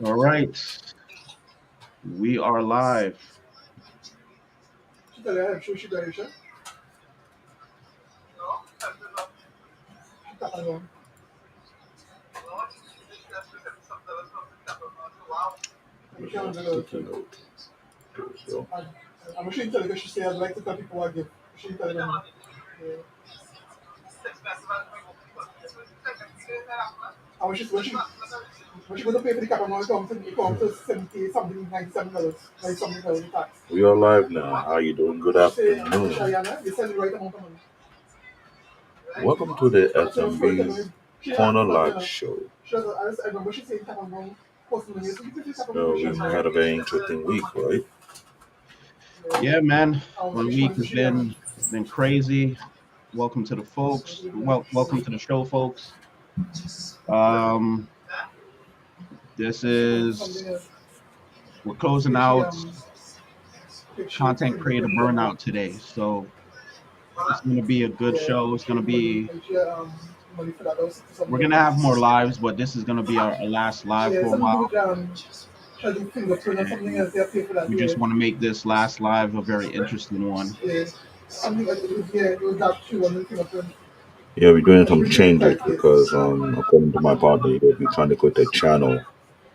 All right, we are live. Italiano, sushi Ganesha. Italiano. I'm sure Sticky note. So, I'm sure Italiano she say I'd like to tell people what I give. She Italiano. I was just when she go to pay for the cap amount, it comes to 70 something $97, like something else tax. we are live now. How you doing? Good She say, afternoon. Shayana, you send the right amount of money. Welcome to the So for it, SMB she asked Corner me about Live Show. I remember she saying cap amount, cost money, so you pay for the cap amount, So she we've has had right. a very interesting week, right? Yeah, man. So My she week wanted to has share. been crazy. Welcome to the folks. Welcome to the show, folks. Um, this Something is else. we're closing Okay, she out picture content thing creator with camera. burnout today, so it's gonna be a good Yeah, show. It's she gonna money be and she money for that house to we're something gonna have more else. lives, but this is gonna be our last live Yeah, for a something to do while, with try to do fingerprint or something and else. They have to pay for that. we Yeah, just want to make this last live a very interesting one. yeah. Something like it was that too on the fingerprint. Yeah, we're doing I should some bring it in changes tight case. because, according to my partner, he'll be trying to quit the channel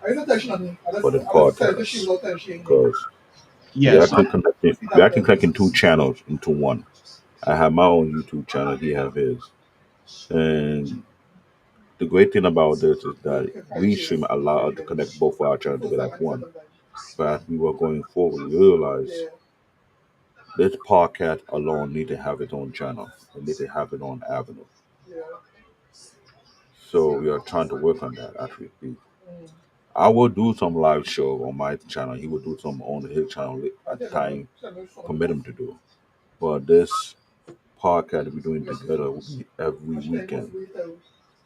I ain't touching on me. for the I just tell her she podcast without time she ain't know. because Yeah, so See we're that actually better. connecting two channels into one. I have my own YouTube channel. He have his, and the great thing about this is Yeah, that you can tight Restream case. allow us to Again. connect both our The channels full together time as and the one. second time. But as we were going forward, we realized Yeah. this podcast alone need to have its own channel. It need to have its own avenue. Yeah. So we are trying to work on that as we speak. Mm. I will do some live show on my channel. He will do some on his channel I at the tell them, time send me some permit him to do. But this podcast we're doing together will be every much time must weekend wait out.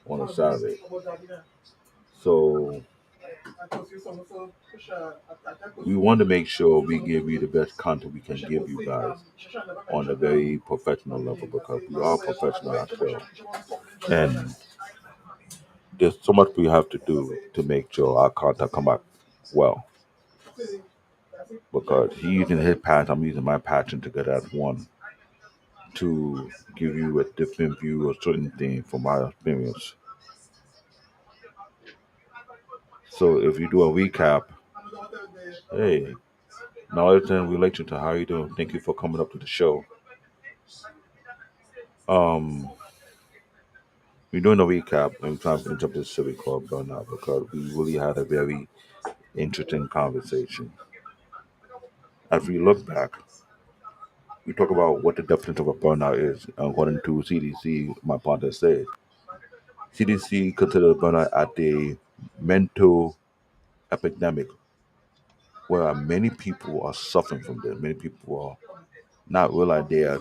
on a Some of Saturday. about that, you know. So I thought you some so push I we could want to make sure we some give you the best content we can she give could you say guys she never on a mentioned very professional the level name. I because say we I are know I professional know as information well. she wants to enjoy that night. And there's so much we have to I do say to make sure our content come out well. I say she Because put he it using outside. his passion, I'm using my passion together as one to give you a different view of certain things from my experience. So if you do a recap, Another hotel there. hey, knowledge and relation to how you doing. Thank you for coming up to the show. Um, we're doing a recap and trying to finish up this silly called Burnout because we really had a very interesting conversation. As we look back, we talk about what the definition of a burnout is. According to CDC, my partner said, CDC considers burnout as a mental epidemic where many people are suffering from this. Many people are not realize they are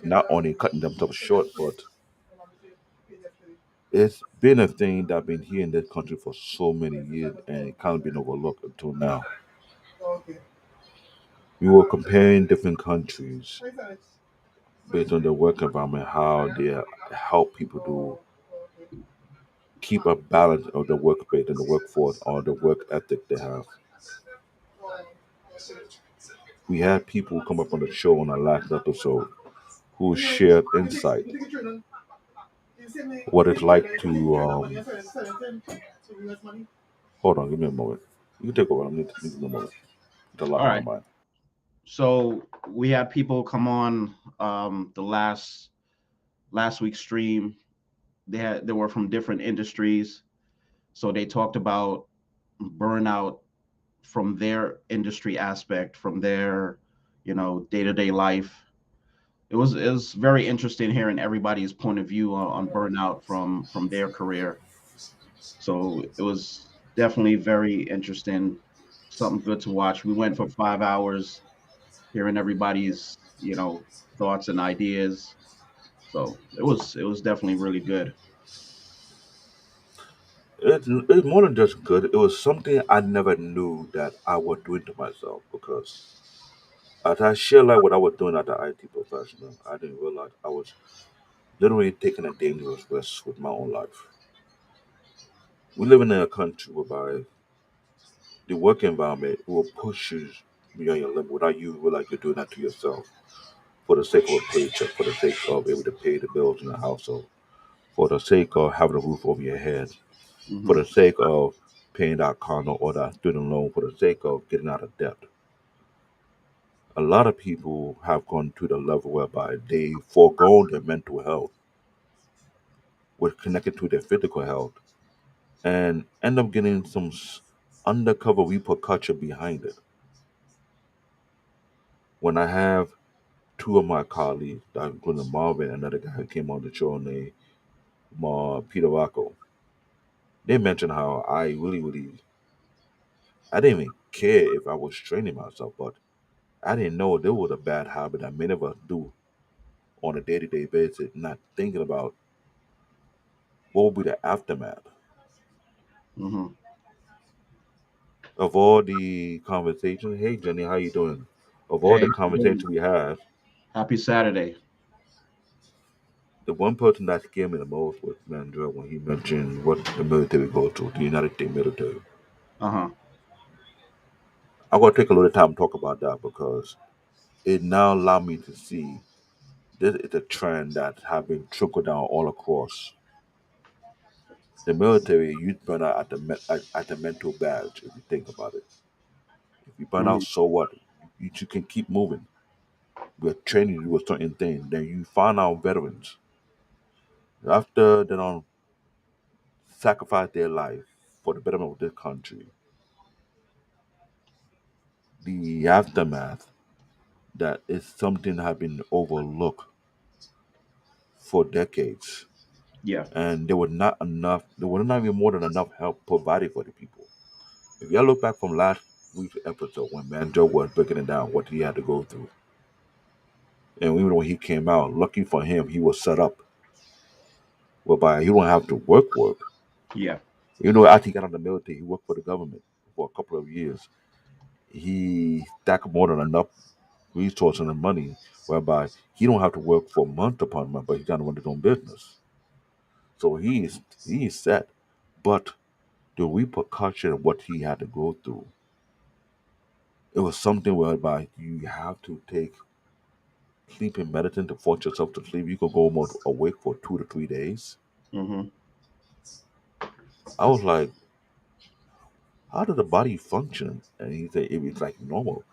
not only cutting themselves short, but it's been a thing that's been here in this country for so many years and it kind of been overlooked until now. Okay. We were comparing different countries Wait a minute. based on their work environment, how they help people to Okay. keep a balance of the workplace and the workforce or the work ethic they have. Okay. We had people come up on the show on our last episode who You shared you insight take a train. You see me, what you it's take train like and you to take money and sell it to invest money. hold on, give me a moment. You can take over. I need a moment. It's a lot all on my right. mind. So we had people come on the last week's stream. They were from different industries, so they talked about burnout from their industry aspect, from their day-to-day life. It was very interesting hearing everybody's point of view on burnout from their career. So it was definitely very interesting, something good to watch. We went for 5 hours hearing everybody's thoughts and ideas. So it was definitely really good. It's more than just good. It was something I never knew that I was doing to myself because as I share like what I was doing as an IT professional, I didn't realize I was literally taking a dangerous risk with my own life. We live in a country whereby The work environment will push you beyond your limit without you realize you're doing that to yourself for the sake of a paycheck, for the sake of able to pay the bills in the household, for the sake of having a roof over your head, for Hmm. the sake of paying that condo or that student loan, for the sake of getting out of debt. A lot of people have gone to the level whereby they forego their mental health, which connected to their physical health, and end up getting some undercover repercussion behind it. When I have two of my colleagues, including Marvin and another guy who came on the show named Peter Rocco, they mentioned how I didn't even care if I was training myself, but I didn't know there was a bad habit that many of us do on a day-to-day basis, not thinking about what will be the aftermath Hmm. of all the conversations. Hey Jenny, how you doing? Of all Hey, the conversations we had, happy Saturday. the one person that scared me the most was Mandra when he mentioned what the military goes to, the United States military. Uh-huh. I'm gonna take a little time to talk about that because it now allowed me to see this is a trend that have been trickled down all across the military. You burn out at at the mental badge if you think about it. If you burn out, Hmm. so what? You can keep moving. We're training you to do a certain thing. Then you find out veterans after they don't sacrifice their life for the betterment of this country. The aftermath that is something that have been overlooked for decades, Yeah. and there was not enough. There was not even more than enough help provided for the people. If y'all look back from last week's episode when Manjo was breaking it down, what he had to go through, and even when he came out, lucky for him, he was set up whereby he don't have to work. Yeah. Even though after he got out of the military, he worked for the government for a couple of years. He stacked more than enough resources and money whereby he don't have to work for month upon month, but he got to run his own business. So he's set. But the repercussion of what he had to go through, it was something whereby you have to take sleeping medicine to force yourself to sleep. You could go almost awake for 2 to 3 days. Hmm. I was like, how does the body function? And he said it's like normal.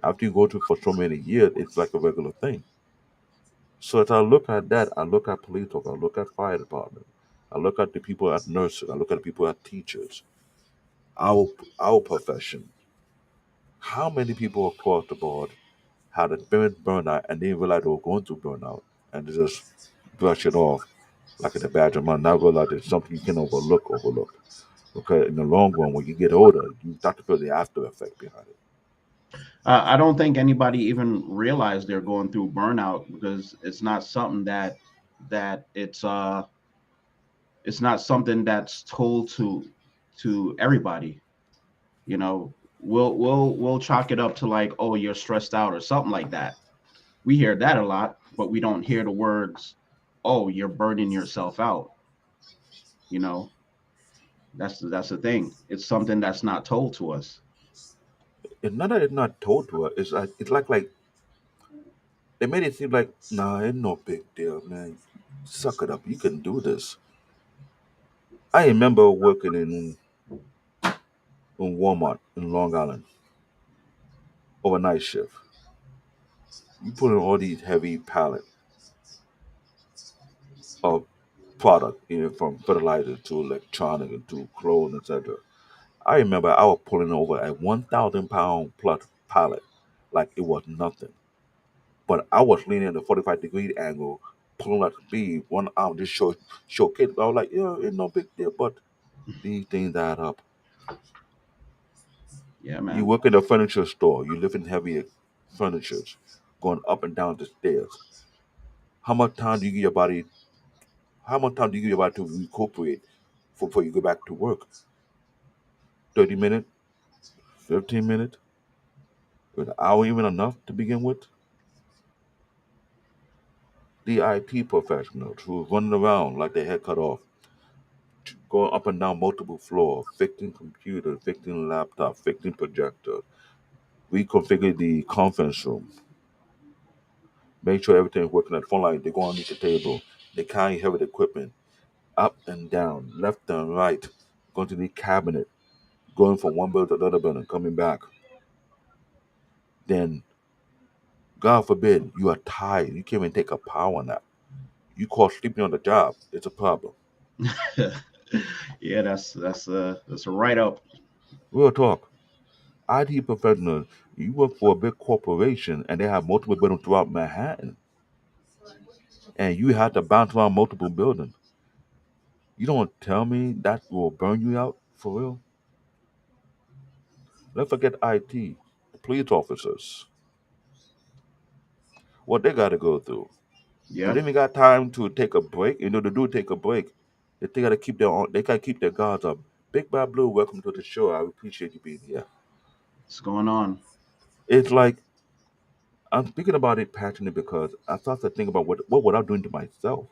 After you go through for so many years, it's like a regular thing. So as I look at that, I look at police officers, I look at fire department, I look at the people at nurses, I look at the people at teachers, our profession. How many people across the board had experienced burnout and didn't realize they were going through burnout and they just brush it off like it's a badge of honor. Now realize it's something you can overlook. Because in the long run, when you get older, you start to feel the after effect behind it. I don't think anybody even realized they're going through burnout because it's not something that it's not something that's told to everybody. You know, we'll chalk it up to like, oh, you're stressed out or something like that. We hear that a lot, but we don't hear the words, oh, you're burning yourself out. You know, that's the thing. It's something that's not told to us. It's not that it's not told to her. It's like they made it seem like, nah, it's no big deal, man. Suck it up. You can do this. I remember working in Walmart in Long Island, overnight shift. You put in all these heavy pallets of product, from fertilizer to electronic and to clothes, etc. I remember I was pulling over a 1,000 pound plus pallet like it was nothing. But I was leaning at a 45-degree angle, pulling at speed, one arm just showcase. I was like, yeah, it's no big deal, but these things add up. Yeah, You man. work in a furniture store, you live in heavy furniture, going up and down the stairs. How much time do you give your body? How much time do you give your body to recuperate before you go back to work? 30 minutes, 15 minutes, an hour even enough to begin with? The IT professionals who are running around like their head cut off, going up and down multiple floors, fixing computers, fixing laptops, fixing projectors, reconfigure the conference room, make sure everything's working at the phone line. They go underneath the table. They carry heavy equipment up and down, left and right, going to the cabinet, going from one building to another building, coming back. Then, God forbid, you are tired. You can't even take a power nap. You call sleeping on the job. It's a problem. Yeah, that's a write up. Real talk. IT professionals, you work for a big corporation and they have multiple buildings throughout Manhattan, and you have to bounce around multiple buildings. You don't tell me that will burn you out for real? Let's forget IT, police officers, what they got to go through. Do Yeah, they even got time to take a break? They do take a break. They got to keep they got to keep their guards up. Big Bad Blue, welcome to the show. I appreciate you being here. what's going on? It's like I'm speaking about it passionately because I start to think about what would I doing to myself.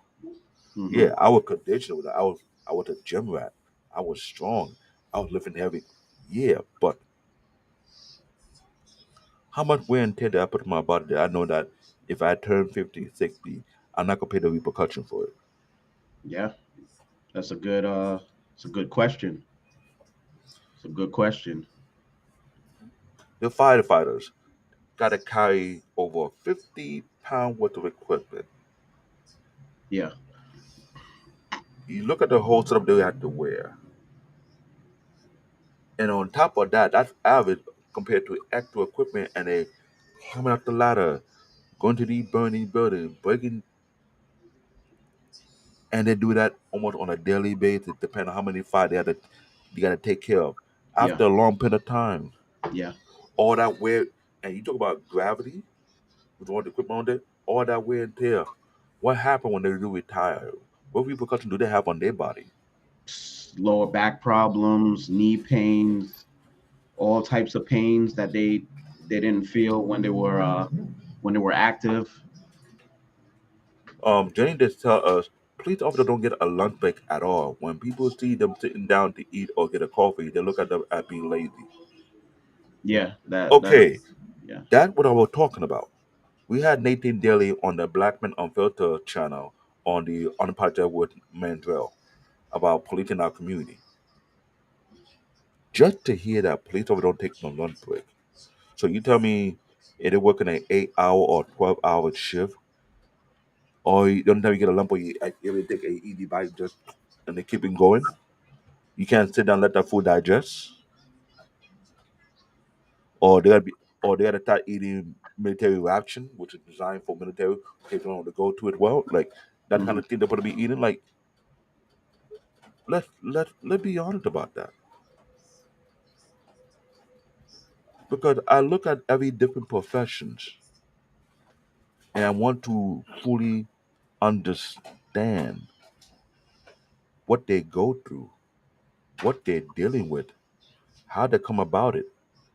Hmm. Yeah, I was conditioned. I was a gym rat. I was strong. I was lifting heavy. Yeah, but how much wear and tear did I put on my body that I know that if I turn 50, 60, I'm not gonna pay the repercussion for it. Yeah, that's it's a good question. It's a good question. The firefighters gotta carry over 50 pound worth of equipment. Yeah. You look at the whole setup they have to wear. And on top of that, that's average compared to actual equipment and they coming up the ladder, going to these burning buildings, breaking, and they do that almost on a daily basis, depending on how many fire you gotta take care of. Yeah. After a long period of time, Yeah. all that wear, and you talk about gravity with all the equipment on there, all that wear and tear. What happened when they do retire? What repercussions do they have on their body? Lower back problems, knee pains, all types of pains that they didn't feel when they were active. Jenny just tell us, police officers don't get a lunch break at all. When people see them sitting down to eat or get a coffee, they look at them as being lazy. Yeah, that Okay, yeah. that's what I was talking about. We had Nathan Daly on the Black Men Unfiltered channel on the project with Mandrell about policing our community. Just to hear that police officers don't take no lunch break. So you tell me if they're working an 8 hour or 12 hour shift, or the only time you get a lump or you take a easy bite just and they keep it going. You can't sit down and let that food digest, or they gotta start eating military ration, which is designed for military. They don't want to go to it well, like that kind Hmm. of thing they're gonna be eating. Like let's be honest about that, because I look at every different professions and I want to fully understand what they go through, what they're dealing with, how they come about it.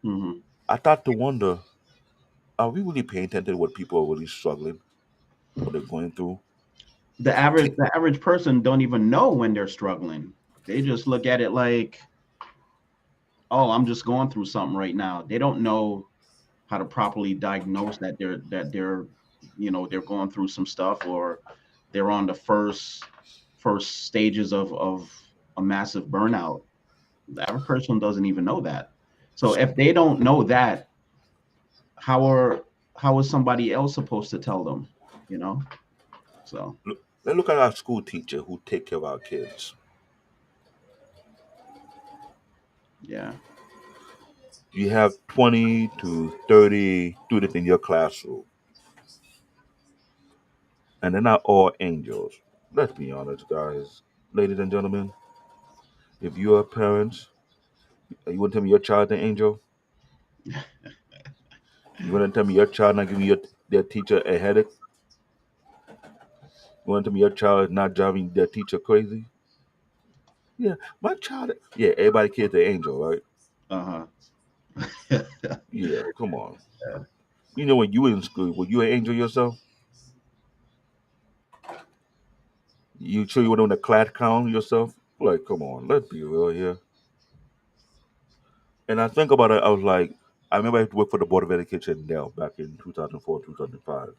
Hmm. I start to wonder: are we really paying attention to what people are really struggling, what they're going through? The average person don't even know when they're struggling. They just look at it like, oh, I'm just going through something right now. They don't know how to properly diagnose they're going through some stuff, or they're on the first stages of a massive burnout. The average person doesn't even know that. So if they don't know that, how are how is somebody else supposed to tell them? You know? So Let's look at our school teacher who take care of our kids. yeah. You have 20 to 30 students in your classroom, and they're not all angels. Let's be honest, guys. Ladies and gentlemen, if you are parents, you want to tell me your child an angel? You want to tell me your child not giving their teacher a headache? You want to tell me your child is not driving their teacher crazy? Yeah, my child. Yeah, everybody kid's an angel, right? Uh-huh. Yeah, come on. You know when you were in school, were you an angel yourself? You sure you went on the class clown yourself? Like, come on, let's be real here. And I think about it, I was like, I remember I used to work for the Board of Education in Dell back in 2004, 2005.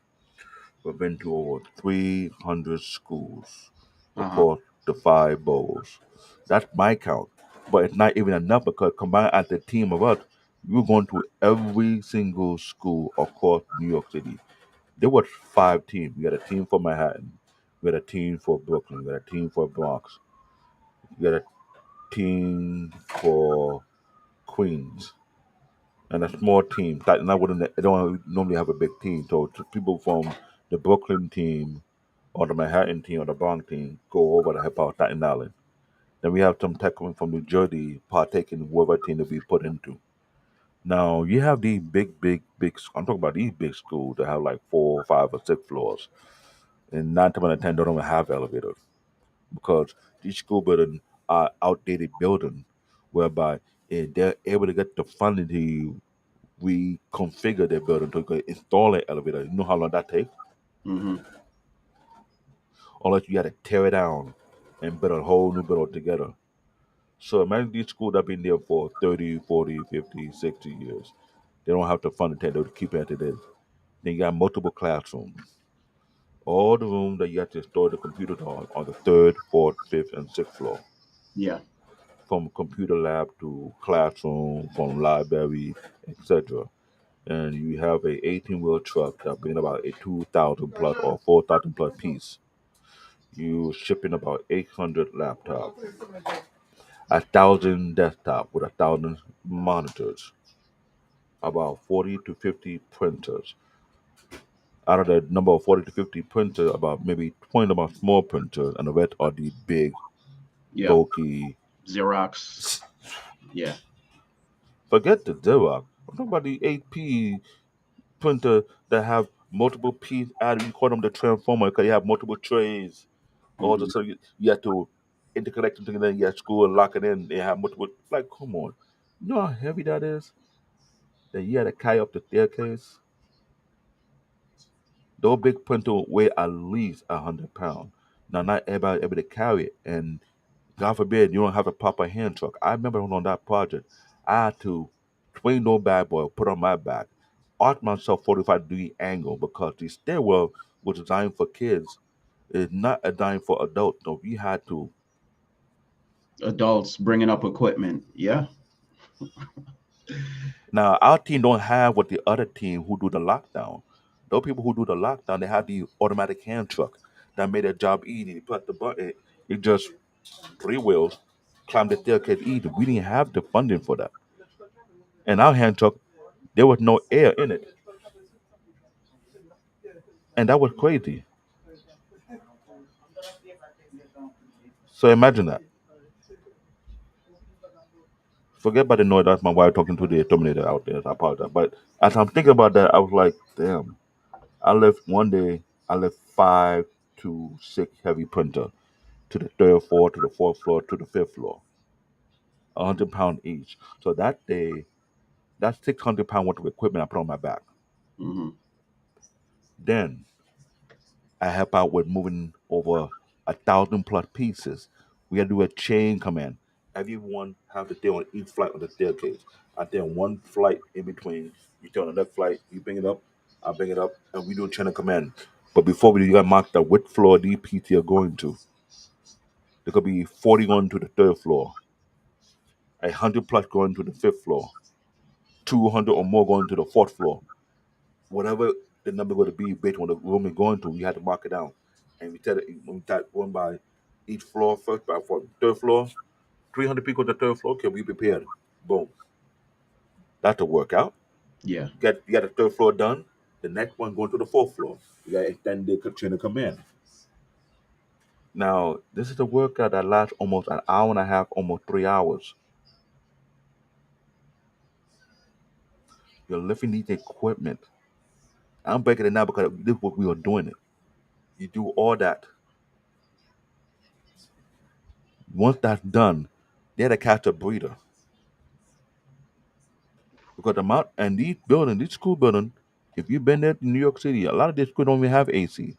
We've been to over 300 schools Uh-huh. across the five boroughs. That's my count. But it's not even enough because combined as a team of us, we were going to every single school across New York City. There was five teams. We had a team for Manhattan. We had a team for Brooklyn. We had a team for Bronx. We had a team for Queens. And a small team. And I wouldn't. I don't normally have a big team. So people from the Brooklyn team or the Manhattan team or the Bronx team go over to help out Staten Island. Then we have some tech from New Jersey partake in whatever team that we put into. Now you have these big. I'm talking about these big schools that have like 4, 5, or 6 floors, and 9 times out of 10 they don't even have elevators because these school buildings are outdated buildings, whereby they're able to get the funding to reconfigure their building to install an elevator. You know how long that takes? Mm-hmm. Unless you got to tear it down and build a whole new building together. So imagine these schools that have been there for 30, 40, 50, 60 years. They don't have the funding to keep it as it is. Then you got multiple classrooms. All the rooms that you have to store the computers on the third, fourth, fifth, and sixth floor. Yeah. From computer lab to classroom, from library, etc. And you have a 18-wheel truck that bring about a 2,000 plus or 4,000 plus piece. You shipping about 800 laptops, 1,000 desktop with 1,000 monitors, about 40 to 50 printers. Out of the number of 40 to 50 printers, about maybe 20 about small printers, and the rest are the big, Yep. bulky. Xerox. Yeah. Forget the Xerox. I'm talking about the AP printer that have multiple pieces added. We call them the transformer because you have multiple trays. All the Mm-hmm. so you have to interconnect them together. You have to screw and lock it in. They have multiple. Like, come on, you know how heavy that is? That you had to carry up the staircase. Those big printers weigh at least 100 pounds. Now, not everybody able to carry it, and God forbid you don't have a proper hand truck. I remember on that project, I had to swing no bad boy, put on my back, arc myself 45-degree angle because the stairwell was designed for kids. It's not designed for adults. So we had to. Adults bringing up equipment. Yeah. Now our team don't have what the other team who do the lockdown. Those people who do the lockdown, they have the automatic hand truck that made their job easy. You press the button, it just 3 wheels, climb the staircase easy. We didn't have the funding for that. And our hand truck, there was no air in it, and that was crazy. So imagine that. Forget about the noise. That's my wife talking to the Terminator out there. I apologize. But as I'm thinking about that, I was like, damn. I left one day. I left 5 to 6 heavy printer to the third floor, to the fourth floor, to the fifth floor, 100 pound each. So that day, that's 600 pound worth of equipment I put on my back. Mm-hmm. Then I help out with moving over 1,000 plus pieces. We had to do a chain command. Everyone have to stay on each flight of the staircase. I stay on one flight in between. You stay on the next flight, you bring it up, I bring it up, and we do a chain of command. But before we do, you got marked out which floor these PT are going to. There could be 40 going to the third floor, 100 plus going to the fifth floor, 200 or more going to the fourth floor. Whatever the number going to be based on the room we're going to, we had to mark it down. And we tell it when we start going by each floor first, by for third floor, 300 people on the third floor. Okay, we prepared. Boom, that's a workout. Yeah. You got the third floor done. The next one going to the fourth floor. You got to extend the chain of command. Now, this is a workout that lasts almost an hour and a half, almost 3 hours. You're lifting these equipment. I'm breaking it now because this is what we are doing it. You do all that. Once that's done, they had to catch a breather. Because the amount and these buildings, these school buildings, if you've been there in New York City, a lot of these schools don't even have AC.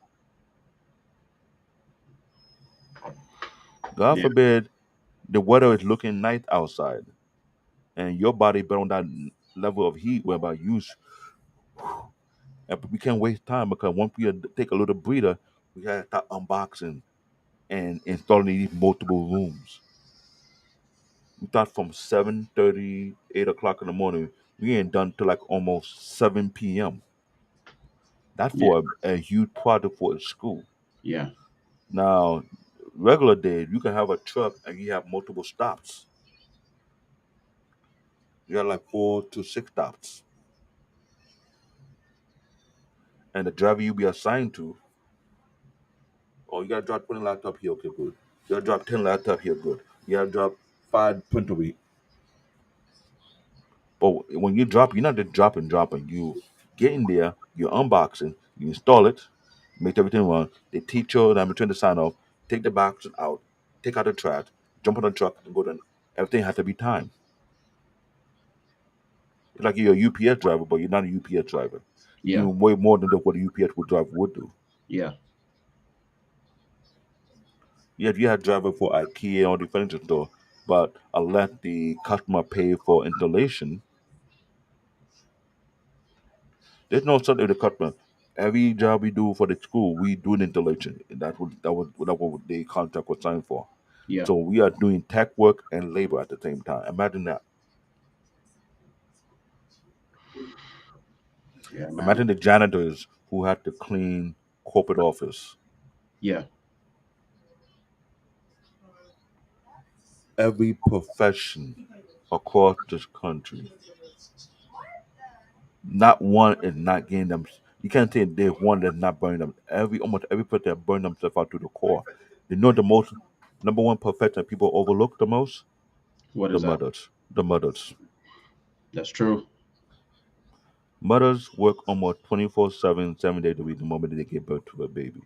God Yeah. forbid The weather is looking nice outside, and your body been on that level of heat whereby and we can't waste time because once we take a little breather, we gotta start unboxing and installing these multiple rooms. We start from 7:30, 8 o'clock in the morning. We ain't done till like almost 7 p.m. That's Yeah. for a huge project for a school. Yeah. Now, regular days, you can have a truck and you have multiple stops. You got like 4 to 6 stops. And the driver you be assigned to, oh, you gotta drop 20 laptop here, okay, good. You gotta drop 10 laptop here, good. You gotta drop 5 printer. But when you drop, you're not just dropping. You get in there, you unboxing, you install it, make everything run. They teach you, I'm trying to sign off, take the boxes out, take out the trash, jump on the truck, and go to everything has to be timed. It's like you're a UPS driver, but you're not a UPS driver. You're Yeah. doing way more than what a UPS would driver would do. Yeah. Yeah, you have driver for IKEA or the furniture store, but unless the customer pay for installation, there's no such the customer. Every job we do for the school, we do an installation. And that's what the contract was signed for. Yeah. So we are doing tech work and labor at the same time. Imagine that. Yeah, man. Imagine the janitors who had to clean corporate office. Yeah. Every profession across this country, not one is not getting them. You can't say there's one that's not burning them. Almost every person that burn themselves out to the core. You know the most number one profession that people overlook the most? What The is that? mothers. The mothers. That's true. Mothers work almost 24/7, 7 days a week the moment they give birth to a baby.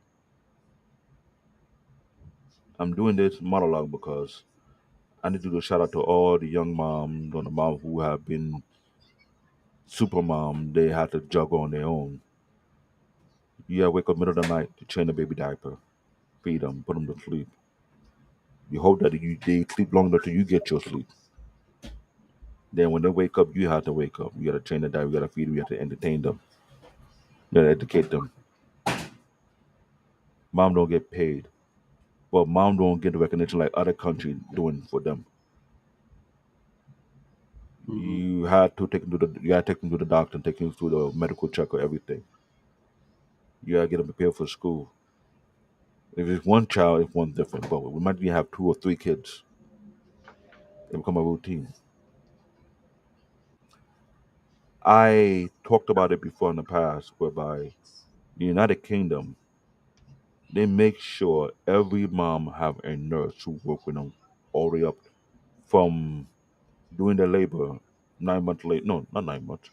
I'm doing this monologue because I need to do a shout out to all the young moms and the moms who have been super mom. They had to juggle on their own. You wake up middle of the night to change a baby diaper, feed them, put them to sleep. You hope that they sleep long enough till you get your sleep. Then when they wake up, you have to wake up. You gotta train the diaper, you gotta feed them, you have to entertain them, you gotta educate them. Mom don't get paid. But mom don't get the recognition like other countries doing for them. Hmm. You gotta take them to the doctor and take them through the medical check or everything. You gotta get them prepared for school. If it's one child, it's one different. But we might have 2 or 3 kids. It become a routine. I talked about it before in the past, whereby the United Kingdom they make sure every mom have a nurse who work with them all the way up from doing the labor 9 months late. No, not 9 months.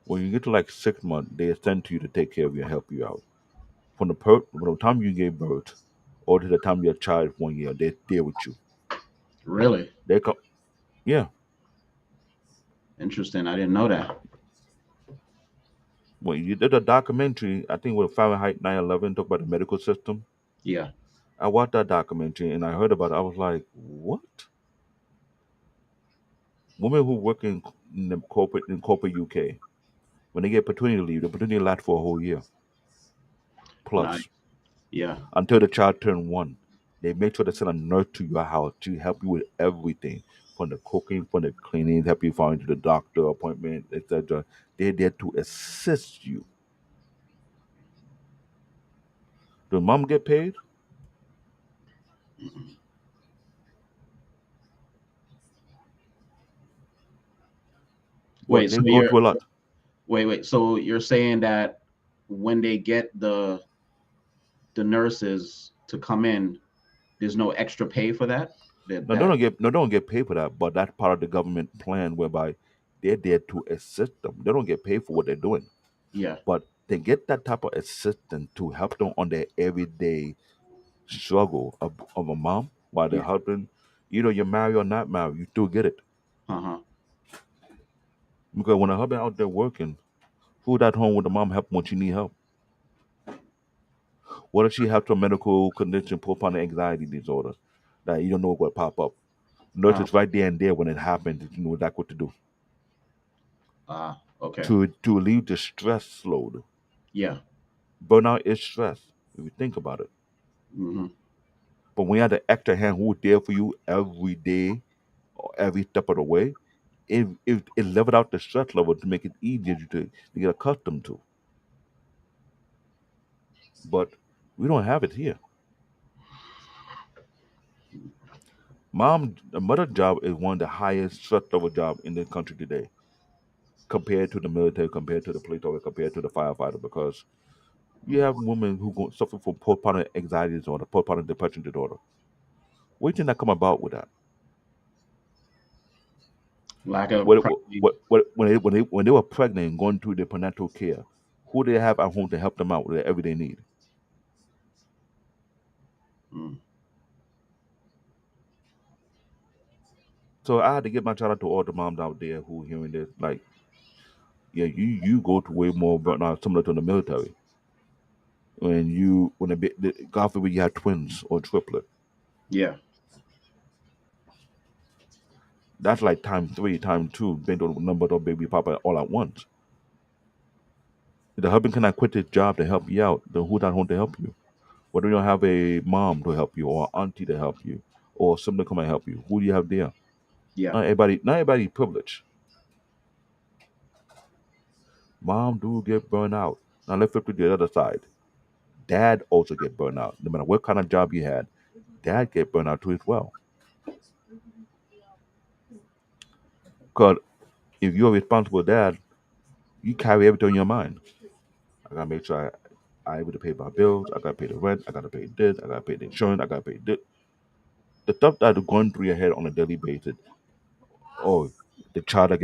When you get to like 6 months, they send to you to take care of you and help you out. From the time you gave birth or to the time your child is 1 year, they deal with you. Really They come, yeah. interesting. I didn't know that. When you did a documentary, I think with Fahrenheit 9/11, talk about the medical system. Yeah. I watched that documentary and I heard about it. I was like, what? Women who work in the corporate UK, when they get paternity leave, the paternity lasts for a whole year Nice. plus Yeah. until the child turn one. They make sure to send a nurse to your house to help you with everything, from the cooking, from the cleaning, help you find the doctor appointment, etc. They're there to assist you. Does mom get paid? Well, Wait. they So go you're through a lot. wait. So you're saying that when they get the nurses to come in, there's no extra pay for that? That No, they that don't get no, they don't get paid for that, but that's part of the government plan whereby they're there to assist them. They don't get paid for what they're doing, Yeah. but they get that type of assistance to help them on their everyday struggle of a mom while their Yeah. husband, either you're married or not married, you still get it. Uh-huh. Because when a husband out there working, who's at home with the mom help when she need help? What if she have some medical condition, postpartum anxiety disorder? that you don't know what will pop up. Uh, Nurses right there and there when it happened, you know exactly what to do okay. to relieve the stress load. Yeah. Burnout is stress if you think about it. Hmm. But when you have the extra hand who's there for you every day or every step of the way, it leveled out the stress level to make it easier to get accustomed to. But we don't have it here. The mother job is one of the highest stress level job in the country today, compared to the military, compared to the police officer, compared to the firefighter, because you have women who go suffer from postpartum anxiety disorder, postpartum depression disorder. What do you think that come about with that? Lack of What, probably. when they were pregnant and going through their prenatal care, who do they have at home to help them out with their everyday need? Mm, So I had to get my shout out to all the moms out there who hearing this. Like, yeah, you go to way more burnout similar to the military. When God forbid you have twins or triplet, yeah. that's like time three, time two, based on the number of baby papa all at once. If the husband cannot quit his job to help you out, then who's at home to help you? Whether you don't have a mom to help you or auntie to help you or somebody to come and help you, who do you have there? Yeah. Not everybody privileged. Mom do get burned out. Now let's flip to the other side. Dad also get burned out. No matter what kind of job you had, dad get burned out too as well. Because if you're a responsible dad, you carry everything on your mind. I gotta make sure I able to pay my bills. I gotta pay the rent. I gotta pay this. I gotta pay the insurance. I gotta pay this. The stuff that are going through your head on a daily basis. Oh, the kid are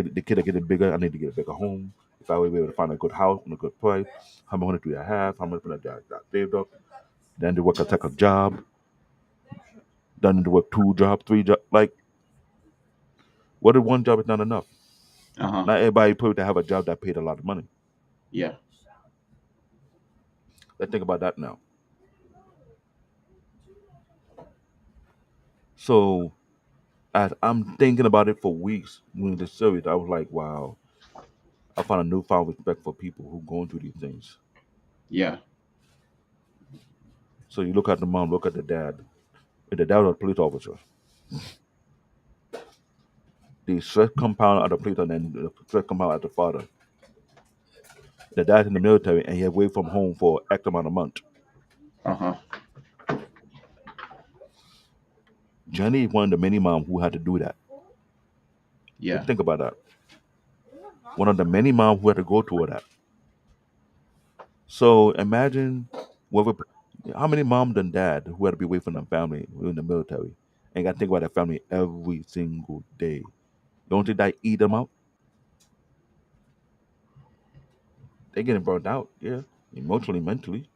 getting bigger. I need to get a bigger home. If I will be able to find a good house and a good price, how much money do I have? How much money do I got saved up? Then to work a second job. Then to work two jobs, three jobs. Like, what if one job is not enough? Uh huh. Not everybody probably to have a job that paid a lot of money. Yeah. Let's think about that now. So as I'm thinking about it for weeks during this series, I was like, wow, I found a newfound respect for people who going through these things. Yeah. So you look at the mom, look at the dad. If the dad was a police officer, the stress compound of the police and then the stress compound of the father. The dad's in the military and he away from home for X amount of months. Uh huh. Jenny is one of the many moms who had to do that. Let's Yeah. think about that. One of the many moms who had to go through that. So imagine whether how many mom and dad who had to be away from their family who in the military and got to think about their family every single day. Don't think that eat them out? They getting burnt out, yeah. Emotionally, mentally.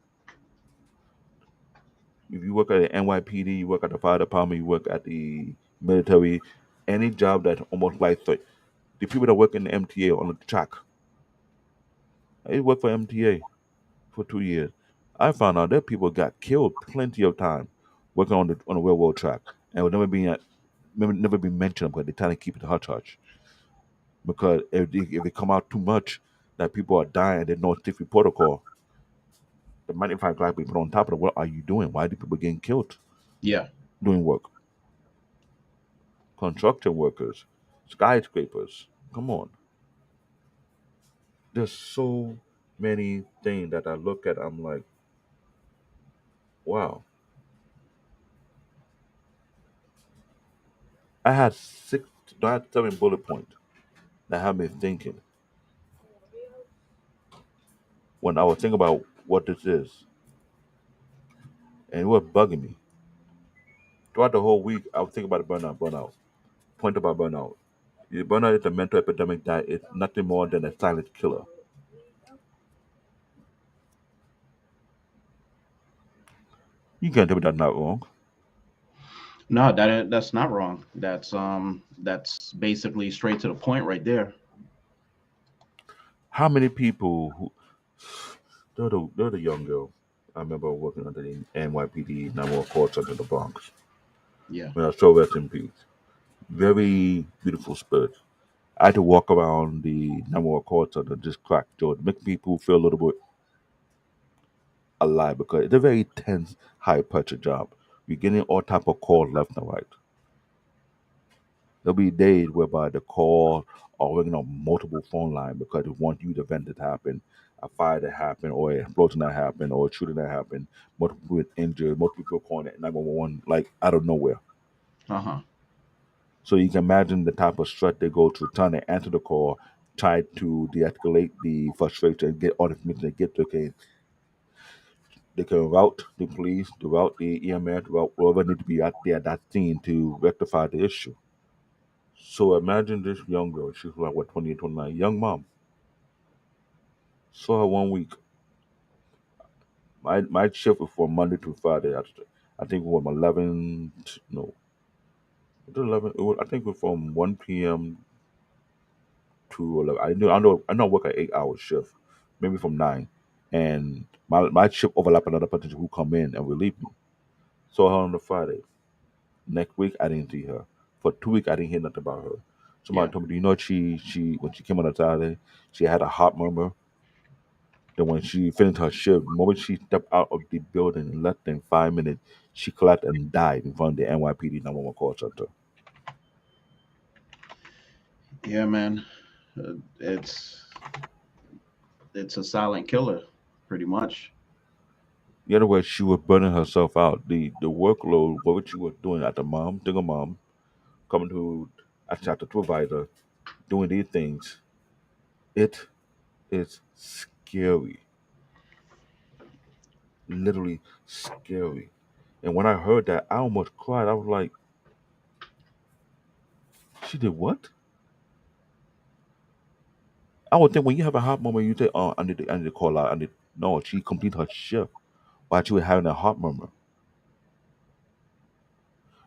If you work at the NYPD, you work at the fire department, you work at the military, any job that's almost like the people that work in the MTA on the track. I worked for MTA for 2 years. I found out that people got killed plenty of time working on the railroad track and would never be mentioned because they're trying to keep it hush hush. Because if it come out too much that people are dying, there's no safety protocol. The magnifying glass be put on top of it. What are you doing? Why do people getting killed Yeah. doing work? Construction workers, skyscrapers. Come on. There's so many things that I look at. I'm like, wow. I had six, I had 7 bullet points that had me thinking when I was thinking about what this is, and it was bugging me. Throughout the whole week, I was thinking about burnout. Point about burnout. Burnout is a mental epidemic that is nothing more than a silent killer. You can't tell me that's not wrong. No, that's not wrong. That's basically straight to the point right there. How many people who they're the young girl. I remember working under the NYPD, now more call center in the Bronx. Yeah. So rest in peace. Very beautiful spirit. I had to walk around the number of call center and just crack jokes, make people feel a little bit alive because it's a very tense, high pressure job. You're getting all type of calls left and right. There'll be days whereby the call are ringing on multiple phone lines because they want you to event that happen, a fire that happened, or an explosion that happened, or a shooting that happened. Multiple people injured, multiple people calling it 911 like out of nowhere. Uh-huh. So you can imagine the type of stress they go through trying to answer the call, try to de-escalate the frustration, and get all the information they get. They can route the police, to route the EMS, route whoever need to be out there at that scene to rectify the issue. So imagine this young girl. She's like what 28, 29, young mom. Saw her one week. My shift was from Monday to Friday. I think from 11. No, it was 11. I think it was from 1 p.m. to 11. I know I work an 8 hour shift, maybe from 9. And my shift overlap another person who come in and relieve me. Saw her on the Friday. Next week I didn't see her. For 2 weeks I didn't hear nothing about her. Yeah. Somebody told me, you know, she when she came on a Saturday, she had a heart murmur. Then when she finished her shift, the moment she stepped out of the building in less than 5 minutes, she collapsed and died in front of the NYPD 911 call center. Yeah, man. It's a silent killer, pretty much. The other way, she was burning herself out. The workload, what she was doing at the mom, single mom, coming to at the supervisor, doing these things, it is scary. Literally scary. And when I heard that, I almost cried. I was like, she did what? I would think when you have a hot moment, you say, "Oh, I need to call out." I need no. She completed her shift while she was having a hot murmur,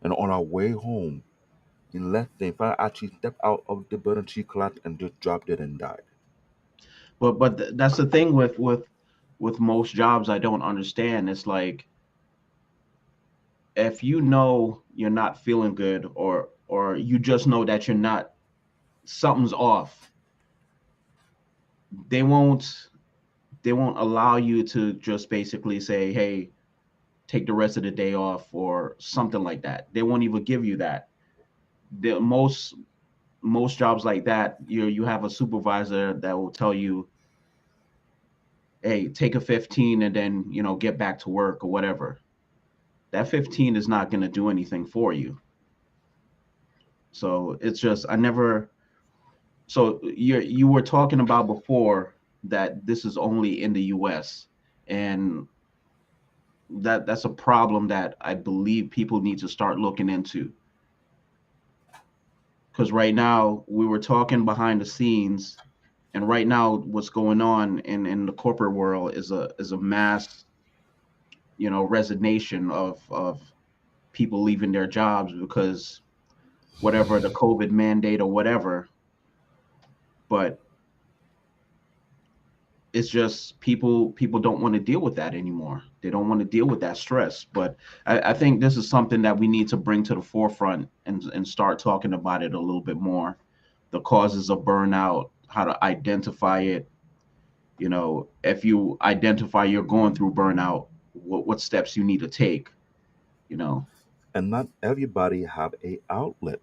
and on our way home, in less than 5 hours, she stepped out of the building. She collapsed and just dropped it and died. That's the thing with most jobs I don't understand. It's like if you know you're not feeling good or you just know that you're not something's off, they won't they won't allow you to just basically say, "Hey, take the rest of the day off" or something like that. They won't even give you that. The most jobs like that, you have a supervisor that will tell you, "Hey, take a 15 and then, get back to work or whatever." That 15 is not going to do anything for you. So it's just I never so you were talking about before that this is only in the US, and that's a problem that I believe people need to start looking into, because right now we were talking behind the scenes, and right now what's going on in the corporate world is a mass, resignation of people leaving their jobs because whatever the COVID mandate or whatever. But it's just people don't want to deal with that anymore. They don't want to deal with that stress. But I think this is something that we need to bring to the forefront and start talking about it a little bit more. The causes of burnout, how to identify it. If you identify you're going through burnout, what steps you need to take. You know, And not everybody have a outlet.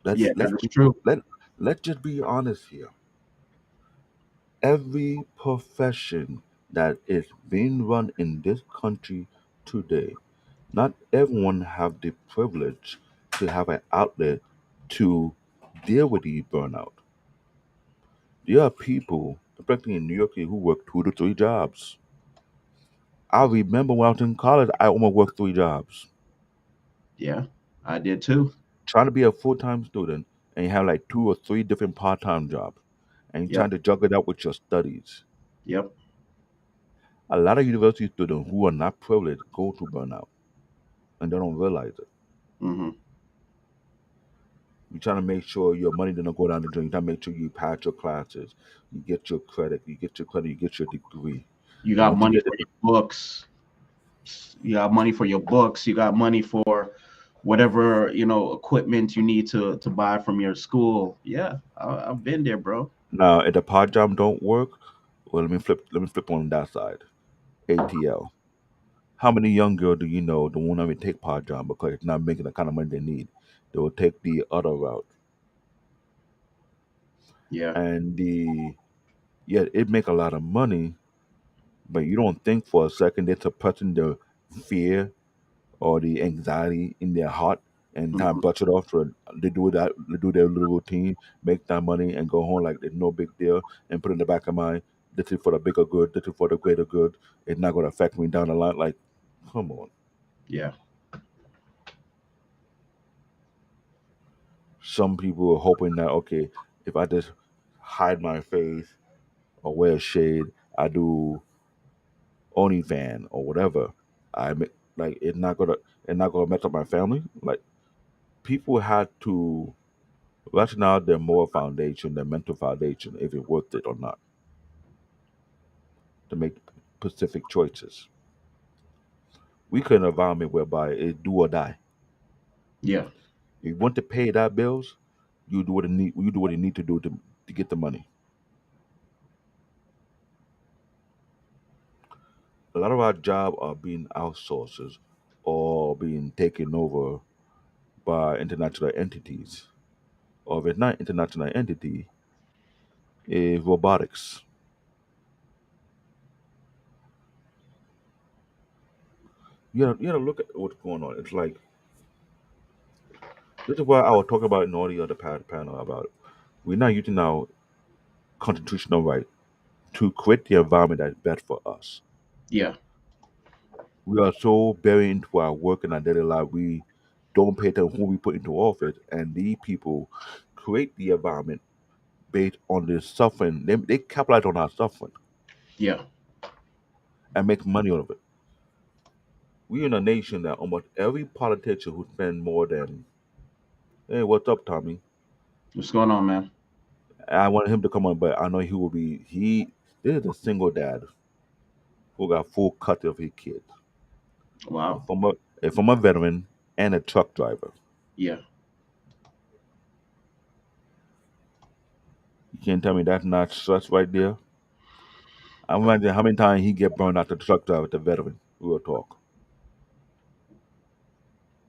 yeah, Let's that let's is be true. let let's just be honest here. Every profession that is being run in this country today, not everyone have the privilege to have an outlet to deal with the burnout. There are people, especially in New York, who work 2 to 3 jobs. I remember when I was in college, I almost worked 3 jobs. Yeah, I did too. Trying to be a full-time student and you have like 2 or 3 different part-time jobs and you're Yep. trying to juggle that with your studies. Yep. A lot of university students who are not privileged go to burnout and they don't realize it. Hmm. You're trying to make sure your money doesn't go down the drain. You're trying to make sure you pass your classes, you get your degree. You And got once you money get for it, your books. You got money for your books. You got money for whatever equipment you need to buy from your school. Yeah, I've been there, bro. Now, if the part job don't work, well, let me flip on that side. ATL. How many young girls do you know don't want to even take part job because it's not making the kind of money they need? They will take the other route, Yeah. and the yeah, it make a lot of money, but you don't think for a second they're suppressing the fear or the anxiety in their heart and kind of Hmm. brush it off. So they do their little routine, make that money, and go home like it's no big deal, and put in the back of mind, this is for the bigger good, this is for the greater good. It's not going to affect me down the line. Like, come on. Yeah. Some people are hoping that okay, if I just hide my face or wear a shade, I do OnlyFan or whatever. Like it's not gonna mess up my family. Like people had to rationalize their moral foundation, their mental foundation, if it's worth it or not, to make specific choices. We create an environment whereby it's do or die. Yeah. If you want to pay that bills, you do what you need to do to get the money. A lot of our jobs are being outsourced or being taken over by international entities. Or if it's not international entity, is robotics. You gotta look at what's going on. It's like this is what I was talking about in all the other panel about. We're not using our constitutional right to create the environment that's best for us. Yeah. We are so buried into our work and our daily life, we don't pay attention to who we put into office, and these people create the environment based on the suffering. They capitalize on our suffering Yeah. and make money out of it. We're in a nation that almost every politician who spend more than, hey, what's up, Tommy? What's going on, man? I wanted him to come on, but I know he will be. This is a single dad who got full cut of his kids, a Wow. former a former veteran and a truck driver. Yeah. You can't tell me that's not stress right there. I imagine how many times he get burned out the truck driver, the veteran. We'll talk.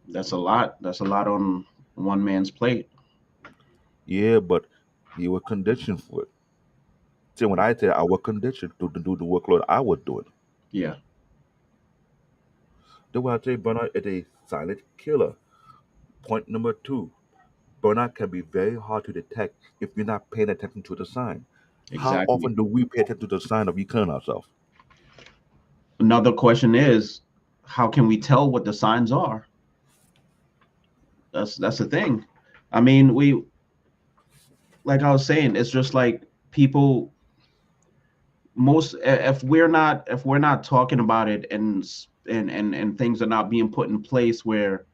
That's a lot. That's a lot on one man's plate. Yeah, but he was conditioned for it. See, when I say I was conditioned to do the workload I was doing, Yeah. that's why I say burnout is a silent killer. Point number two: burnout can be very hard to detect if you're not paying attention to the sign. How Exactly. often do we pay attention to the sign of we killing ourselves? Another question is, how can we tell what the signs are? That's the thing. I mean, like I was saying, it's just like people if we're not talking about it and things are not being put in place where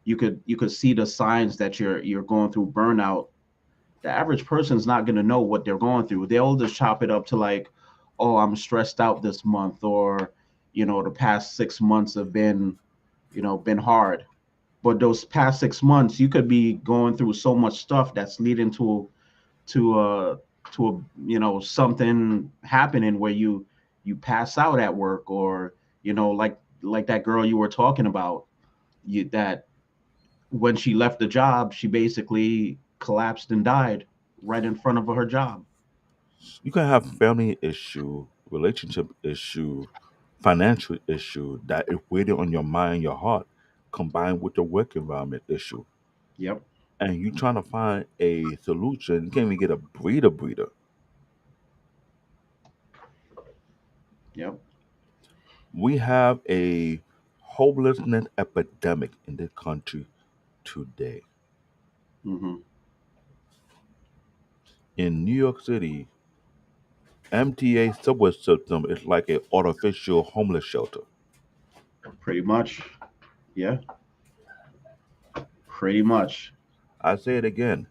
you could see the signs that you're going through burnout. The average person's not going to know what they're going through. They'll just chop it up to like, oh, I'm stressed out this month, or the past 6 months have been hard. But those past 6 months, you could be going through so much stuff that's leading to a to a something happening where you pass out at work, or like that girl you were talking about, that when she left the job, she basically collapsed and died right in front of her job. You can have family issue, relationship issue, financial issue that is weighted on your mind, your heart, combined with the work environment issue. Yep. And you trying to find a solution, you can't even get a breather. Yep. We have a homelessness epidemic in this country today. Hmm. In New York City, MTA subway system is like an artificial homeless shelter. Pretty much. Yeah. Pretty much. I say it again.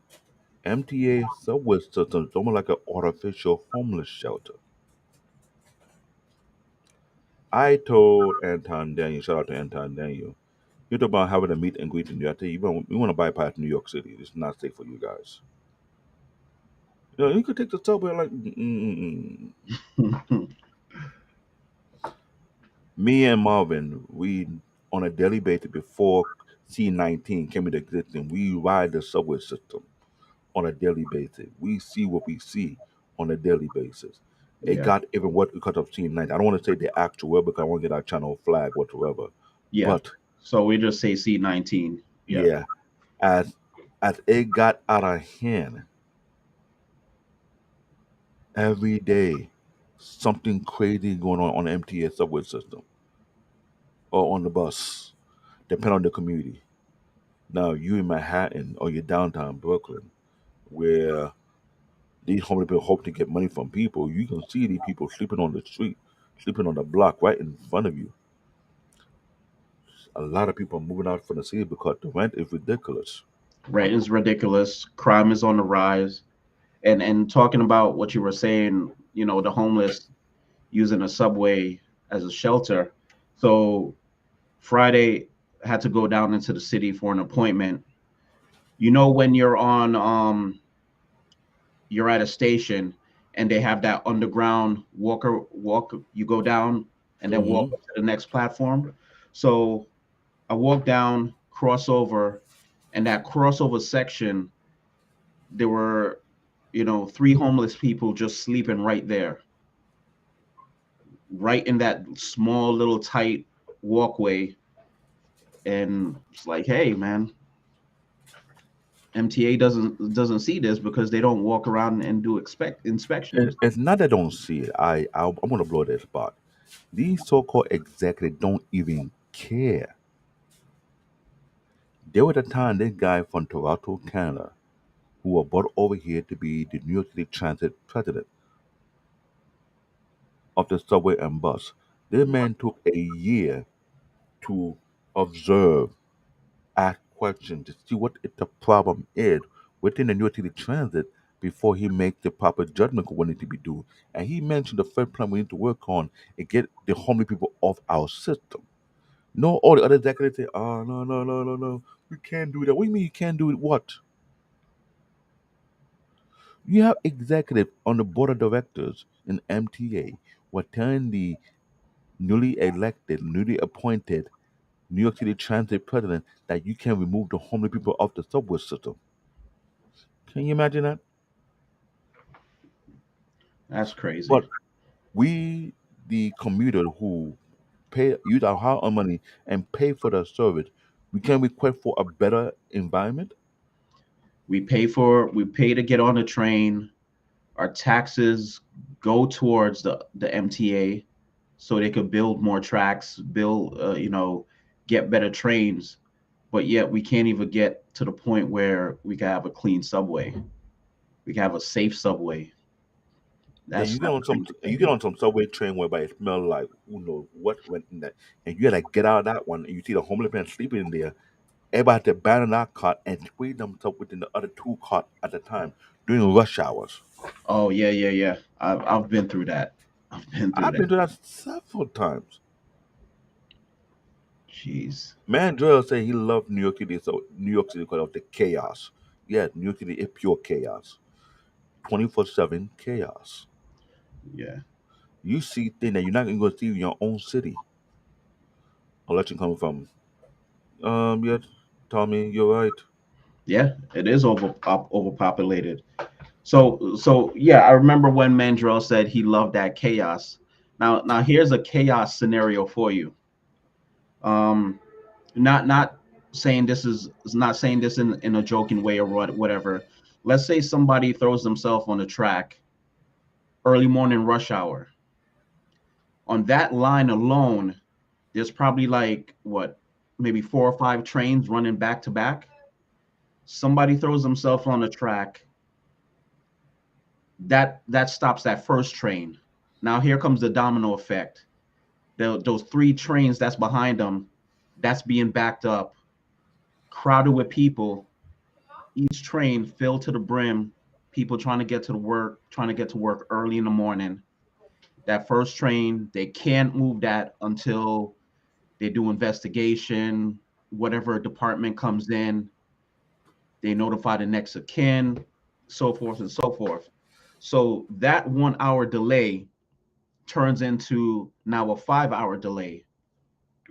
MTA subway system is almost like an artificial homeless shelter. I told Anton Daniel, shout out to Anton Daniel, You talk about having a meet and greet in New York. I tell you want to bypass New York City. It's not safe for you guys. You could take the subway like me and Marvin. We on a daily basis before C19 came into existence. We ride the subway system on a daily basis. We see what we see on a daily basis. It Yeah, got even worse because of C19. I don't want to say the actual word because I want to get our channel flag whatsoever. yeah. But So we just say C19. Yeah, yeah, as as it got out of hand, every day something crazy going on the MTA subway system or on the bus, depending on the community. Now you in Manhattan or you're downtown Brooklyn, where these homeless people hope to get money from people. You can see these people sleeping on the street, sleeping on the block right in front of you. A lot of people are moving out from the city because the rent is ridiculous. rent is ridiculous. Crime is on the rise. And talking about what you were saying, the homeless using a subway as a shelter. So Friday had to go down into the city for an appointment. When you're at a station and they have that underground walk, you go down and then walk Hmm. up to the next platform. So I walked down, crossover, and that crossover section, there were, three homeless people just sleeping right there, right in that small little tight walkway. And it's like, hey, man, MTA doesn't see this because they don't walk around and do expect inspections. It's not that I don't see it. I'm gonna blow that spot. These so-called executives don't even care. There was a time this guy from Toronto, Canada, who was brought over here to be the New York City Transit president of the subway and bus. This man took a year to observe, ask questions, to see what the problem is within the New York City Transit before he makes the proper judgment of what needs to be done. And he mentioned the first plan we need to work on and get the homeless people off our system. No, all the other executives say, oh, no, no, no, no, no, we can't do that. What do you mean you can't do it? What? You have executives on the board of directors in MTA who are telling the newly elected, newly appointed New York City Transit president that you can remove the homeless people off the subway system. Can you imagine that? That's crazy. But we, the commuter who pay use our hard-earned money and pay for the service, we can request for a better environment. We pay to get on the train. Our taxes go towards the MTA so they could build more tracks, get better trains. But yet we can't even get to the point where we can have a clean subway. We can have a safe subway. And That's the crazy you thing. get on some subway train whereby it smells like who knows what went in that, and you gotta get out of that one, and you see the homeless man sleeping in there. Everybody had to abandon that cot and squeeze themselves within the other two cot at a time during rush hours. Oh yeah, yeah, yeah. I've been through that. I've been through I've that. been to that several times. Jeez. Man, Joel said he loved New York City, so New York City because of the chaos. Yeah, New York City is pure chaos, 24/7 chaos. Yeah. You see things that you're not even going to see in your own city unless you're coming from. Yeah, Tommy, you're right. Yeah, it is overpopulated. So yeah, I remember when Mandrell said he loved that chaos. Now here's a chaos scenario for you. Um, not saying this is not saying this in a joking way or whatever. Let's say somebody throws themselves on the track early morning rush hour. On that line alone, there's probably like what, maybe four or five trains running back to back. Somebody throws himself on the track, that stops that first train. Now here comes the domino effect. Those three trains that's behind them, that's being backed up, crowded with people. Each train filled to the brim. People trying to get to work early in the morning. That first train, they can't move that until they do investigation. whatever department comes in, they notify the next of kin, so forth and so forth. So that 1 hour delay turns into now a 5 hour delay.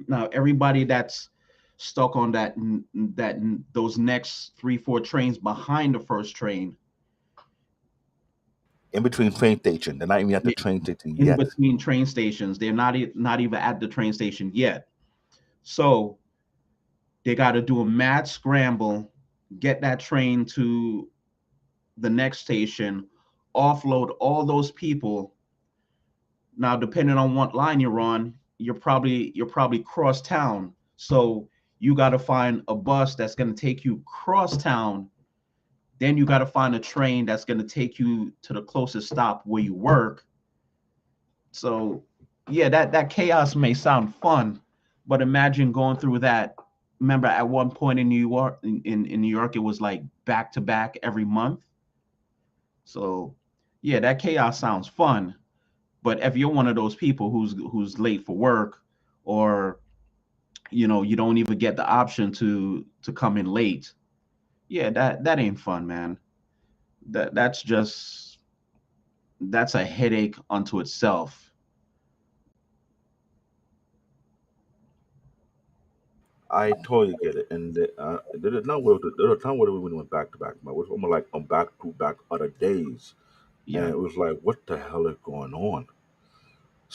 Now everybody that's stuck on that those next 3 4 trains behind the first train, In between train station, they're not even at the train station in yet. between train stations, they're not even at the train station yet. So they got to do a mad scramble, get that train to the next station, offload all those people. Now, depending on what line you're on, you're probably cross town. So you got to find a bus that's going to take you cross town. Then you got to find a train that's going to take you to the closest stop where you work. So yeah, that chaos may sound fun, but imagine going through that. Remember, at one point in New York, in New York, it was like back to back every month. So yeah, that chaos sounds fun. But if you're one of those people who's late for work, or you don't even get the option to come in late, yeah, that ain't fun, man. That's a headache unto itself. I totally get it. And there's not where there was a time where we went back to back, man. It was almost like on back to back other days. And Yeah, it was like, what the hell is going on?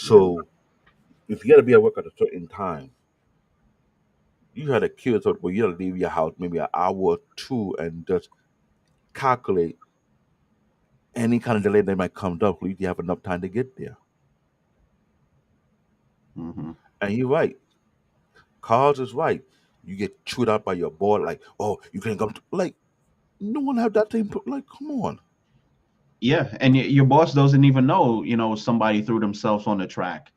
yeah, So if you gotta be at work at a certain time, you had a kill so where you gotta leave your house maybe an hour or two and just calculate any kind of delay that might come up so you have enough time to get there. hmm And you're right. Cars is right. You get chewed out by your boss, like, oh, you can't come to like no one have that thing like come on. yeah. And your boss doesn't even know, somebody threw themselves on the track,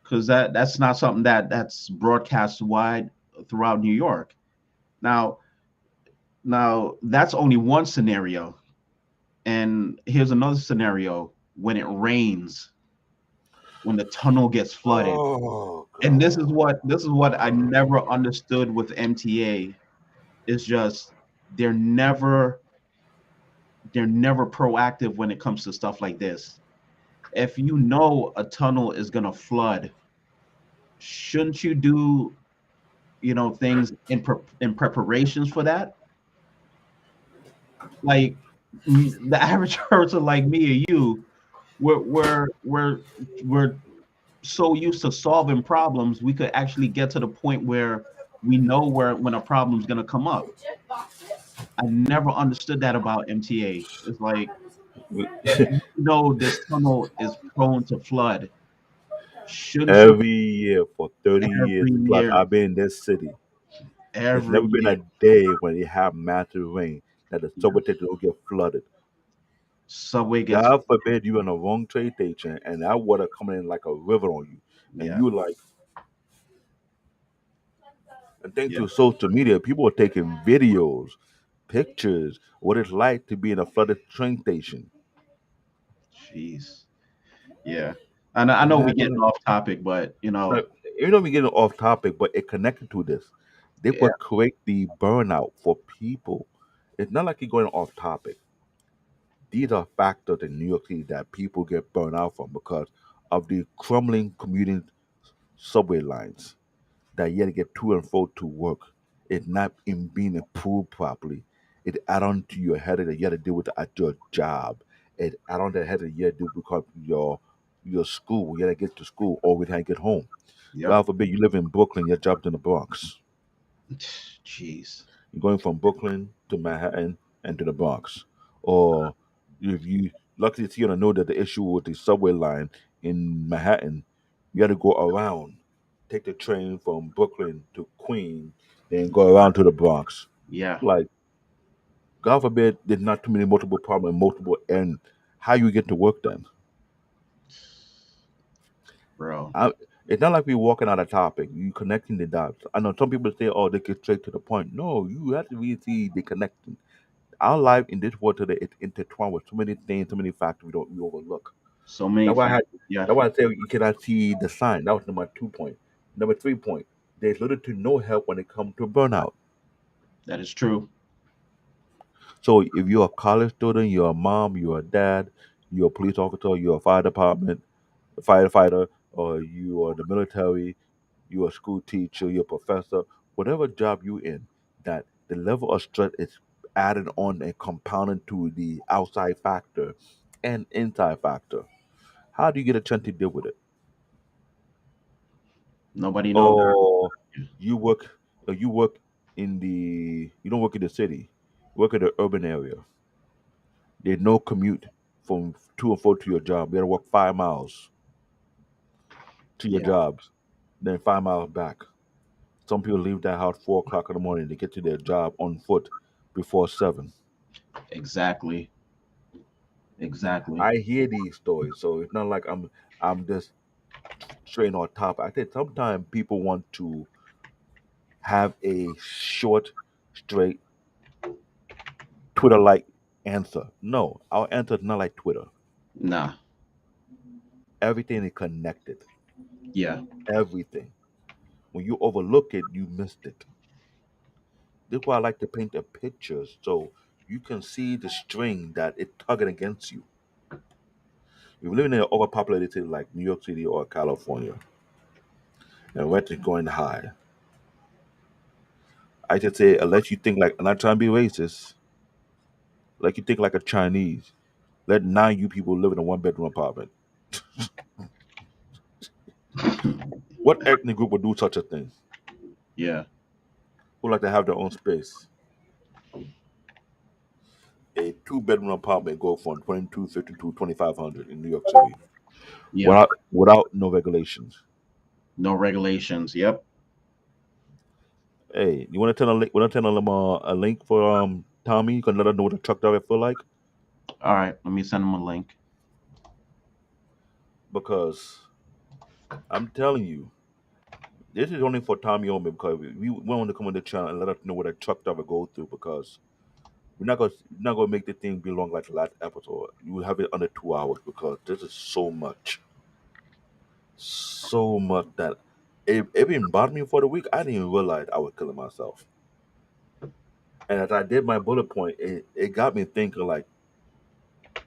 because that's not something that's broadcast wide throughout New York. Now, that's only one scenario, and here's another scenario: when it rains, when the tunnel gets flooded. Oh And god. this is what I never understood with MTA. Is just they're never they're never proactive when it comes to stuff like this. If you know a tunnel is gonna flood, shouldn't you do things in preparations for that? Like, the average person like me or you, we're so used to solving problems, we could actually get to the point where we know where when a problem's gonna come up. I never understood that about MTA. It's like, if you know this tunnel is prone to flood, shouldn't you Every year for 30 years every plus year, I've been in this city. It's every never been year? a day when it have massive rain that the Yeah, subway station don't get flooded. subway gets God forbid you in a wrong train station and that water coming in like a river on you. And yeah, you like, and thanks yeah. to social media, people are taking videos, pictures, what it's like to be in a flooded train station. Jeez. Yeah. I know we're getting Man, off topic, but like, even though we getting off topic, but it connected to this. They yeah, would create the burnout for people. It's not like you're going off topic. These are factors in New York City that people get burned out from because of the crumbling commuting subway lines that you had to get to and fro to work. It not in being improved properly. It add on to your headache that you had to deal with at your job. It add on to the headache you had to deal with because your school. You had to get to school or we had to get home. yep. God forbid you live in Brooklyn, your job's in the Bronx. Jeez. You're going from Brooklyn to Manhattan and to the Bronx. Or if you luckily see on a note that the issue with the subway line in Manhattan, you got to go around, take the train from Brooklyn to Queens, then go around to the Bronx. Yeah, Like, God forbid there's not too many multiple problems, multiple and how you get to work then. bro. I, it's not like we're walking out a topic. You connecting the dots. I know some people say, "Oh, they get straight to the point." No, you have to really see the connecting. Our life in this world today is intertwined with so many things, so many factors we overlook. So many That's why I had factors. Yeah, that's why I say you cannot see the sign. That was number 2 point. Number 3 point. There's little to no help when it comes to burnout. That is true. So if you're a college student, you're a mom, you're a dad, you're a police officer, you're a fire department, a firefighter, or you are in the military, you're a school teacher, you're a professor, whatever job you're in, that the level of stress is added on and compounded to the outside factor and inside factor. How do you get a chance to deal with it? Nobody knows. Or you work, you work in the, you don't work in the city, you work in the urban area. There's no commute from to and fro to your job. You got to walk 5 miles to your Yeah, jobs, then 5 miles back. Some people leave their house 4 o'clock in the morning to get to their job on foot before 7. exactly. Exactly. I hear these stories, so it's not like I'm just straight on top. I think sometimes people want to have a short, straight Twitter-like answer. No, our answer is not like Twitter. Nah. Everything is connected. Yeah. Everything. When you overlook it, you missed it. This is why I like to paint a picture so you can see the string that it's tugging against you. If you're living in an overpopulated city like New York City or California, and rent is going high, I should say, unless you think like, I'm not trying to be racist, like you think like a Chinese, let 9 you people live in a one-bedroom apartment. What ethnic group would do such a thing? Yeah. Who like to have their own space? A two-bedroom apartment go from 2250 to 2500 in New York City Yeah. without no regulations. No regulations. Yep. Hey, you want to tell a link? Want to tell them a link for Tommy? You can let us know what the truck driver feel like All right. Let me send them a link. because I'm telling you, this is only for Tommy only because we want to come on the channel and let us know what a truck driver go through because we're not gonna make the thing be long like the last episode. You will have it under 2 hours because this is so much that it been bothering me for the week. I didn't even realize I was killing myself. And as I did my bullet point, it got me thinking like,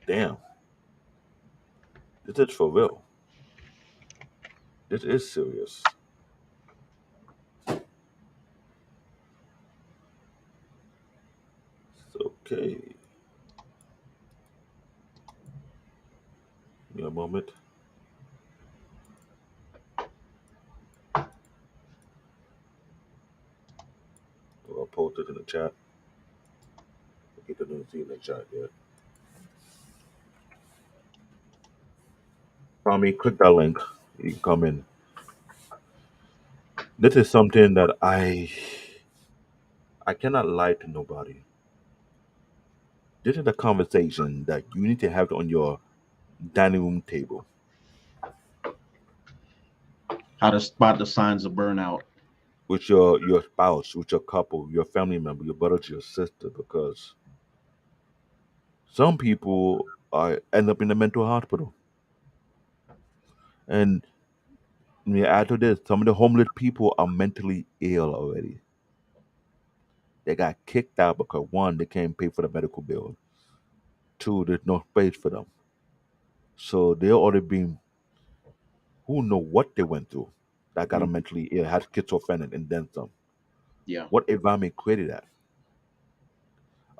damn, this is for real. This is serious. Okay, give me a moment. I'll post it in the chat. People didn't see it in the chat yet. Tommy, click that link. You can come in. This is something that I cannot lie to nobody. This is a conversation that you need to have on your dining room table How to spot the signs of burnout. with your spouse, with your couple, your family member, your brother, your sister, because some people are end up in the mental hospital. And when you add to this, some of the homeless people are mentally ill already. They got kicked out because one, they can't pay for the medical bill. Two, there's no space for them. So they're already being who know what they went through that got them Mm. mentally ill, had schizophrenic and then some. Yeah. What environment created that?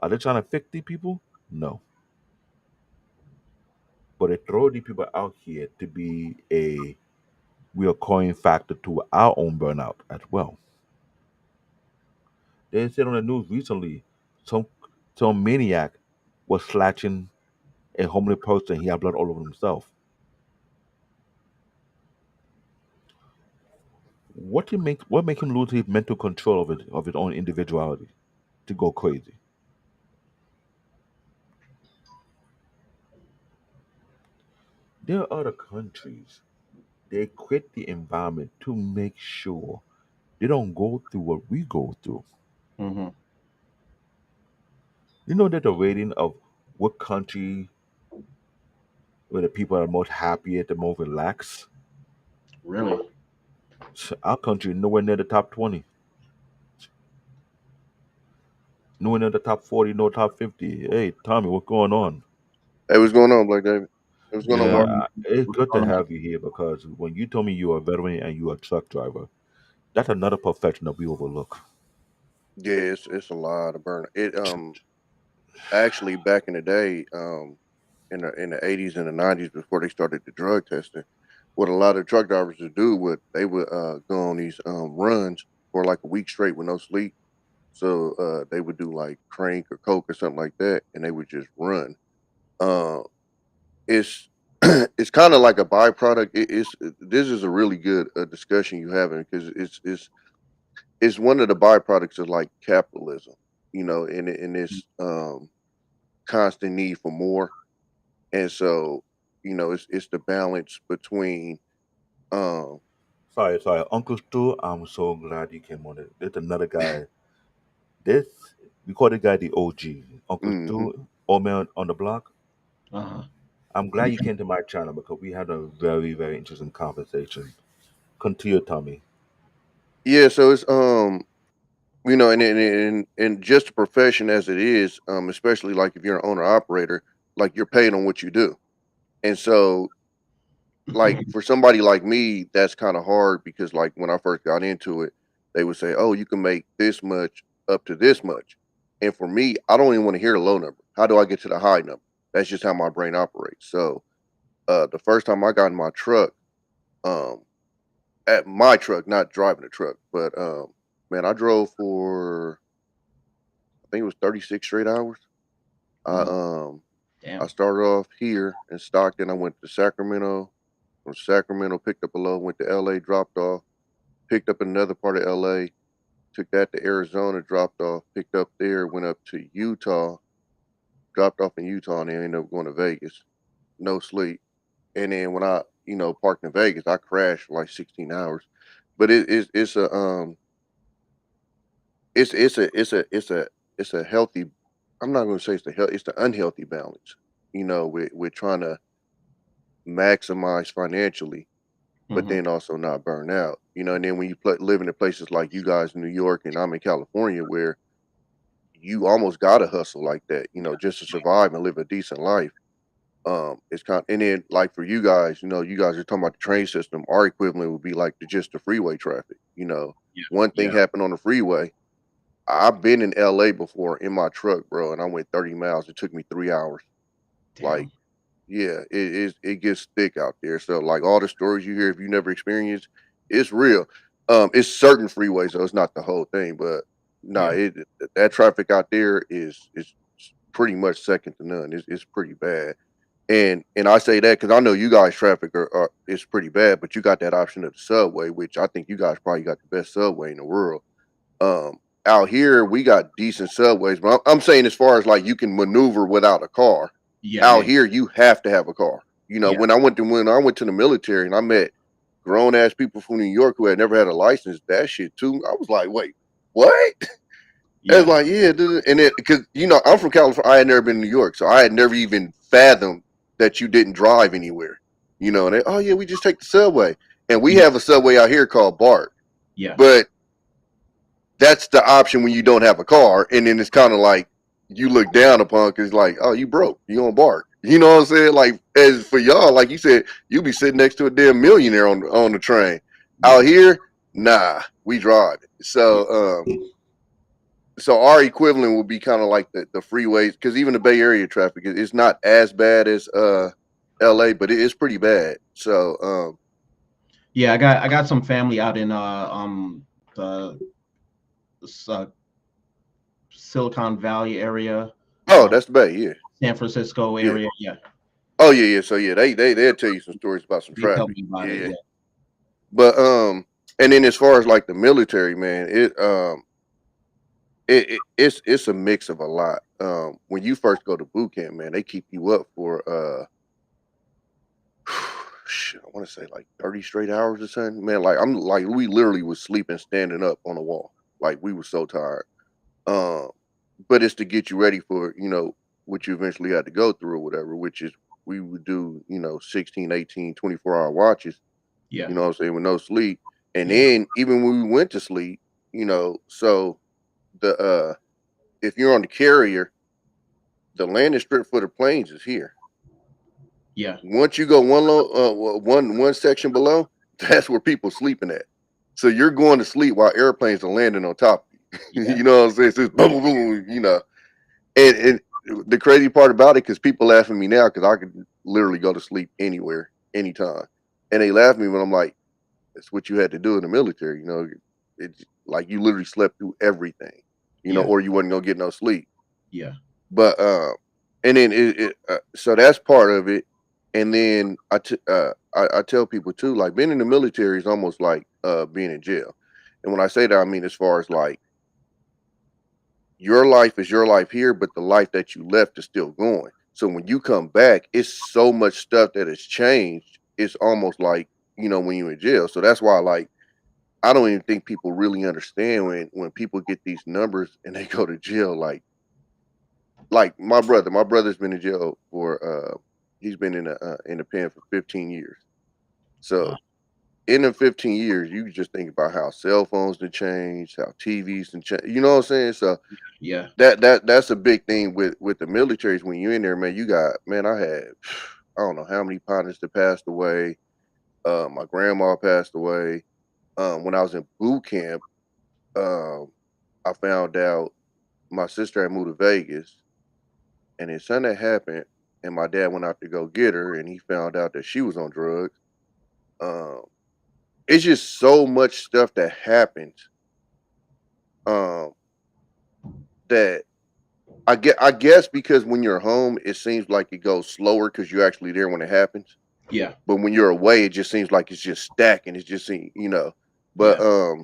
Are they trying to fix these people? No. But they throw these people out here to be a recurring factor to our own burnout as well. They said on the news recently, some some maniac was slashing a homeless person. He had blood all over himself. What make him lose his mental control of his own individuality to go crazy? There are other countries. They create the environment to make sure they don't go through what we go through. Hmm. You know that the rating of what country where the people are most happier, the most relaxed. Really. Our country nowhere near the top 20, nowhere near the top 40, no top 50. Hey, Tommy, what's going on? Hey, what's going on, Black David? Hey, what's going What's on, Yeah, Mark? going on? it's What's good to going on? have you here because when you told me you're a veteran and you're a truck driver, that's another profession that we overlook. Yeah, it's a lot of burn. It actually back in the day, in the 80s and the 90s before they started the drug testing, what a lot of truck drivers would do would they would go on these runs for like a week straight with no sleep. So they would do like crank or coke or something like that, and they would just run. Uh, it's it's kind of like a byproduct. This is a really good discussion you having because it's one of the byproducts of like capitalism, in this constant need for more, and so it's the balance between um Sorry, Uncle Stu. I'm so glad you came on it. There's another guy. This we call the guy the OG, Uncle hmm Stu, old man on the block. Uh-huh. I'm glad you came to my channel because we had a very, very interesting conversation. Continue, Tommy. yeah, so it's and just a profession as it is, especially like if you're an owner operator, like you're paid on what you do, and so like for somebody like me, that's kind of hard because like when I first got into it, they would say, "Oh, you can make this much up to this much," and for me, I don't even want to hear the low number. How do I get to the high number? That's just how my brain operates. So, the first time I got in my truck, um, at my truck, not driving the truck, but man, I drove for I think it was 36 straight hours. I Mm, um I damn. started off here in Stockton. I went to Sacramento. From Sacramento, picked up a load, went to LA, dropped off, picked up another part of LA, took that to Arizona, dropped off, picked up there, went up to Utah, dropped off in Utah, and then ended up going to Vegas. No sleep. And then when I, parked in Vegas, I crashed for like 16 hours. But it's a it's a healthy. I'm not going to say it's the unhealthy balance. With trying to maximize financially, but Hmm. then also not burn out. And then when you live in places like you guys in New York and I'm in California, where you almost gotta hustle like that, just to survive and live a decent life. It's kind, and then like for you guys, you guys are talking about the train system. Our equivalent would be like just the freeway traffic. Yeah. One thing Yeah. happened on the freeway. I've been in LA before in my truck, bro, and I went 30 miles. It took me 3 hours. Like, Damn. yeah, it gets thick out there. So like all the stories you hear, if you never experienced, it's real. It's certain freeways though. It's not the whole thing, but nah, Yeah. that traffic out there is pretty much second to none. It's pretty bad. And I say that because I know you guys traffic are is pretty bad, but you got that option of the subway, which I think you guys probably got the best subway in the world. Um, Out here we got decent subways, but I'm saying as far as like you can maneuver without a car. Yeah. Out Yeah. here you have to have a car. Yeah. When I went to the military and I met grown ass people from New York who had never had a license, that shit too. I was like, wait, what? It's Yeah. like, yeah, dude. And then because I'm from California, I had never been to New York, so I had never even fathomed that you didn't drive anywhere. And they, oh yeah, we just take the subway, and we Yeah. have a subway out here called BART, Yeah. but that's the option when you don't have a car, and then it's kind of like you look down upon because like, oh, you broke, you on BART. You know what I'm saying? Like as for y'all, like you said, you be sitting next to a damn millionaire on the train. Out Yeah. here, nah, we drive it. Yeah. So our equivalent would be kind of like the freeways because even the Bay Area traffic is not as bad as LA, but it is pretty bad. So Yeah. I got some family out in the uh, Silicon Valley area, oh, uh, that's the Bay, yeah, San Francisco yeah. area. Yeah. Oh yeah, yeah. So yeah, they'll tell you some stories about some They tell traffic. me about Yeah, it. yeah. Yeah. But and then as far as like the military, man, it's a mix of a lot. When you first go to boot camp, man, they keep you up for shit, I want to say like 30 straight hours or something. Man, like I'm like we literally was sleeping standing up on the wall. Like we were so tired. Um, but it's to get you ready for, what you eventually had to go through or whatever, which is we would do, 16, 18, 24-hour watches, Yeah. what I'm saying, with no sleep. And Yeah. then even when we went to sleep, so the if you're on the carrier, the landing strip for the planes is here. Yeah. Once you go one section below, that's where people sleeping at. So you're going to sleep while airplanes are landing on top of you. Yeah. You know what I'm saying? It's just boom, boom, boom, And the crazy part about it, because people laugh at me now, because I could literally go to sleep anywhere, anytime, and they laugh at me when I'm like, "That's what you had to do in the military." It's like you literally slept through everything, Yeah. or you wasn't gonna get no sleep. Yeah. But and then so that's part of it. And then I tell people too, like being in the military is almost like being in jail. And when I say that, I mean as far as like your life is your life here, but the life that you left is still going. So when you come back, it's so much stuff that has changed. It's almost like, when you're in jail. So that's why, like, I don't even think people really understand when people get these numbers and they go to jail. Like my brother's been in jail for he's been in the pen for 15 years. Wow. So in the 15 years, you just think about how cell phones done changed, how TVs done changed. You know what I'm saying? So Yeah. that's a big thing with the militaries. When you're in there, man, I had I don't know how many partners that passed away. My grandma passed away. When I was in boot camp, um, I found out my sister had moved to Vegas, and then something happened, and my dad went out to go get her, and he found out that she was on drugs. Um, it's just so much stuff that happens, um, that I guess because when you're home, it seems like it goes slower because you're actually there when it happens. Yeah. But when you're away, it just seems like it's just stacking. It's just But Yeah.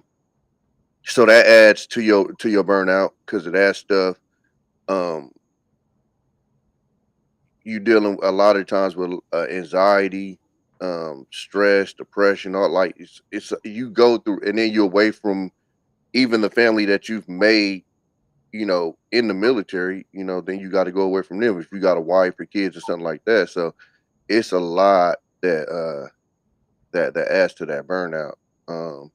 so that adds to your burnout because of that stuff. Um, you dealing a lot of times with anxiety, stress, depression, all like it's you go through, and then you're away from even the family that you've made, in the military. Then you got to go away from them if you got a wife or kids or something like that. So it's a lot that adds to that burnout um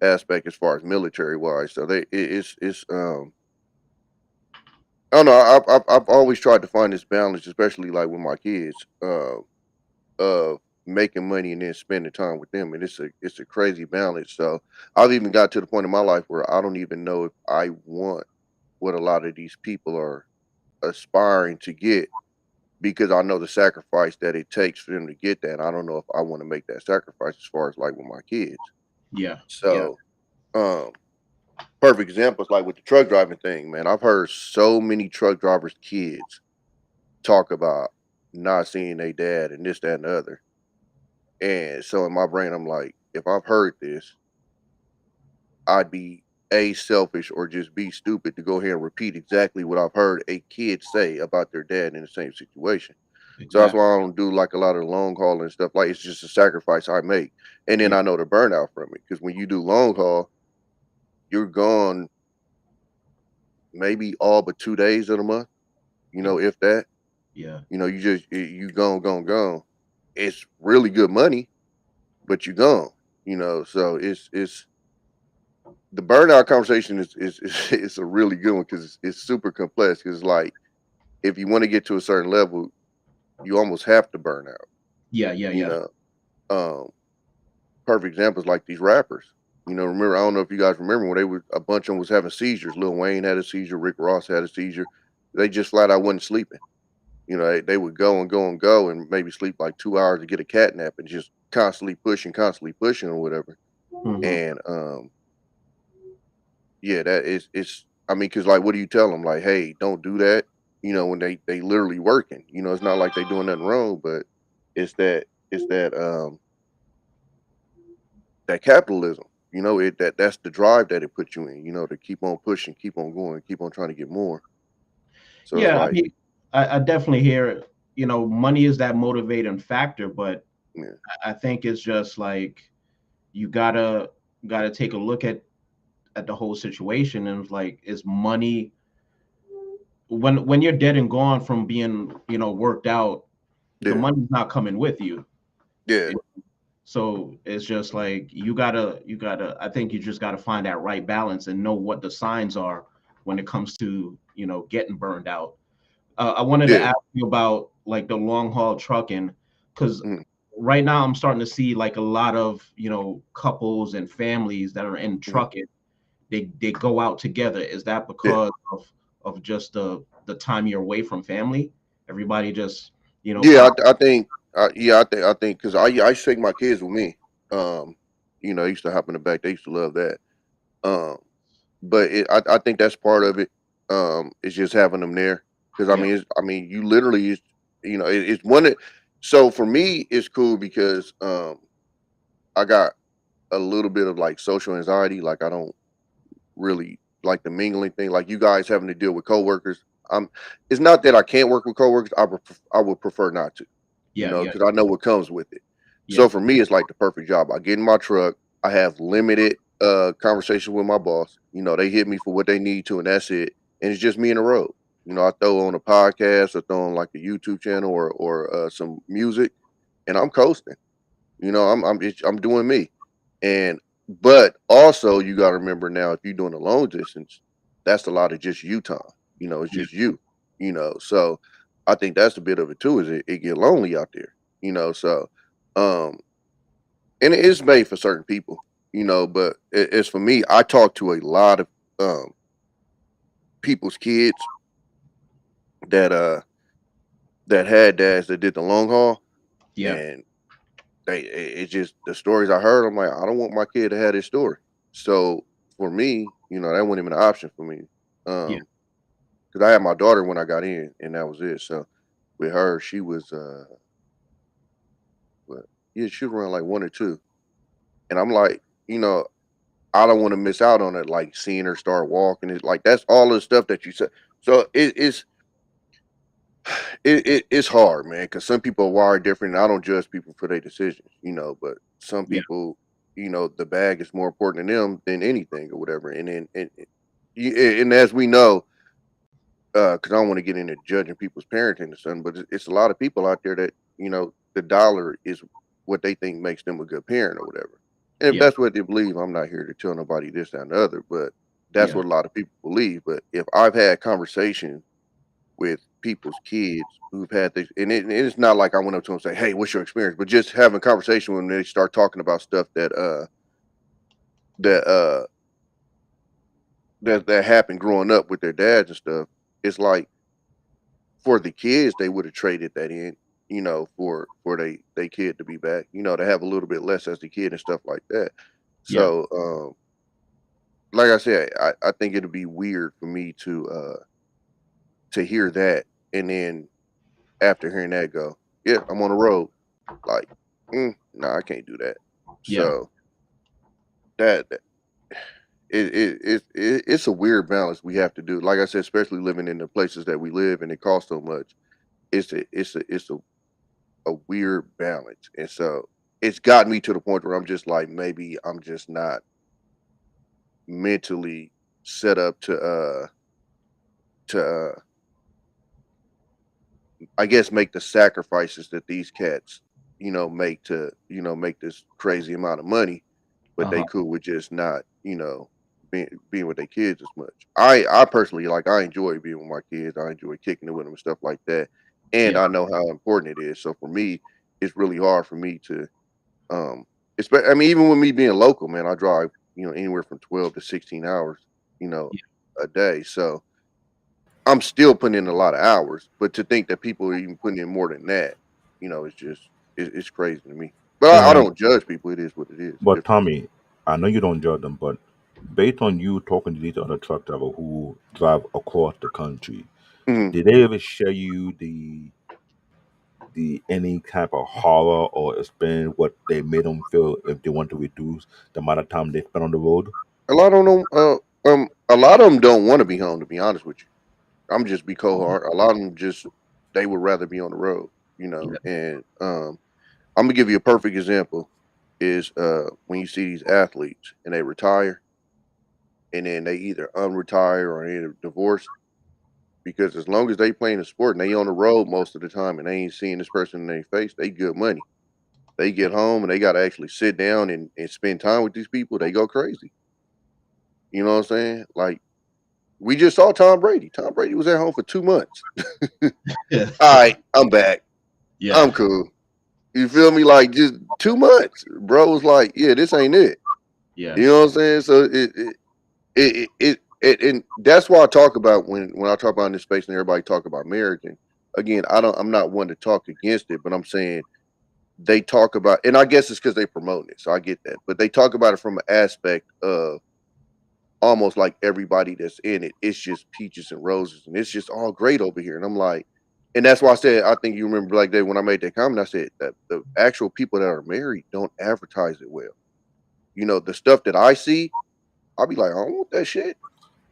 aspect as far as military wise. So it's I don't know. I've always tried to find this balance, especially like with my kids. Of making money and then spending time with them, and it's a crazy balance. So I've even got to the point in my life where I don't even know if I want what a lot of these people are aspiring to get, because I know the sacrifice that it takes for them to get that. I don't know if I want to make that sacrifice as far as like with my kids. Yeah. Yeah. So um perfect examples like with the truck driving thing, man. I've heard so many truck drivers' kids talk about not seeing their dad and this, that, and the other. And so in my brain, I'm like, if I've heard this, I'd be A, selfish, or just be stupid to go here and repeat exactly what I've heard a kid say about their dad in the same situation. So that's Exactly. why I don't do like a lot of long haul and stuff. Like it's just a sacrifice I make. And then Yeah. I know the burnout from it. Because when you do long haul, you're gone maybe all but 2 days of the month, Yeah. if that. Yeah. You gone, gone, gone. It's really good money, but you gone. So it's the burnout conversation is a really good one because it's super complex. Because like if you want to get to a certain level, you almost have to burn out. Yeah. Yeah. You Yeah. know, um, perfect examples like these rappers. Remember, I don't know if you guys remember when a bunch of them was having seizures. Lil Wayne had a seizure. Rick Ross had a seizure. They just flat out wasn't sleeping. They would go and go and go and maybe sleep like 2 hours to get a cat nap and just constantly pushing or whatever. Hmm. And yeah, that is it's I mean, cause like what do you tell them? Like, hey, don't do that, when they literally working. It's not like they doing nothing wrong, but it's that that capitalism. That's the drive that it puts you in, to keep on pushing, keep on going, keep on trying to get more. So it's Yeah. I like, mean, I definitely hear, money is that motivating factor, but yeah, I think it's just like you gotta take a look at the whole situation, and it's like, is money, when you're dead and gone from being, worked out, the yeah, money's not coming with you. yeah, And So it's just like you gotta I think you just gotta find that right balance and know what the signs are when it comes to, getting burned out. I wanted to Yeah. ask you about like the long haul trucking, because Mm, right now I'm starting to see like a lot of, couples and families that are in mhm. trucking. They go out together. Is that Yeah. because of just the time you're away from family? Everybody just, Yeah, I think, yeah, I think, because I used to take my kids with me. Um, I used to hop in the back. They used to love that. Um, but I think that's part of it. Is just having them there, because yeah, I mean, you literally, it's one. So for me, it's cool because I got a little bit of like social anxiety. Like I don't really like the mingling thing. Like you guys having to deal with coworkers. It's not that I can't work with coworkers. I would prefer not to, yeah, yeah, because I know what comes with it. yeah, So for me, it's like the perfect job. I get in my truck. I have limited conversation with my boss. They hit me for what they need to, and that's it. And it's just me in the road. I throw on a podcast or throw on like a YouTube channel or some music, and I'm coasting. I'm doing me. And but also you got to remember now, if you're doing a long distance, that's a lot of just you time. It's yeah, just you. So I think that's a bit of it too. Is it get lonely out there? So um, and it is made for certain people. But it's for me. I talk to a lot of um people's kids that that had dads that did the long haul, yeah, and it's just the stories I heard. I'm like, I don't want my kid to have this story. So for me, that wasn't even an option for me. yeah, Because I had my daughter when I got in, and that was it. So with her, she was what? Yeah, she was around like 1 or 2, and I'm like, I don't want to miss out on it. Like seeing her start walking, it's like that's all the stuff that you said. So it's hard, man, because some people are wired different. And I don't judge people for their decisions, but some yeah, people, the bag is more important to them than anything or whatever. And then, and as we know, because I don't want to get into judging people's parenting or something, but it's a lot of people out there that the dollar is what they think makes them a good parent or whatever. And if yeah, that's what they believe, I'm not here to tell nobody this, that, and the other. But that's yeah, what a lot of people believe. But if I've had conversations with people's kids who've had this, and it's not like I went up to them and say, "Hey, what's your experience?" But just having conversation when they start talking about stuff that that happened growing up with their dads and stuff. It's like for the kids, they would have traded that in, for they kid to be back, to have a little bit less as the kid and stuff like that. yeah, So, like I said, I think it'd be weird for me to hear that, and then after hearing that, go, yeah, I'm on the road. Like, no, I can't do that. yeah, So that it's a weird balance we have to do. Like I said, especially living in the places that we live and it costs so much. It's a weird balance, and so it's got me to the point where I'm just like, maybe I'm just not mentally set up to I guess make the sacrifices that these cats make to make this crazy amount of money, but they uh-huh, cool with just not being with their kids as much. I personally, like, I enjoy being with my kids. I enjoy kicking it with them and stuff like that, and yeah, I know how important it is. So for me, it's really hard for me to I mean, even with me being local, man, I drive anywhere from 12 to 16 hours, you know, yeah, a day. So I'm still putting in a lot of hours, but to think that people are even putting in more than that, it's just it's crazy to me. But I And don't judge people. It is what it is. but Different. Tommy, I know you don't judge them, but based on you talking to these other truck drivers who drive across the country, Mhm. did they ever share you the any type of horror or explain what they made them feel if they want to reduce the amount of time they spend on the road? A lot of them, a lot of them don't want to be home. To be honest with you, I'm just be cold uh-huh, hard. A lot of them just they would rather be on the road. yeah, And I'm gonna give you a perfect example. Is when you see these athletes and they retire and then they either unretire or they either divorced, because as long as they playing the sport and they on the road most of the time and they ain't seeing this person in their face, they good money. They get home and they got to actually sit down and spend time with these people. They go crazy. You know what I'm saying? Like we just saw Tom Brady. Tom Brady was at home for 2 months. All right, I'm back. I'm Yeah. cool. You feel me? Like just 2 months, bro was like, yeah, this ain't it. You know Yes. what I'm saying? So and that's why I talk about when I talk about in this space and everybody talk about marriage. And again, I'm not one to talk against it, but I'm saying they talk about, and I guess it's because they promote it, so I get that. But they talk about it from an aspect of almost like everybody that's in it, it's just peaches and roses, and it's just all great over here. And I'm like, and that's why I said, I think you remember Black Day when I made that comment. I said that the actual people that are married don't advertise it well. You know, the stuff that I see, I'll be like, I don't want that shit.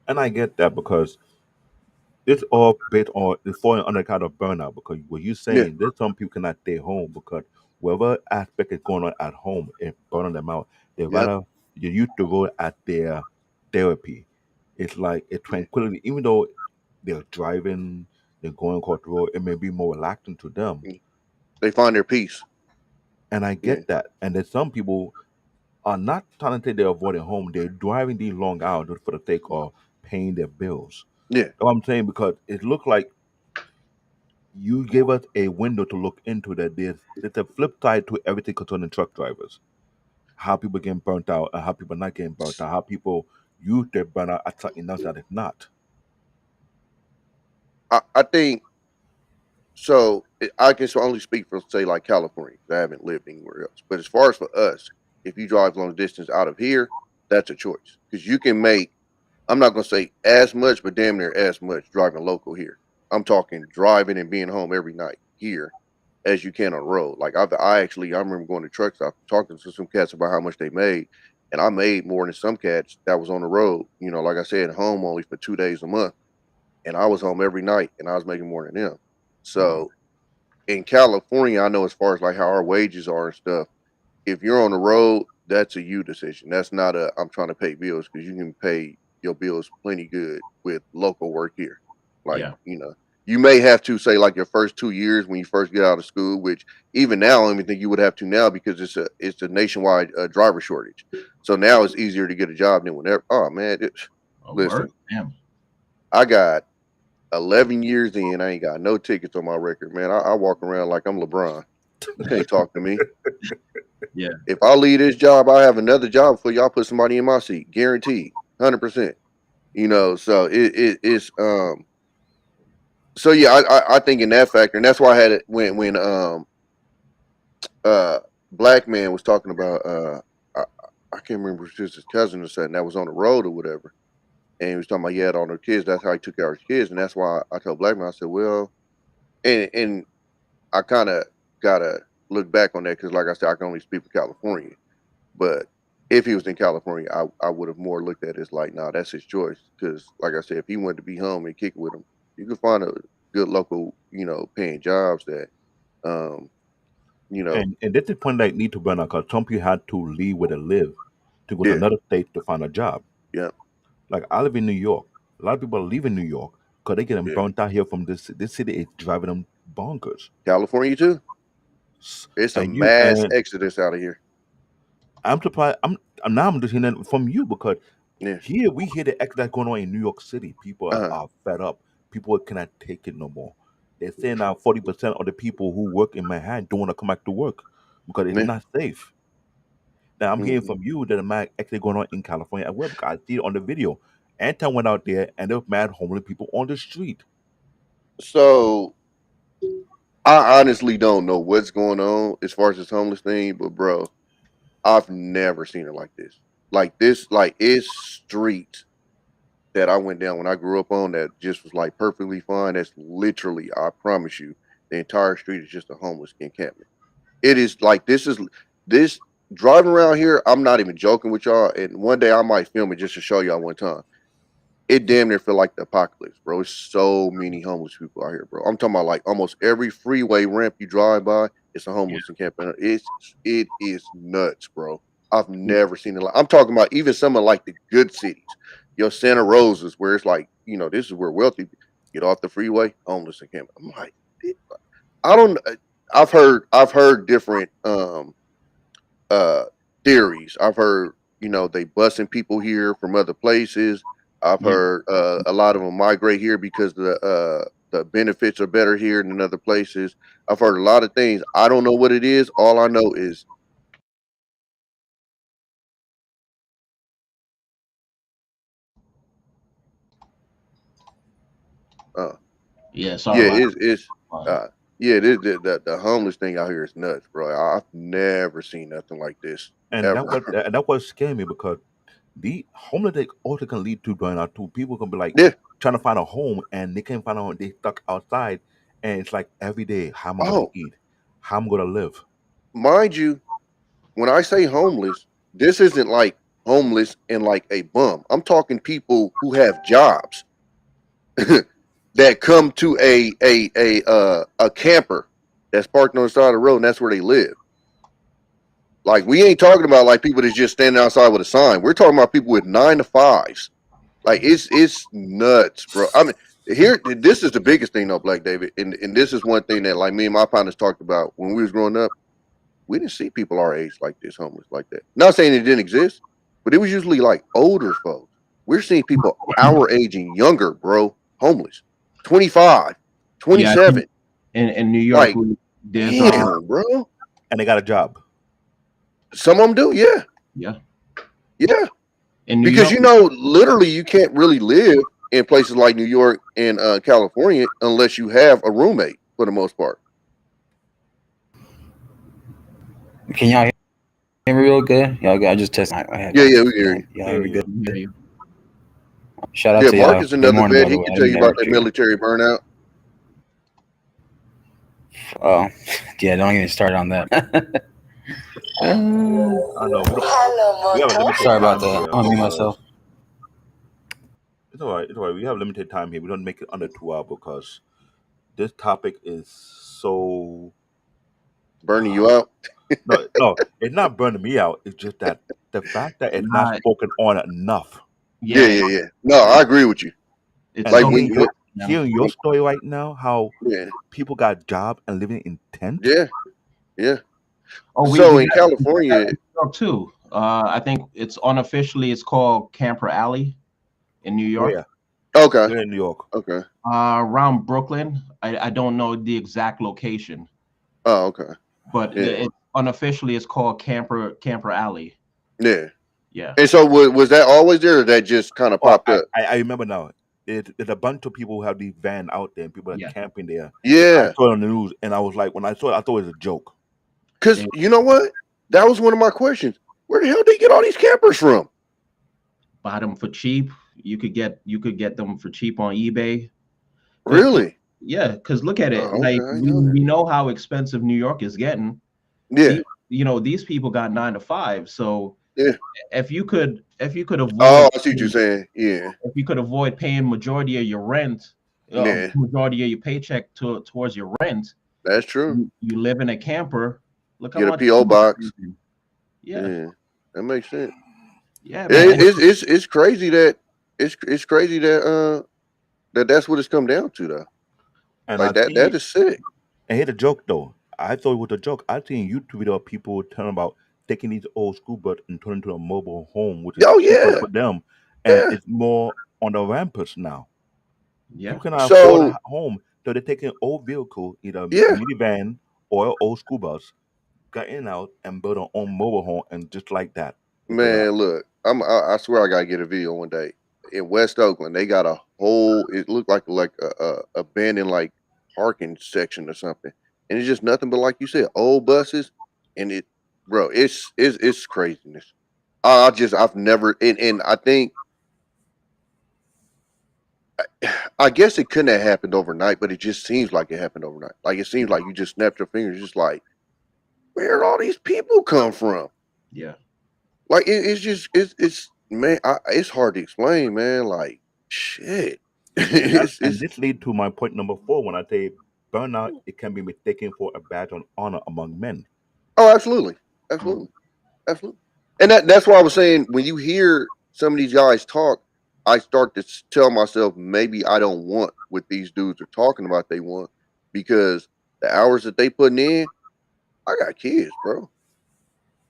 And I get that because it's all based on it's falling under kind of burnout because what you're Yeah, saying, there's some people cannot stay home because whatever aspect is going on at home, it's burning them out. They yep, rather you use the road at their therapy. It's like a yeah. tranquility, even though they're driving, they're going across the road, it may be more relaxing to them. Mm. They find their peace. And I Yeah, get that. And there's some people are not trying to say they're avoiding home, they're driving these long hours just for the sake of paying their bills. yeah. You know what I'm saying? Because it looks like you gave us a window to look into that there's a flip side to everything concerning truck drivers. How people getting burnt out and how people not getting burnt out, how people use their burnout at something else that is not. I think so. I can only speak for say like California. 'Cause I haven't lived anywhere else. But as far as for us, if you drive long distance out of here, that's a choice because you can make. I'm not gonna say as much, but damn near as much driving local here. I'm talking driving and being home every night here as you can on the road. Like I remember going to truck stop talking to some cats about how much they made, and I made more than some cats that was on the road. You know, like I said, home only for 2 days a month, and I was home every night, and I was making more than them. Wow. So in California, I know as far as like how our wages are and stuff, if you're on the road, that's a you decision. That's not a I'm trying to pay bills because you can pay your bills plenty good with local work here. Like, Yeah. you may have to say like your first 2 years when you first get out of school, which even now I don't even think you would have to now because it's a nationwide driver shortage. So now it's easier to get a job than whenever. Oh man, Oh, listen, word. Damn. I got 11 years in. I ain't got no tickets on my record, man. I walk around like I'm LeBron. You can't talk to me. Yeah. If I leave this job, I'll have another job for y'all. Put somebody in my seat, guaranteed, 100%. So it's so yeah, I think in that factor, and that's why I had it when uh Black Man was talking about I can't remember if it was just his cousin or something that was on the road or whatever, and he was talking about he had all their kids. That's how he took care of his kids, and that's why I told Black Man, I said, well, and I kind of gotta look back on that because, like I said, I can only speak for California. But if he was in California, I would have more looked at it as like, nah, that's his choice. Because, like I said, if he wanted to be home and kick it with him, you could find a good local, paying jobs that, um, you know, And that's the point that need to burn out because some people had to leave where they live to go to yeah, another state to find a job. yeah, Like I live in New York. A lot of people are leaving New York because they getting yeah. burnt out here from this city is driving them bonkers. California too. S- It's a And you mass and exodus out of here. I'm surprised. I'm just hearing that from you because Yeah. here we hear the exodus going on in New York City. People Uh-huh. are fed up. People cannot take it no more. They're saying now 40% of the people who work in Manhattan don't want to come back to work because it's Yeah. not safe. Now I'm hearing Hmm. from you that a man actually going on in California as well because I see it on the video. Anton went out there and there were mad homeless people on the street. So I honestly don't know what's going on as far as this homeless thing, but bro, I've never seen it like this. Like this, like it's street that I went down when I grew up on that just was like perfectly fine. That's literally, I promise you, the entire street is just a homeless encampment. It is like this driving around here. I'm not even joking with y'all. And one day I might film it just to show y'all one time. It damn near feel like the apocalypse, bro. It's so many homeless people out here, bro. I'm talking about like almost every freeway ramp you drive by, it's a Yeah. homeless encampment. It is nuts, bro. I've never seen it. I'm talking about even some of like the good cities, your Santa Rosas, where it's like this is where wealthy get off the freeway, homeless encampment. I'm like, I don't. I've heard different uh theories. I've heard, they busing people here from other places. I've Yeah. heard a lot of them migrate here because the benefits are better here than other places. I've heard a lot of things. I don't know what it is. All I know is uh Yeah. Sorry yeah, about it's that. uh yeah, the homeless thing out here is nuts, bro. I've never seen nothing like this And ever. that was scaring me because the homeless also can lead to burnout too. People can be like Yeah. trying to find a home and they can't find a home. They stuck outside, and it's like every day, how am I gonna Oh, eat? How am I gonna live? mind you, when I say homeless, this isn't like homeless and like a bum. I'm talking people who have jobs that come to a camper that's parked on the side of the road, and that's where they live. Like, we ain't talking about like people that's just standing outside with a sign. We're talking about people with 9 to 5s. Like, it's nuts, bro. I mean, here, this is the biggest thing though, Black David, and this is one thing that like me and my partners talked about when we was growing up. We didn't see people our age like this, homeless like that. Not saying it didn't exist, but it was usually like older folks. We're seeing people our age and younger, bro, homeless. 25, Yeah. I think 27. in New York, Like, there's damn, bro. And they got a job. Some of them do, yeah. yeah, Yeah. in New Because York. literally you can't really live in places like New York and California unless you have a roommate for the most part. Can y'all hear me real good? Y'all good? I just tested my Yeah, headphones. yeah, we can hear you. Y'all Yeah, hear me yeah. good? We hear you. Shout out Yeah, to Mark y'all. is Good another morning, vet. by the He way. can I tell didn't you mean to about interrupt that you. military burnout. Uh, yeah, don't even start on that. I know we have a limited Sorry about time that. here I'll mute myself. because it's all right. It's all right. We have limited time here. We don't make it under 2 hours because this topic is so. Burning you out. No, it's not burning me out. It's just that the fact that it's not Not, spoken on enough, Yeah, yeah, yeah, yeah. No, I agree with you. it's and Like so hearing when, now. your story right now, how yeah, people got job and living in tent. yeah, yeah. Oh, So in we got that California, in New York too. I think it's unofficially it's called Camper Alley in New York. Where? okay, We're in New York. okay. Around Brooklyn. I don't know the exact location, Oh, okay. but Yeah, it unofficially it's called Camper Alley. yeah. Yeah, And so was that always there, or that just kind of Oh, popped up? I remember now. It's a bunch of people who have these van out there and people are yeah. camping there. I Yeah, saw it on the news and I was like, when I saw it, I thought it was a joke. because They you know what? That was one of my questions. Where the hell did they get all these campers from? buy them for cheap. You could get them for cheap on eBay. Cause Really? yeah, cause look at it. Oh, okay. Like I we, know that. we know how expensive New York is getting. Yeah, These people got 9 to 5. So yeah. if you could Oh, avoid I see what you're saying. Yeah, if you could avoid paying majority of your rent, yeah. majority of your paycheck towards your rent, That's true. you live in a camper. Look how Get a much PO food you're box. saving. Yeah, Yeah, that makes sense. yeah, man. It, it's crazy that it's crazy that that's what it's come down to though. And Like I that see, is sick. and here's a joke though. I thought it was a joke. I seen YouTube video of people telling about taking these old school bus and turning into a mobile home, which is Oh cheaper yeah, for them, and yeah. it's more on the rampage now. Yeah, People cannot afford So a home, so they're taking old vehicle, either yeah, minivan or an old school bus, got in and out and build their own mobile home, and just like that, they're man. Look, I swear I gotta get a video one day in West Oakland. They got a whole. It looked like a abandoned like parking section or something, and it's just nothing but like you said, old buses, and bro, it's craziness. I've never, and I think I guess it couldn't have happened overnight, but it just seems like it happened overnight. Like it seems like you just snapped your fingers, just like where'd all these people come from? yeah. Like it's just it's man, it's hard to explain, man. Like shit, and it's this lead to my point number 4 when I say burnout. It can be mistaken for a badge of honor among men. oh, absolutely, Mm. absolutely, absolutely. And that's why I was saying when you hear some of these guys talk, I start to tell myself maybe I don't want what these dudes are talking about. They want because the hours that they putting in. I got kids, bro.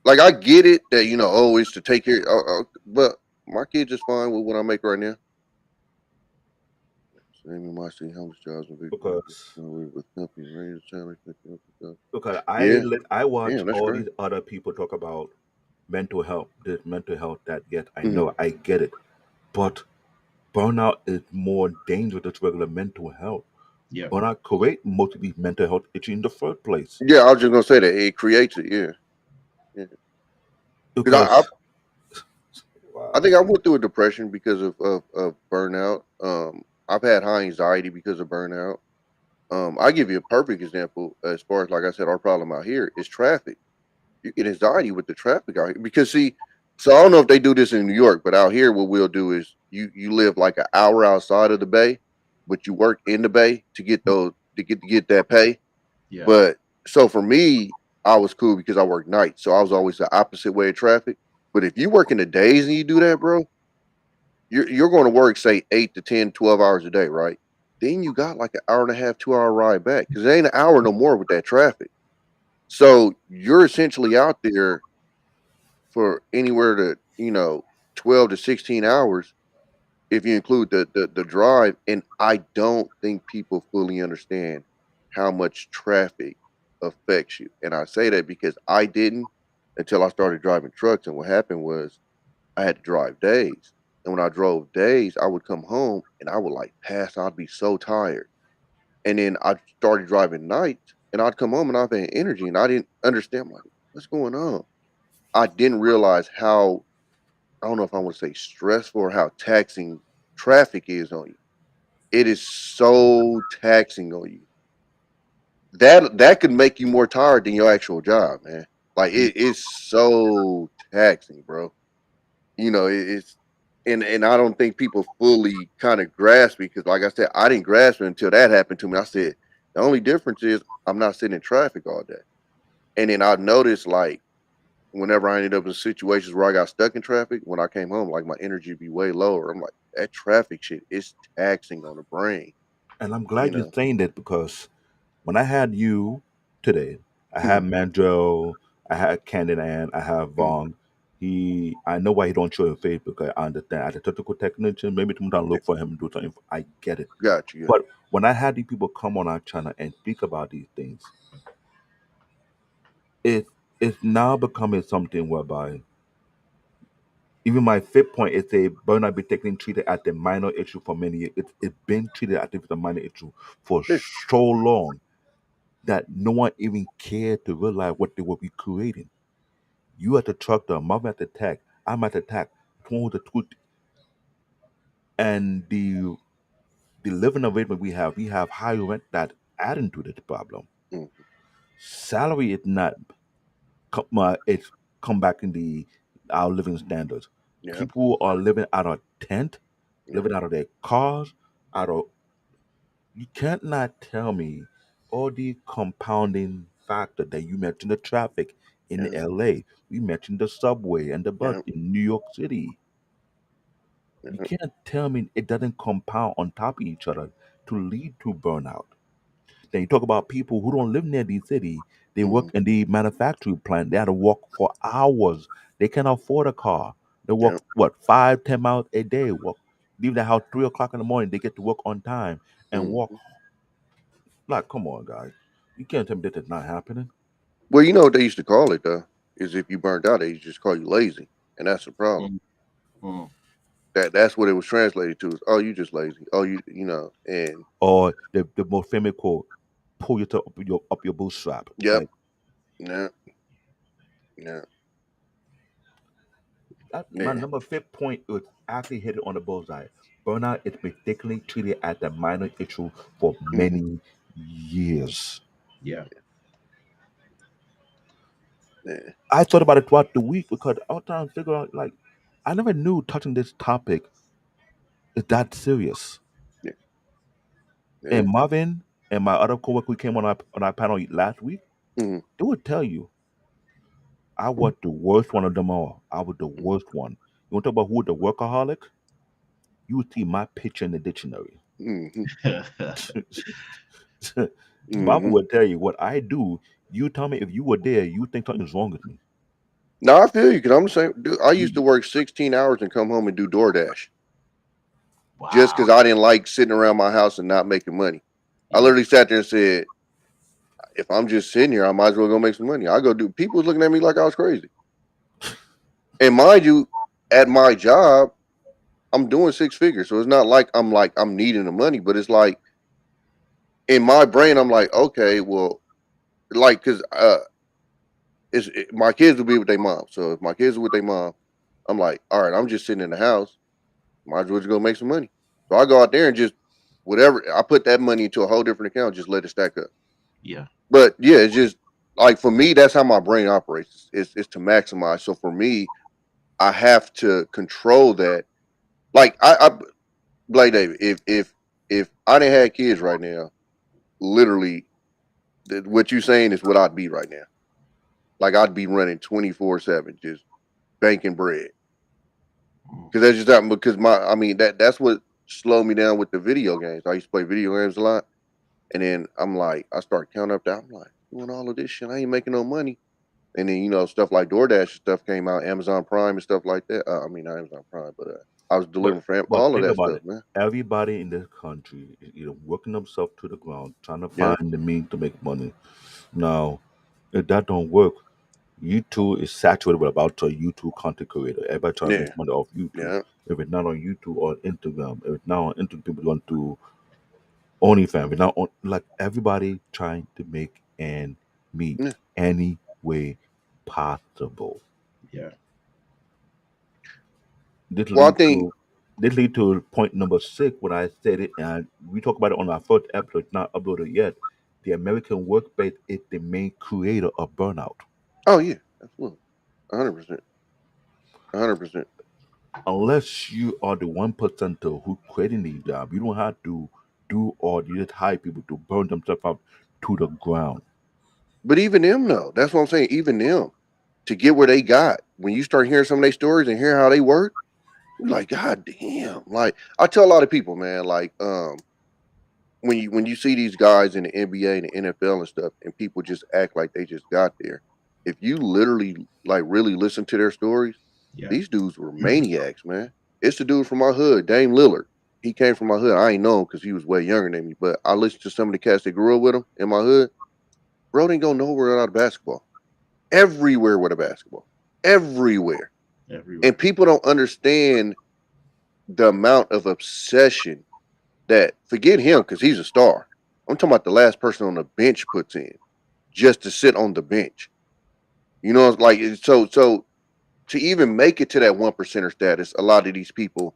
Like I get it that oh, it's to take care, but my kids is fine with what I make right now. Same my city homeless jobs and big projects. because With companies ready to challenge picking up the stuff. because Yeah, I watch damn, that's all great. these other people talk about mental health, this mental health that yet I Hmm. know I get it, but burnout is more dangerous than regular mental health. Yeah. Burnout create most of these mental health issues in the first place Yeah, I was just gonna say that it creates it. Yeah, yeah. Because because I wow. think I went through a depression because of burnout. I've had high anxiety because of burnout. I give you a perfect example as far as like I said, our problem out here is traffic. You get anxiety with the traffic out here because see, so I don't know if they do this in New York, but out here what we'll do is you live like an hour outside of the bay, but you work in the bay to get that pay. Yeah. But so for me, I was cool because I work nights, so I was always the opposite way of traffic. But if you work in the days and you do that, bro, you're going to work say 8 to 10, 12 hours a day, right? Then you got like an hour and a half, 2 hour ride back because it ain't an hour no more with that traffic. So you're essentially out there for anywhere to 12 to 16 hours if you include the drive. And I don't think people fully understand how much traffic affects you. And I say that because I didn't until I started driving trucks. And what happened was I had to drive days. And when I drove days, I would come home and I would like pass. I'd be so tired. And then I started driving nights and I'd come home and I'd have energy and I didn't understand. I'm like, what's going on? I didn't realize how, I don't know if I want to say stressful or how taxing traffic is on you. It is so taxing on you. That could make you more tired than your actual job, man. Like Yeah. it is so taxing, bro. It's and I don't think people fully kind of grasp it because, like I said, I didn't grasp it until that happened to me. I said the only difference is I'm not sitting in traffic all day, and then I noticed like whenever I ended up in situations where I got stuck in traffic, when I came home, like my energy be way lower. I'm like that traffic shit is taxing on the brain, And I'm you glad you're know. saying that because when I had you today, I had Mm, Mandro, I had Candyman, I have mm, Vong. I know why he don't show his face because I understand. As a technical technician, maybe sometimes yeah, look for him and do something. I get it. got you. But when I had these people come on our channel and speak about these things, it it's now becoming something whereby even my fifth point is a burnout be taken treated as a minor issue for many years. It's been treated as if it's a minor issue for Yeah. so long that no one even cared to realize what they would be creating. You at the truck, the mom at the tech, I'm at the tech, one with the truth, and the living arrangement we have high rent that adding to this problem. Mm, Salary is not it's come back in the our living standards. yeah, People are living out of tent, yeah, living out of their cars, out of you can't not tell me all the compounding factor that you mentioned the traffic in yeah, LA, we mentioned the subway and the bus yeah, in New York City. You yeah, can't tell me it doesn't compound on top of each other to lead to burnout. Then you talk about people who don't live near the city. They work mm, in the manufacturing plant. They have to walk for hours. They can't afford a car. They yeah. walk what 5, 10 miles a day. Walk leave the house 3 o'clock in the morning. They get to work on time and walk. Mm. Like, come on, guys. You can't tell me that is not happening. Well, you know what they used to call it though is if you burnt out, they used to just call you lazy, and that's the problem. Mm, mm. That's what it was translated to. Is, oh, you just lazy. Oh, and Or the most famous quote, pull yourself up your bootstrap. yep, Like yeah, yeah, my yeah. number fifth point was actually hit it on the bullseye. Burnout is mistakenly treated as a minor issue for Hmm. many years. Yeah. Yeah, I thought about it throughout the week because I was trying to figure out like I never knew touching this topic is that serious. yeah, And yeah. Marvin and my other coworker who came on our panel last week, Hmm. they would tell you I was the worst one of them all. I was the worst one. You want to talk about who the workaholic? You would see my picture in the dictionary. Hmm. Marvin Hmm. would tell you what I do. You tell me if you were there, you think something's wrong with me. No, I feel you because I'm the same. Dude, I used to You, work 16 hours and come home and do DoorDash just Wow. because I didn't like sitting around my house and not making money. I Yeah. literally sat there and said, if I'm just sitting here, I might as well go make some money. I go do. People was looking at me like I was crazy. And mind you, at my job, I'm doing six figures, so it's not like I'm needing the money, but it's like in my brain, I'm like, okay, well, like because my kids will be with their mom. So if my kids are with their mom, I'm like, all right, I'm just sitting in the house. Might as well just go make some money. So I go out there and just whatever I put that money into a whole different account, just let it stack up. Yeah. But yeah, it's just like for me, that's how my brain operates. It's to maximize. So for me, I have to control that. Like Blake David, if I didn't have kids right now, literally, what you saying is what I'd be right now. Like I'd be running 24/7, just banking bread. Mm. Because that's just that. Because I mean, that's what slowed me down with the video games. I used to play video games a lot, and then I'm like, I start counting up that. I'm like, doing all of this shit, I ain't making no money. And then stuff like DoorDash and stuff came out, Amazon Prime and stuff like that. I mean, not Amazon Prime, but I was but delivering for but all of think that about stuff, it. man. Everybody in this country is either working themselves to the ground, trying to Yeah, find the means to make money. Now, if that don't work, YouTube is saturated with about a YouTube content creator. Everybody trying to yeah, make money off YouTube. yeah, If it's not on YouTube or Instagram, if it's not on Instagram, people want to OnlyFans. If it's not on, like everybody trying to make and meet yeah. any way possible. Yeah. This Well, I lead think, to this lead to point number six when I said it, and we talked about it on our first episode, not uploaded yet. The American workplace is the main creator of burnout. oh yeah, absolutely, 100%, 100%. Unless you are the 1% who creating the job, you don't have to do all you just hire people to burn themselves out to the ground. But even them, though, that's what I'm saying. Even them, to get where they got, when you start hearing some of their stories and hear how they work, you're like, God damn. Like I tell a lot of people, man, like when you see these guys in the NBA and the NFL and stuff, and people just act like they just got there. If you literally like really listen to their stories, Yeah. these dudes were maniacs, man. It's the dude from my hood, Dame Lillard. He came from my hood. I ain't know him because he was way younger than me, but I listened to some of the cats that grew up with him in my hood. Bro didn't go nowhere without a basketball. Everywhere with a basketball. Everywhere. And Everywhere. people don't understand the amount of obsession that forget him because he's a star. I'm talking about the last person on the bench puts in just to sit on the bench. It's like so to even make it to that 1% status, a lot of these people,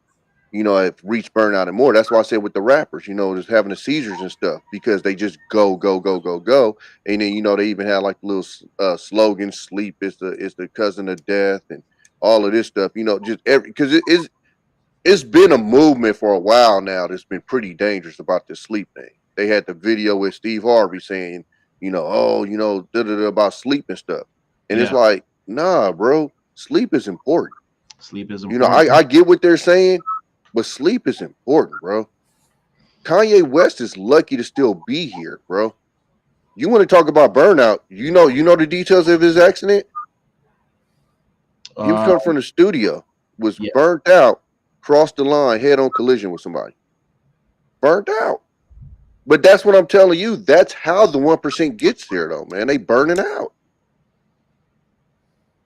have reached burnout and more. That's why I said with the rappers, just having the seizures and stuff because they just go, go, go, go, go, and then they even had like the little slogan, "Sleep is the cousin of death," and all of this stuff. Just every because it's been a movement for a while now that's been pretty dangerous about this sleep thing. They had the video with Steve Harvey saying, oh, da da da about sleep and stuff. And it's Yeah. like, nah, bro, sleep is important. Sleep is You know, important. I get what they're saying, but sleep is important, bro. Kanye West is lucky to still be here, bro. You want to talk about burnout? You know the details of his accident. He was Uh, coming from the studio, was yeah. burnt out, crossed the line, head on collision with somebody, burnt out. But that's what I'm telling you. That's how the 1% gets there, though, man. They burning out.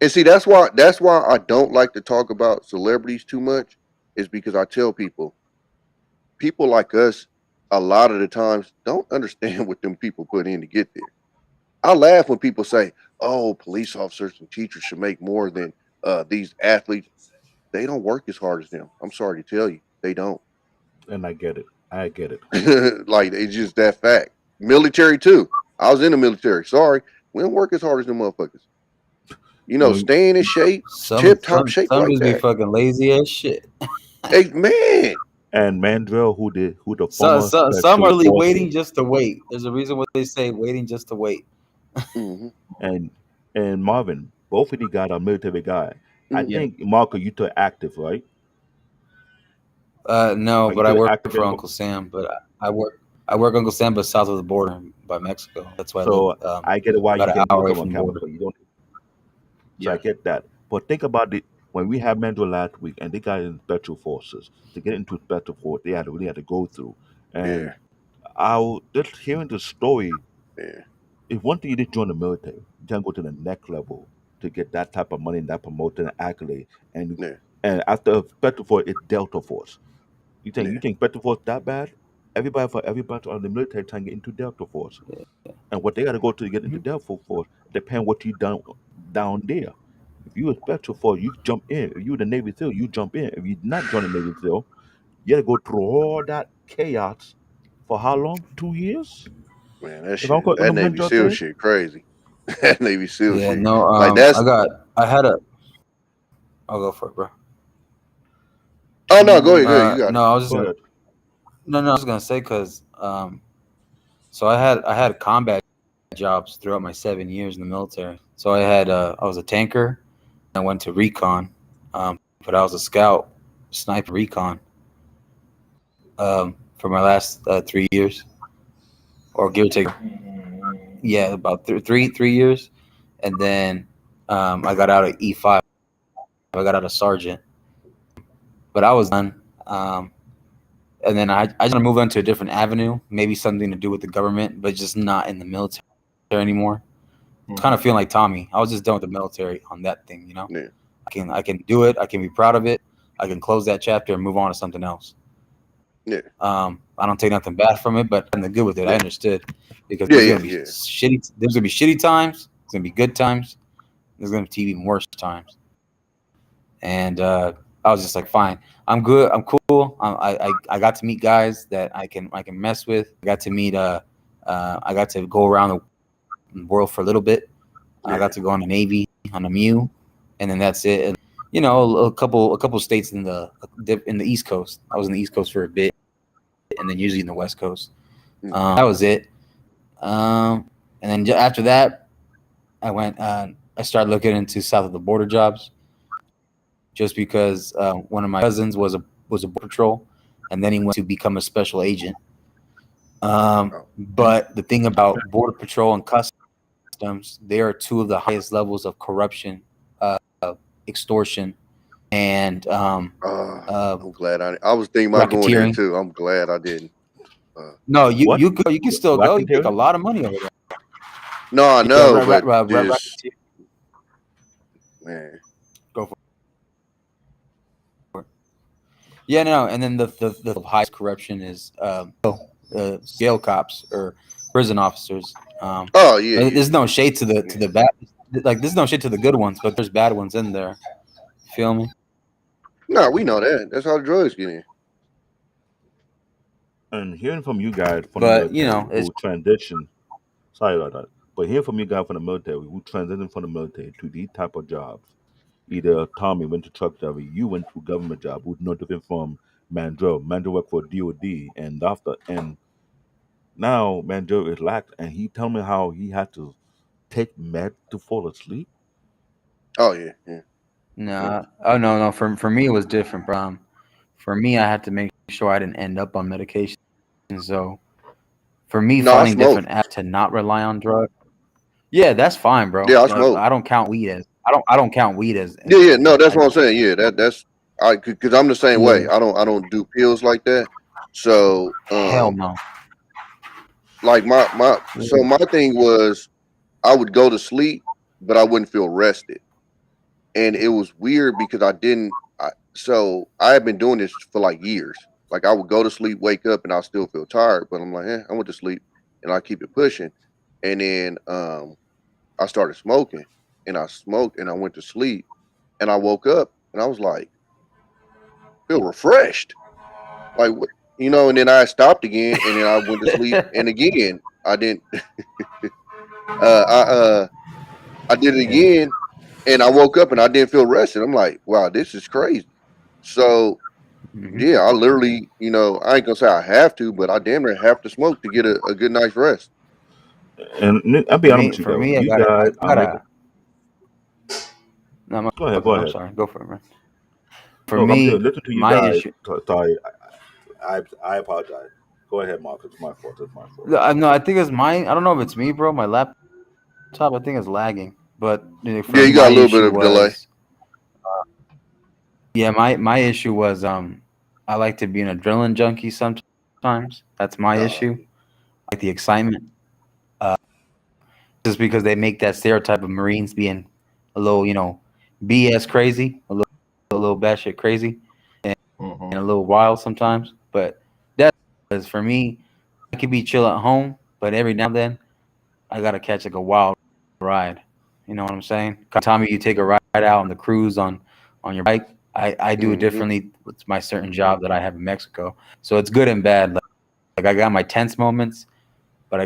And see, that's why I don't like to talk about celebrities too much. Is because I tell people like us, a lot of the times don't understand what them people put in to get there. I laugh when people say, "Oh, police officers and teachers should make more than these athletes." They don't work as hard as them. I'm sorry to tell you, they don't. And I get it. I get it. Like it's just that fact. Military too. I was in the military. Sorry, we don't work as hard as them motherfuckers. You know, Staying in shape, Some tip top some shape some like just be that. fucking lazy as shit. Hey man. and Mandrell, who the former Some are special really waiting forces, just to wait. There's a reason why they say waiting just to wait. Hmm. and and Marvin, both of the guys are military guy. I Hmm. Yeah. think Marco, you took active, right? No, Are you but I took work active for in? Uncle Sam. But I work Uncle Sam, but south of the border. by Mexico. That's why I live So I get why about you an can hour do away some on from the camera border. because you don't. So I Yeah. get that. But think about it. When we had Mandel last week and they got in special forces, to get into special force, they really had to go through. Yeah, And I just hearing the story, yeah, if one thing you didn't join the military, you can go to the next level to get that type of money and that promotion and accolade. And yeah, and after special force, it's Delta Force. You yeah, think special force that bad? Everybody on the military trying to get into Delta Force. And what they got to go to get into Mhm. Delta Force depend what you done down there. If you a special force, you jump in. If you the Navy SEAL, you jump in. If you not joining Navy SEAL, you got to go through all that chaos for how long? 2 years? man, that If I'm shit, correct, that when Navy I'm SEAL saying? shit crazy. That Navy SEAL Yeah, shit, no, like that's. I had a. I'll go for it, bro. Oh no, go ahead, go ahead, you got No, it. I was just Go gonna. ahead. No, I was gonna say because so I had combat jobs throughout my 7 years in the military. So I was a tanker. I went to recon, but I was a scout, sniper recon, for my last 3 years, or give or take. Yeah, about 3 years, and then I got out of E5. I got out of sergeant, but I was done. And then I just want to move on to a different avenue, maybe something to do with the government, but just not in the military anymore. Kind of feeling like Tommy. I was just done with the military on that thing, you know. Yeah, I can do it. I can be proud of it. I can close that chapter and move on to something else. yeah, I don't take nothing bad from it, but I'm good with it. I yeah, understood because yeah, there's yeah, gonna be yeah. shitty. There's gonna be shitty times. There's gonna be good times. There's gonna be even worse times. And I was just like, fine, I'm good. I'm cool. I got to meet guys that I can mess with. I got to go around the world for a little bit. I Yeah. got to go on the Navy on a MEU, and then that's it. And a couple states in the East Coast. I was in the East Coast for a bit, and then usually in the West Coast. Mm. That was it. And then after that, I went. I started looking into south of the border jobs, just because one of my cousins was a border patrol, and then he went to become a special agent. Oh, But the thing about border patrol and customs, they are two of the highest levels of corruption, extortion, and I'm glad I was thinking about going there racketeering. too. I'm glad I didn't. Uh, No, you What? you could you can still go. You make a Racketeering? lot of money over there. no, I Yeah, know, but just racketeering. man, Go for it. Yeah, no, and then the highest corruption is jail cops or prison officers. oh yeah, yeah, There's no shade to yeah. the bad, like there's no shade to the good ones, but there's bad ones in there. Feel me? No, we know that. That's how the drugs get in. And hearing from you guys from the But military it's who transition, sorry about that, but hearing from you guys from the military who transition from the military to these type of jobs, either Tommy went to truck driver, you went to government job, who's no different from Mandro. Mandro worked for DOD, and now Mandro is lax, and he tell me how he had to take med to fall asleep. Oh yeah, yeah. no, oh no. For me, it was different, bro. For me, I had to make sure I didn't end up on medication. So for me, No, I finding smoke. different apps to not rely on drugs. Yeah, that's fine, bro. Yeah, I smoke. I don't count weed as I don't count weed Yeah, yeah. as No, an that's what I'm addict. saying. Yeah, that's I because I'm the same Yeah, way. I don't do pills like that. So hell no. like my thing was I would go to sleep, but I wouldn't feel rested. And it was weird because I didn't. So I had been doing this for like years. Like I would go to sleep, wake up, and I'll still feel tired, but I'm like, I went to sleep, and I keep it pushing. And then I started smoking, and I smoked, and I went to sleep, and I woke up, and I was like, feel refreshed, like what, And then I stopped again, and then I went to sleep, and again I didn't. Uh, I uh, I did it Yeah. again, and I woke up, and I didn't feel rested. I'm like, wow, this is crazy. So hmm yeah, I literally, I ain't gonna say I have to, but I damn near have to smoke to get a good night's rest. And I'll be For honest me, with you for though, me, I you gotta, I guys are making. gotta. No, I'm, Go ahead, okay, go I'm ahead. sorry. Go for it, man. For No, I'm saying me, listen to you my guys. issue. Sorry, I apologize. Go ahead, Mark. It's my fault. It's my fault. No, I think it's mine. I don't know if it's me, bro. My laptop, I think, is lagging. But Yeah, for you my got a little bit issue of delay. was, yeah, my issue was, I like to be an adrenaline junkie sometimes. That's my Uh, issue. I like the excitement. Uh, just because they make that stereotype of Marines being a little, BS crazy, a little batshit crazy, Mm-hmm. and a little wild sometimes. But that's because for me, I could be chill at home, but every now and then I gotta catch like a wild ride. You know what I'm saying? Tommy, you take a ride out on the cruise on your bike. I do it hmm differently with my certain job that I have in Mexico. So it's good and bad. Like I got my tense moments, but I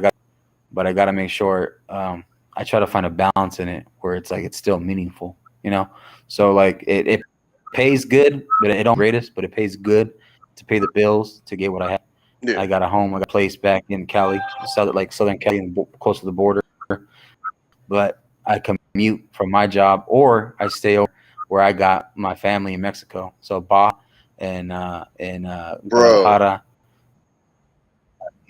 gotta make sure I try to find a balance in it where it's like it's still meaningful. You know? So like it pays good, but it don't greatest, but it pays good to pay the bills to get what I have. Yeah. I got a home, I got a place back in Cali, Southern Cali, and close to the border. But I commute from my job, or I stay over where I got my family in Mexico. So and Bro, Guadalajara,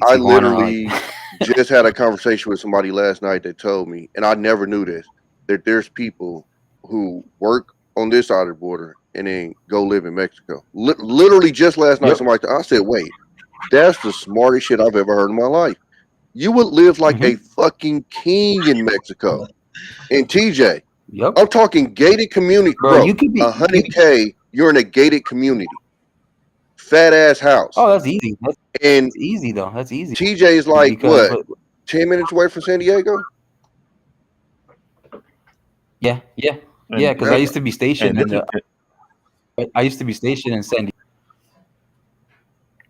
I Tijuana, like literally just had a conversation with somebody last night that told me, and I never knew this, that there's people who work on this side of the border and then go live in Mexico. Literally just last night, yep. I said, wait, that's the smartest shit I've ever heard in my life. You would live like a hmm fucking king in Mexico. And TJ, Yep. I'm talking gated community, Bro, bro. you could be you 100K, you're in a gated community, fat ass house, oh, that's easy. That's and easy though. That's easy TJ is like because what, 10 minutes away from San Diego? yeah, yeah, yeah. And Because and I it, used to be and stationed this in is San Diego.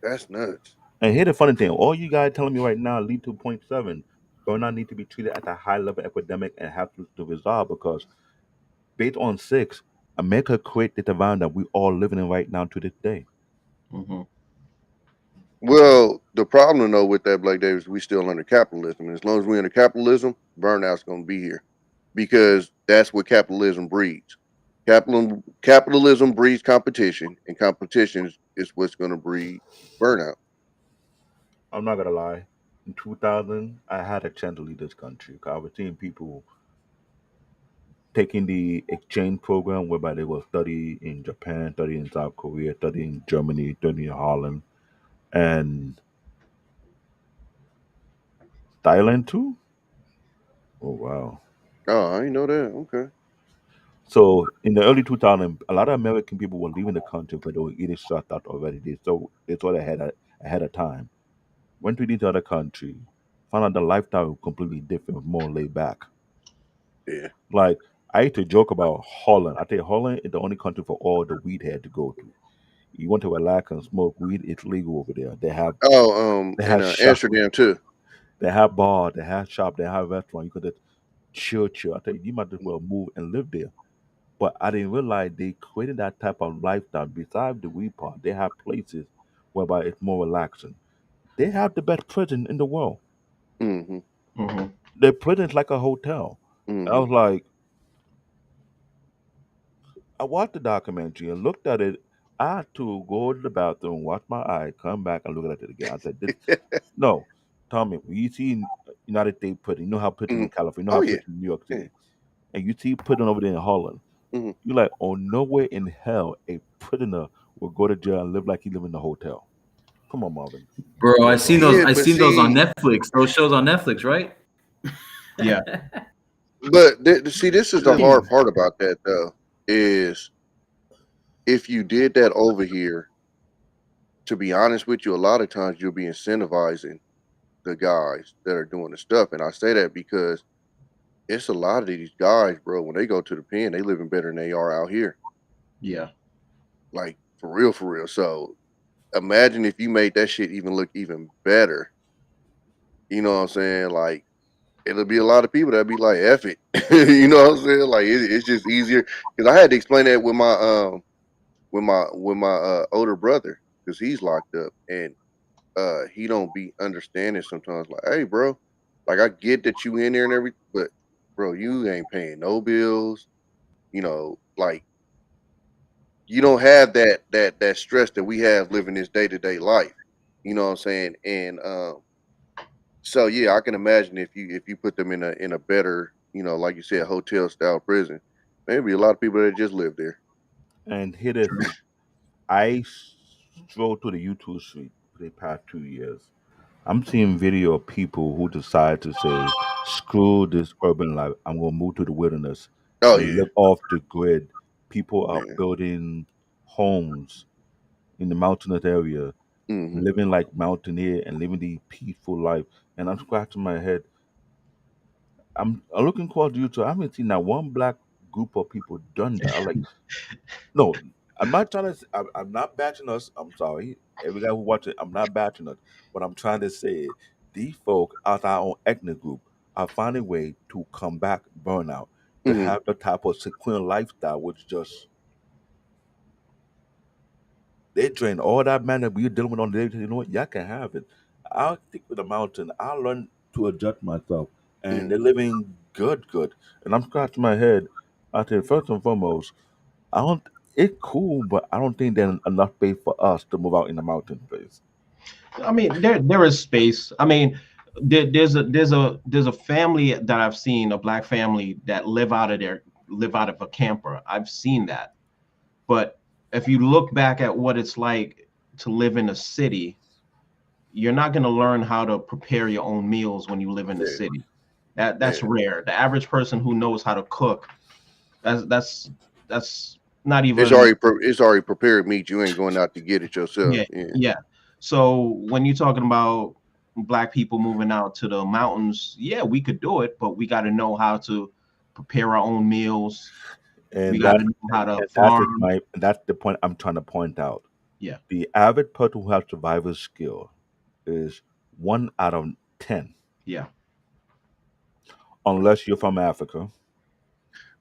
That's nuts. and here's the funny thing. All you guys telling me right now lead to point seven. Burnout need to be treated as a high level epidemic and have to resolve because based on six, America created the environment that we all living in right now to this day. Mm-hmm. Well, the problem though with that, Blake Davis, we still under capitalism. And as long as we're under capitalism, burnout's gonna be here. Because that's what capitalism breeds. Capitalism breeds competition, and competition is what's gonna breed burnout. I'm not gonna lie. In 2000, I had a chance to lead this country. 'Cause I was seeing people taking the exchange program whereby they will study in Japan, study in South Korea, study in Germany, study in Holland, and Thailand too. Oh wow! Oh, I didn't know that. Okay. So in the early 2000s, a lot of American people were leaving the country because they were getting shut out already. They thought ahead of time. Went to these other countries, found out the lifestyle was completely different, more laid back. Yeah. Like I used to joke about Holland. I tell you, Holland is the only country for all the weed head to go to. You want to relax and smoke weed, it's legal over there. Oh, They in have shop, Amsterdam too. they have bar, they have shop, they have restaurant. You could just chill. I tell you, you might as well move and live there. But I didn't realize they created that type of lifestyle. Besides the weed part, they have places whereby it's more relaxing. They have the best prison in the world. Mm-hmm. Mm-hmm. Their prison is like a hotel. I Mm-hmm. was like, I watched the documentary and looked at it. I had to go to the bathroom, wash my eye, come back and look at it again. I said, no, Tommy, when you see United States prison, you know how prison hmm in California, you know Oh how yeah. prison in New York Yeah. City, and you see prison over there in Holland. hmm You're like, oh, nowhere in hell a prisoner will go to jail and live like he live in a hotel. Come on, Marvin. Bro, I seen those. Yeah, I but seen those on see, Netflix. Those shows on Netflix, right? Yeah. see, this is the Yeah. hard part about that though, is if you did that over here, to be honest with you, a lot of times you'll be incentivizing the guys that are doing the stuff. And I say that because it's a lot of these guys, bro, when they go to the pen, they living better than they are out here. Yeah. Like for real, for real. So imagine if you made that shit even look even better. You know what I'm saying? Like it'll be a lot of people that'll be like, F it. You know what I'm saying? Like it's just easier. Cause I had to explain that with my older brother, because he's locked up and he don't be understanding sometimes. Like, hey, bro, like I get that you in there and everything, but bro, you ain't paying no bills. You know, like you don't have that stress that we have living this day to day life. You know what I'm saying? And so yeah, I can imagine if you put them in a better, like you said, hotel style prison, maybe a lot of people that just live there. And here this, True. I strolled through the YouTube street for the past 2 years. I'm seeing video of people who decide to say, screw this urban life. I'm gonna move to the wilderness Oh and yeah, live off the grid. People are yeah. building homes in the mountainous area, Hmm. living like mountaineer and living the peaceful life. And I'm scratching my head. I'm looking across YouTube. I haven't seen that one black group of people done that. I'm like, no, I'm not trying to. I'm not bashing us. I'm sorry, every guy who watches. I'm not bashing us. What I'm trying to say is, these folk out our own ethnic group are finding a way to combat burnout, to Hmm. have the type of sequential lifestyle, which just they drain all that man that we're dealing with on the day. You know what? Y'all can have it. I'll stick with the mountain. I'll learn to adjust myself, and Yeah. they're living good, good. And I'm scratching my head. I think first and foremost. I don't. It's cool, but I don't think there's enough space for us to move out in the mountain place. I mean, there is space. I mean, there's a family that I've seen, a black family that live out of a camper. I've seen that. But if you look back at what it's like to live in a city, you're not going to learn how to prepare your own meals when you live in the Yeah. city. That's Yeah. rare. The average person who knows how to cook, that's not It's even. already prepared meat. You ain't going out to get it yourself. Yeah, Yeah. yeah. So when you're talking about black people moving out to the mountains, yeah, we could do it, but we got to know how to prepare our own meals. We And got that to know how to and that's just farm. my that's the point I'm trying to point out. Yeah, The average person who has survival skill is 1 out of 10, yeah. unless you're from Africa.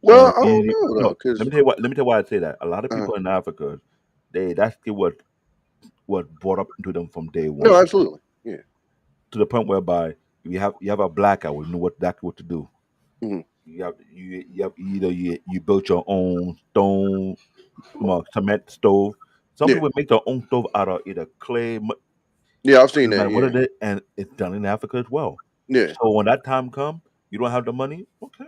Well, And I don't you, know though, no, let cause me tell you what. Let me tell you why I say that. A lot of uh, people in Africa, that's still what brought up into them from day no, one, absolutely. Yeah. to the point whereby you have a blackout, you know what exactly what to do. Hmm. You have either you built your own stone cement stove. Some Yeah. people make their own stove out of either clay, Yeah. I've seen no that. matter what Yeah. it is, and it's done in Africa as well. Yeah. So when that time comes, you don't have the money. Okay,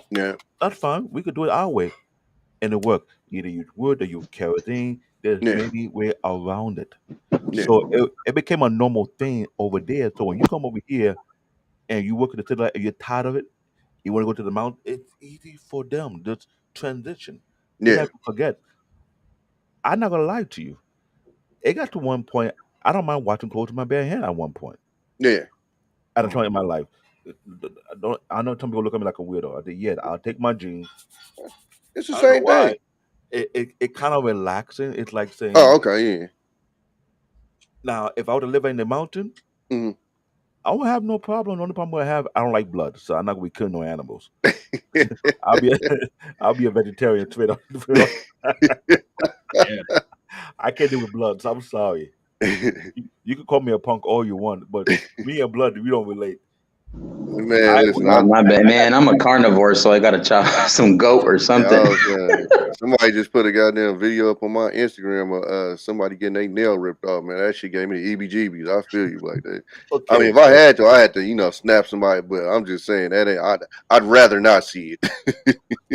Yeah. that's fine. We could do it our way, and it work. Either use wood or use kerosene. There's Yeah. many way around it. Yeah. So it became a normal thing over there. So when you come over here and you work in the city and you're tired of it, you want to go to the mountain. It's easy for them. Just transition. They Yeah. have to forget. I'm not gonna lie to you. It got to one point. I don't mind watching clothes with my bare hand. At one point, Yeah. at a point in my life, I know some people look at me like a weirdo. I think, yeah, I'll take my jeans. It's the I don't know same thing. why. It kind of relaxing. It's like saying, Oh, okay. Yeah. now if I were to live in the mountain, Hmm. I won't have no problem. The only problem I have, I don't like blood, so I'm not gonna be killing no animals. I'll be a, I'll be a vegetarian straight up. Yeah. I can't deal with blood, so I'm sorry. You can call me a punk all you want, but me and blood, we don't relate. Man, I listen, My bad, I got man. I'm a carnivore, so I gotta chop some goat or yeah, something. I was somebody just put a goddamn video up on my Instagram of somebody getting their nail ripped off. Man, that shit gave me the EBGBs. I feel you like that. I mean, okay. if I had to, snap somebody. But I'm just saying that ain't. I'd rather not see it.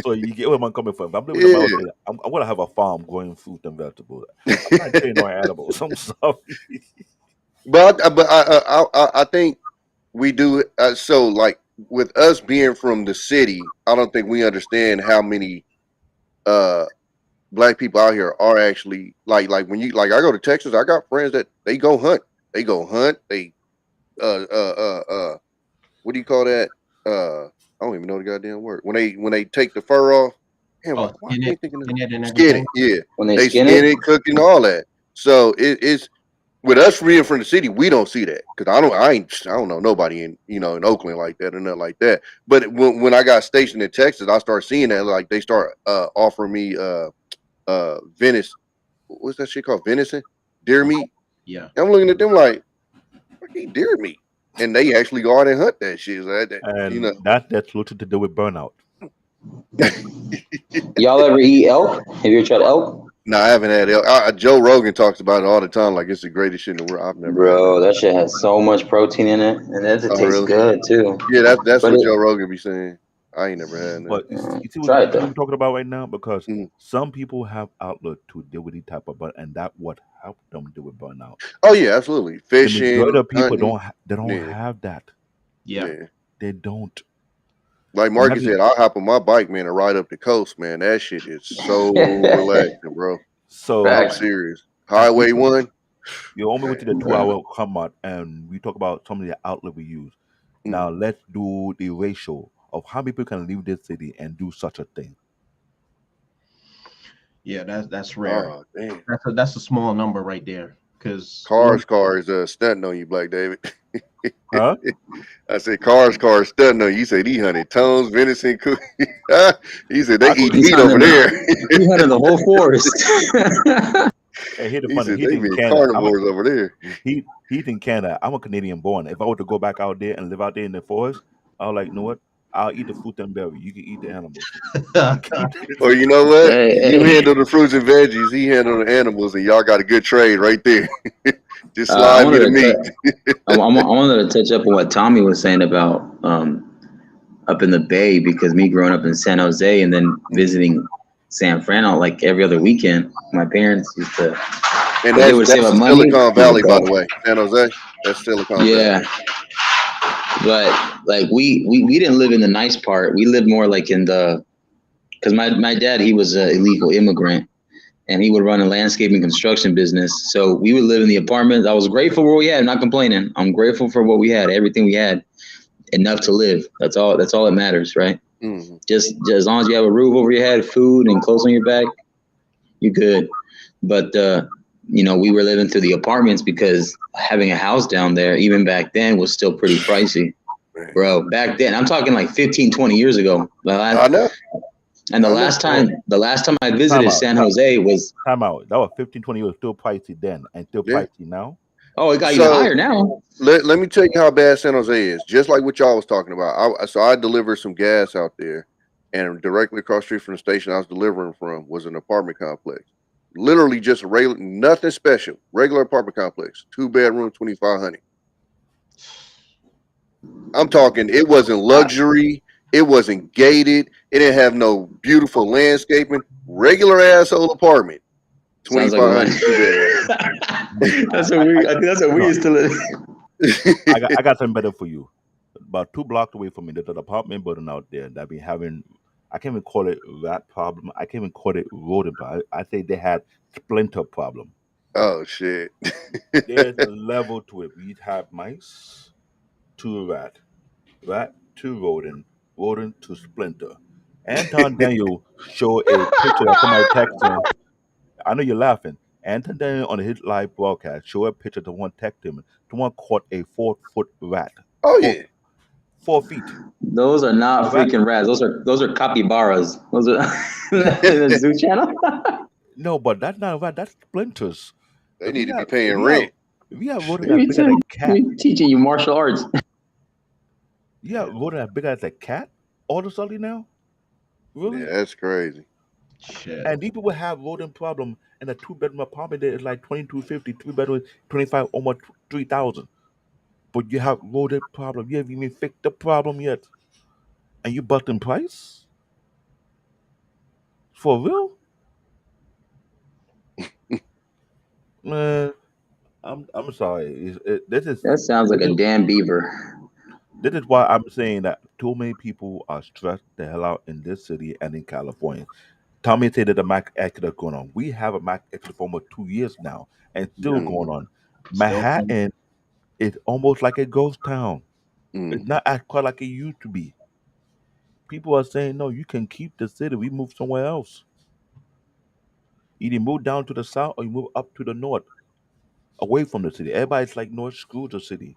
So you get where I'm coming from. If I'm living in the Yeah, mountain, I'm gonna have a farm growing fruit and vegetables. I'm not killing no animals. I'm sorry. but I think we do. So like with us being from the city, I don't think we understand how many uh black people out here are actually like when you like I go to Texas, I got friends that they go hunt. They go hunt. They what do you call that? I don't even know the goddamn word. When they take the fur off, damn, Oh, why I can't think of the skin it, and skin everything. it. Yeah, When they they skin skin it, it, cook it, and all that. So it's with us being from the city, we don't see that because I don't know nobody in Oakland like that or nothing like that. But when I got stationed in Texas, I started seeing that like they start offering me Venice. What's that shit called? Venison, deer Oh, meat. yeah. I'm looking at them like, I eat deer meat, and they actually go out and hunt that shit. So And that's literally to do with burnout. y'all ever eat elk? Have you ever tried elk? No, I haven't had it. Joe Rogan talks about it all the time, like it's the greatest shit in the world. I've never had it. Bro, that shit has so much protein in it, and it Oh, tastes really? good too. Yeah, that's But what it, Joe Rogan be saying. I ain't never had that. But you see try it what we're though. talking about right now, because Mm. some people have outlet to deal with the type of burn, and that what helped them deal with burnout. Oh yeah, absolutely. The majority Fishing, of people hunting. they don't Yeah, have that. Yeah. yeah. They don't. Like And have Marcus you said, I'll hop on my bike, man, and ride up the coast, man. That shit is so relaxing, bro. I'm so Facts. serious. as we Highway talk, one, you only went to man. the two Bro. hour come out, and we talk about some of the outlet we use. Now Mm. let's do the ratio of how many people can leave this city and do such a thing. Yeah, that's rare. Oh damn. That's a small number right there. Because Cars, stunting on you, Black David. Huh? I said, cars stunting on you. You say, these honey tones, venison cookie. He said, they I go eat to He's meat over hunting the there. he hunted the whole forest. hey, here's the He funny. said, He's they in being Canada. carnivores over there. He's in Canada. I'm a Canadian born. If I were to go back out there and live out there in the forest, I was like, you know what? I'll eat the fruit and berry. You can eat the animals. You can eat Or the- you know what? Hey, You hey. handle the fruits and veggies. He handle the animals, and y'all got a good trade right there. Just I slide me the wanted to meat. I wanted to touch up on what Tommy was saying about up in the Bay, because me growing up in San Jose and then visiting San Fran on like every other weekend, my parents used to, And if they would save that's up the money, Silicon we would Valley, by go. the way. San Jose. That's Silicon Valley. Yeah, but like we didn't live in the nice part. We lived more like in the, because my dad, he was an illegal immigrant and he would run a landscaping construction business. So we would live in the apartments. I was grateful for what we had. I'm not complaining. I'm grateful for what we had. Everything we had, enough to live. That's all. That's all that matters, right? Hmm. Just as long as you have a roof over your head, food, and clothes on your back, you're good. But we were living through the apartments because having a house down there, even back then, was still pretty pricey, Man. bro. Back then, I'm talking like 15, 20 years ago. I know. And the I know. last oh, time, the last time I time visited out. San Jose was, Time out. That was 15, 20 years still pricey then and still Yeah. pricey now. oh, it got even So higher now. let me tell you how bad San Jose is. Just like what y'all was talking about. I delivered some gas out there, and directly across the street from the station I was delivering from was an apartment complex. Literally just a regular, nothing special, regular apartment complex, 2 bedroom, 2500. I'm talking. It wasn't I, luxury. It wasn't gated. It didn't have no beautiful landscaping. Regular asshole apartment, twenty sounds like a five run. hundred, 2 bedroom. That's what we. I think that's what we No, used to live. I got something better for you. About 2 blocks away from me, there's an apartment building out there that be having. I can't even call it rat problem. I can't even call it rodent problem. I say they had splinter problem. Oh shit. There's a level to it. We have mice to rat, rat to rodent, rodent to splinter. Anton Daniel showed a picture that somebody texted him. I know you're laughing. Anton Daniel on his live broadcast showed a picture to one text him. To one caught a 4 foot rat. Oh Four, yeah. 4 feet. Those are A not rat. freaking rats. Those are capybaras. Those are in the zoo channel. No, but that's not a rat. That's splinters. They If you need to be have if paying you have rent. if you have rodent as Maybe big as a cat, teaching you martial arts. you have rodent as big as a cat. All of a sudden now, Yeah, really? that's crazy. shit. And these people have rodent problem in a 2 bedroom apartment that is like 2250, 3 bedroom 25, almost 3,000. But you have rodent problem. You haven't even fixed the problem yet, and you busting price for real, man. I'm sorry. This is That sounds like this a is damn beaver. this is why I'm saying that too many people are stressed the hell out in this city and in California. Tommy said that the Mac exodus going on. We have a Mac exodus for almost 2 years now, and still Yeah. going Mm-hmm. on. Still coming. Manhattan is almost like a ghost town. It's Mm-hmm. not as quite like it used to be. People are saying, no, you can keep the city. We move somewhere else. Either move down to the south or you move up to the north, away from the city. Everybody's like, no, screw the city.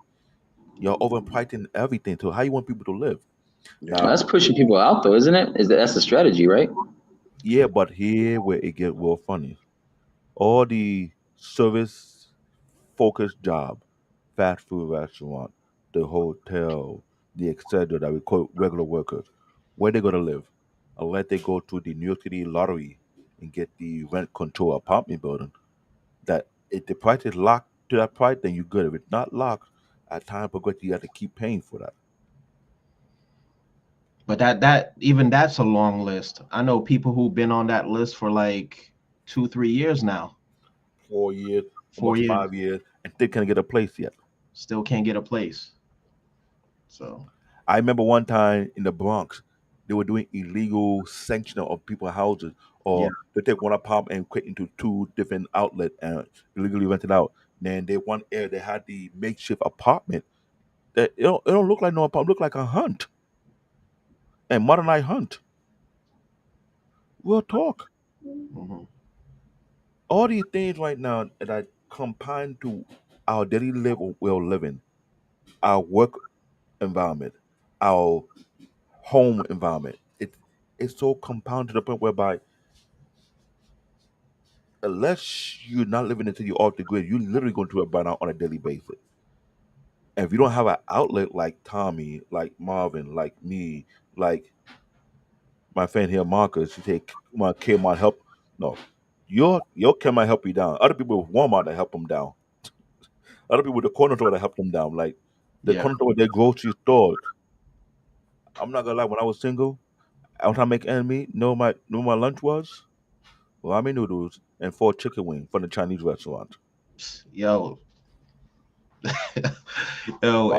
You're overpricing everything. So how you want people to live? Yeah. Well, Now, that's pushing people out, though, isn't it? That's the strategy, right? yeah, but here where it get real funny. All the service focused job, fast food restaurant, the hotel, the etc. that we call regular workers, where they gonna live? Unless they go to the New York City lottery. and get the rent control apartment building, that if the price is locked to that price, then you're good. If it's not locked, at time progresses, you have to keep paying for that. But that even that's a long list. I know people who've been on that list for like 2, 3 years now. 4 years, Four almost years, 5 years, and they can't get a place yet. still can't get a place. So I remember one time in the Bronx, they were doing illegal sanctioning of people's houses, yeah, or they take one apartment and quit into two different outlets and illegally rent it out. Then they one area they had the makeshift apartment that it don't look like no apartment, look like a hunt and modernized hunt. We'll talk. hmm All these things right now that I combine to our daily live way of living, our work environment, our home environment. It's so compounded to the point whereby unless you're not living until you're off the grid, you're literally going to a burnout on a daily basis. And if you don't have an outlet like Tommy, like Marvin, like me, like my friend here, Marcus, you take my Kmart help. No, your Kmart help you down. Other people with Walmart that help them down. Other people with the corner store that help them down. Like the yeah. corner store with their grocery store. I'm not gonna lie. When I was single, I was trying to make ends meet. Know my lunch was ramen noodles and 4 chicken wings from the Chinese restaurant. Yo, yo,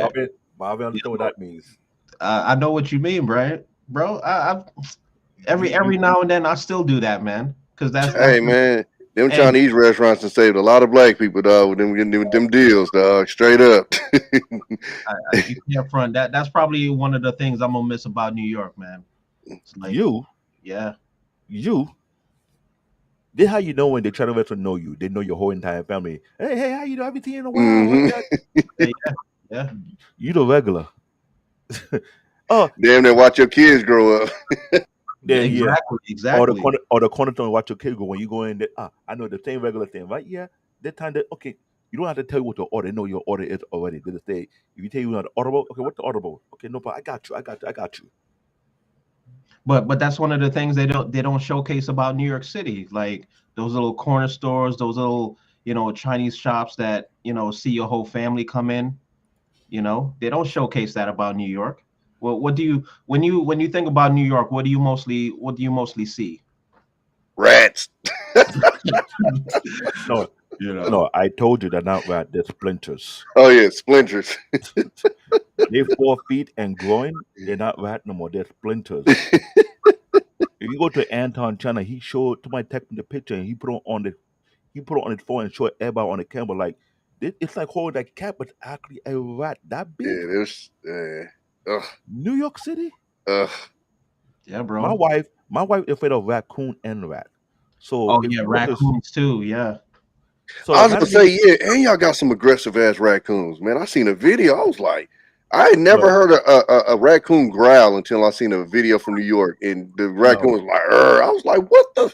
Marvin, understand what that means. I know what you mean, Brian, bro. I've You, every you, now and then I still do that, man, because that's Hey man, them hey, Chinese restaurants have saved a lot of black people, dog, with them deals, dog. Straight up. you can't front that. That's probably one of the things I'm gonna miss about New York, man. It's like, you, yeah, you. This how you know when they try to let to know you. They know your whole entire family. Hey, how you know? Everything in a while. What's hmm that? yeah, yeah. You the regular. Oh, Damn near watch your kids grow up. then yeah. Exactly, Or the exactly. corner store watch your kid go when you go in there. I know the same regular thing, right? Yeah. That time that okay. You don't have to tell you what the order. They know your order is already. They just say if you tell you want the audible, okay, what's the audible? Okay, no problem. I got you. I got you. But that's one of the things they don't showcase about New York City, like those little corner stores, those little Chinese shops that see your whole family come in. They don't showcase that about New York. Well, what do you when you think about New York? What do you mostly see? Rats. No, You know. no. I told you they're not rat. They're splinters. Oh yeah, splinters. They 4 feet and growing. They're not rat no more. They're splinters. If you go to Anton China, he showed somebody text me the picture and he put it on his phone and showed everybody on the camera like it's like holding that cat, but actually a rat that Yeah, big. there's ugh, New York City. ugh. Yeah, My bro. wife, my wife is afraid of raccoon and rat. So Oh if yeah, you go to raccoons too. Yeah. so I was not gonna even say, yeah, and y'all got some aggressive ass raccoons, man. I seen a video. I was like, I had never no heard a raccoon growl until I seen a video from New York, and the raccoon no was like, "Arr." I was like, what the?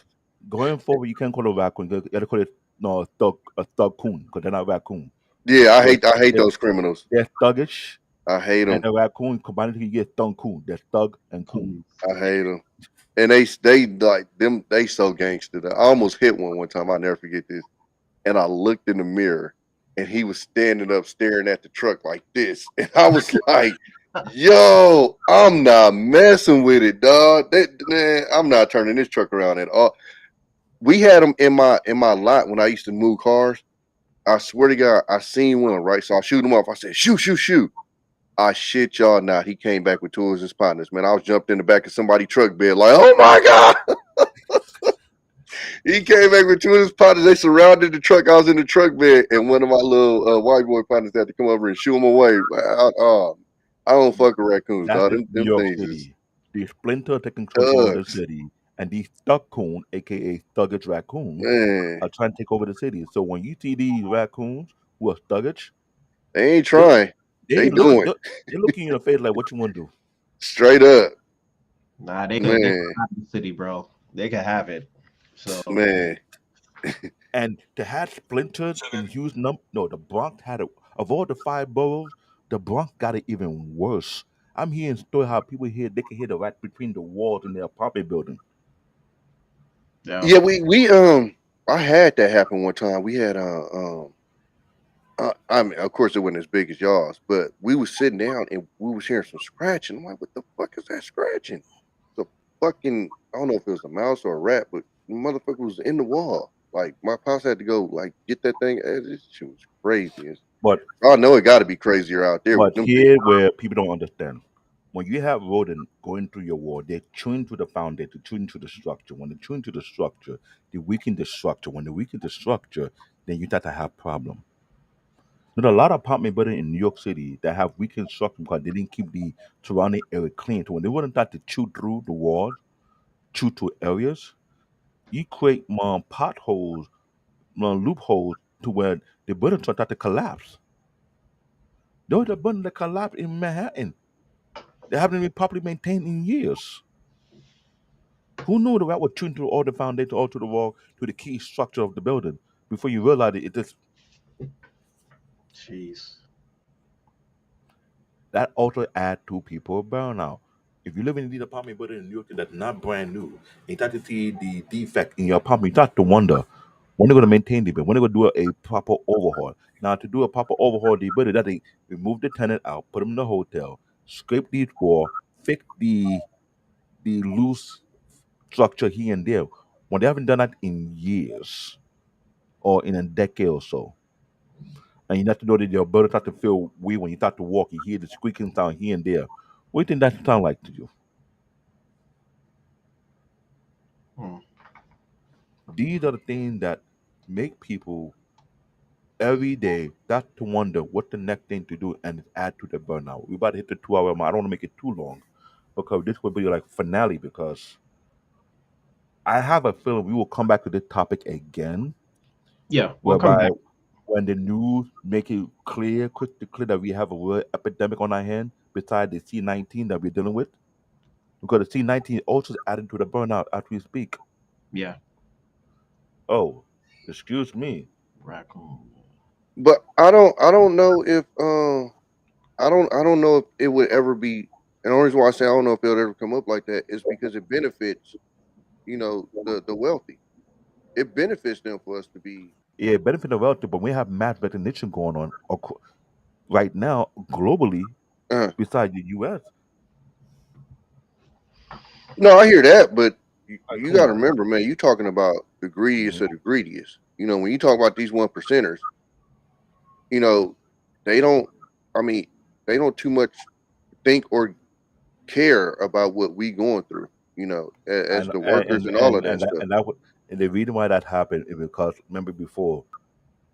going forward you can't call it raccoon. You gotta call it no a thug coon because they're not raccoon. Yeah, I They're, hate I hate they're, those criminals. they're thuggish I hate and them. a raccoon combined you get thug coon. They're thug and coon. Coons. I hate them. And they like them. They so gangster. I almost hit one time. I'll never forget this. And I looked in the mirror, and he was standing up staring at the truck like this, and I was like, "Yo, I'm not messing with it, dog. Man, I'm not turning this truck around at all." We had them in my lot when I used to move cars. I swear to God, I seen one right, so I shoot him off. I said, "Shoot, shoot, shoot!" I shit y'all not. He came back with two of his partners. Man, I was jumped in the back of somebody's truck bed like, "Oh my God!" He came back with two of his partners. They surrounded the truck. I was in the truck bed, and one of my little white boy partners had to come over and shoo him away. I don't fuck with raccoons, That dog. is New Them York things is City. The splinter taking control of the thugs, city, and the thug coon, aka thuggish raccoons, man. are trying to take over the city. So when you see these raccoons who are thuggish, They ain't they trying. they They look doing they look you in the face like what you want to do. straight up, Nah, they could man, have the city, bro. They could have it. So man. And to have splinters in huge no, the Bronx had it. Of all the 5 boroughs, the Bronx got it even worse. I'm hearing story how people here they can hear the rat between the walls in their apartment building. Yeah. Yeah, we I had that happen one time. We had I mean, of course, it wasn't as big as y'all's, but we was sitting down and we was hearing some scratching. I'm like, what the fuck is that scratching? The fucking, I don't know if it was a mouse or a rat, but the motherfucker was in the wall. Like my pops had to go like get that thing. This shit was crazy. But I know it got to be crazier out there with but them things. here where people don't understand. When you have rodent going through your wall, they tune to the foundation, tune to the structure. When they tune to the structure, they weaken the structure. When they weaken the structure, then you start to have problem. There's a lot of apartment buildings in New York City that have weakened structure because they didn't keep the surrounding area clean. So when they wouldn't start to chew through the walls, chew to areas, you create potholes, loopholes to where the building start to collapse. There was a building that collapsed in Manhattan. They haven't been properly maintained in years. Who knew the rat would tune through all the foundation, all to the wall, to the key structure of the building before you realize it just Jeez. that also add to people burnout. If you live in the apartment building in New York that's not brand new, you start to see the defect in your apartment, you start to wonder when they're going to maintain the building, when they're going to do a proper overhaul. Now, to do a proper overhaul of the building, that they remove the tenant out, put them in the hotel, scrape the wall, fix the loose structure here and there. When they haven't done that in years or in a decade or so, and you have to know that your building start to feel weird when you start to walk, you hear the squeaking sound here and there. What do you think that sound like to you? Hmm. These are the things that make people every day start to wonder what the next thing to do and add to the burnout. We about to hit the 2 hour mark. I don't want to make it too long because this will be like finale because I have a feeling we will come back to this topic again, Yeah, we'll come whereby back. when the news make it clear, crystal clear that we have a real epidemic on our hand besides the C-19 that we're dealing with, because the C-19 also is adding to the burnout as we speak. Yeah. Oh, excuse me. Raccoon. But I don't know if I don't know if it would ever be. And the only reason why I say I don't know if it would ever come up like that is because it benefits, the wealthy. It benefits them for us to be. Yeah, benefit of relative, but we have mass recognition going on right now globally Uh, besides the US. no, I hear that, but Like, you come got to on. remember, man. You talking about the greediest Mhm. of the greediest. When you talk about these one percenters, you know, they don't. I mean, they don't too much think or care about what we going through. As And the and workers and and all of and, that and, that, stuff. and that would and the reason why that happened is because remember before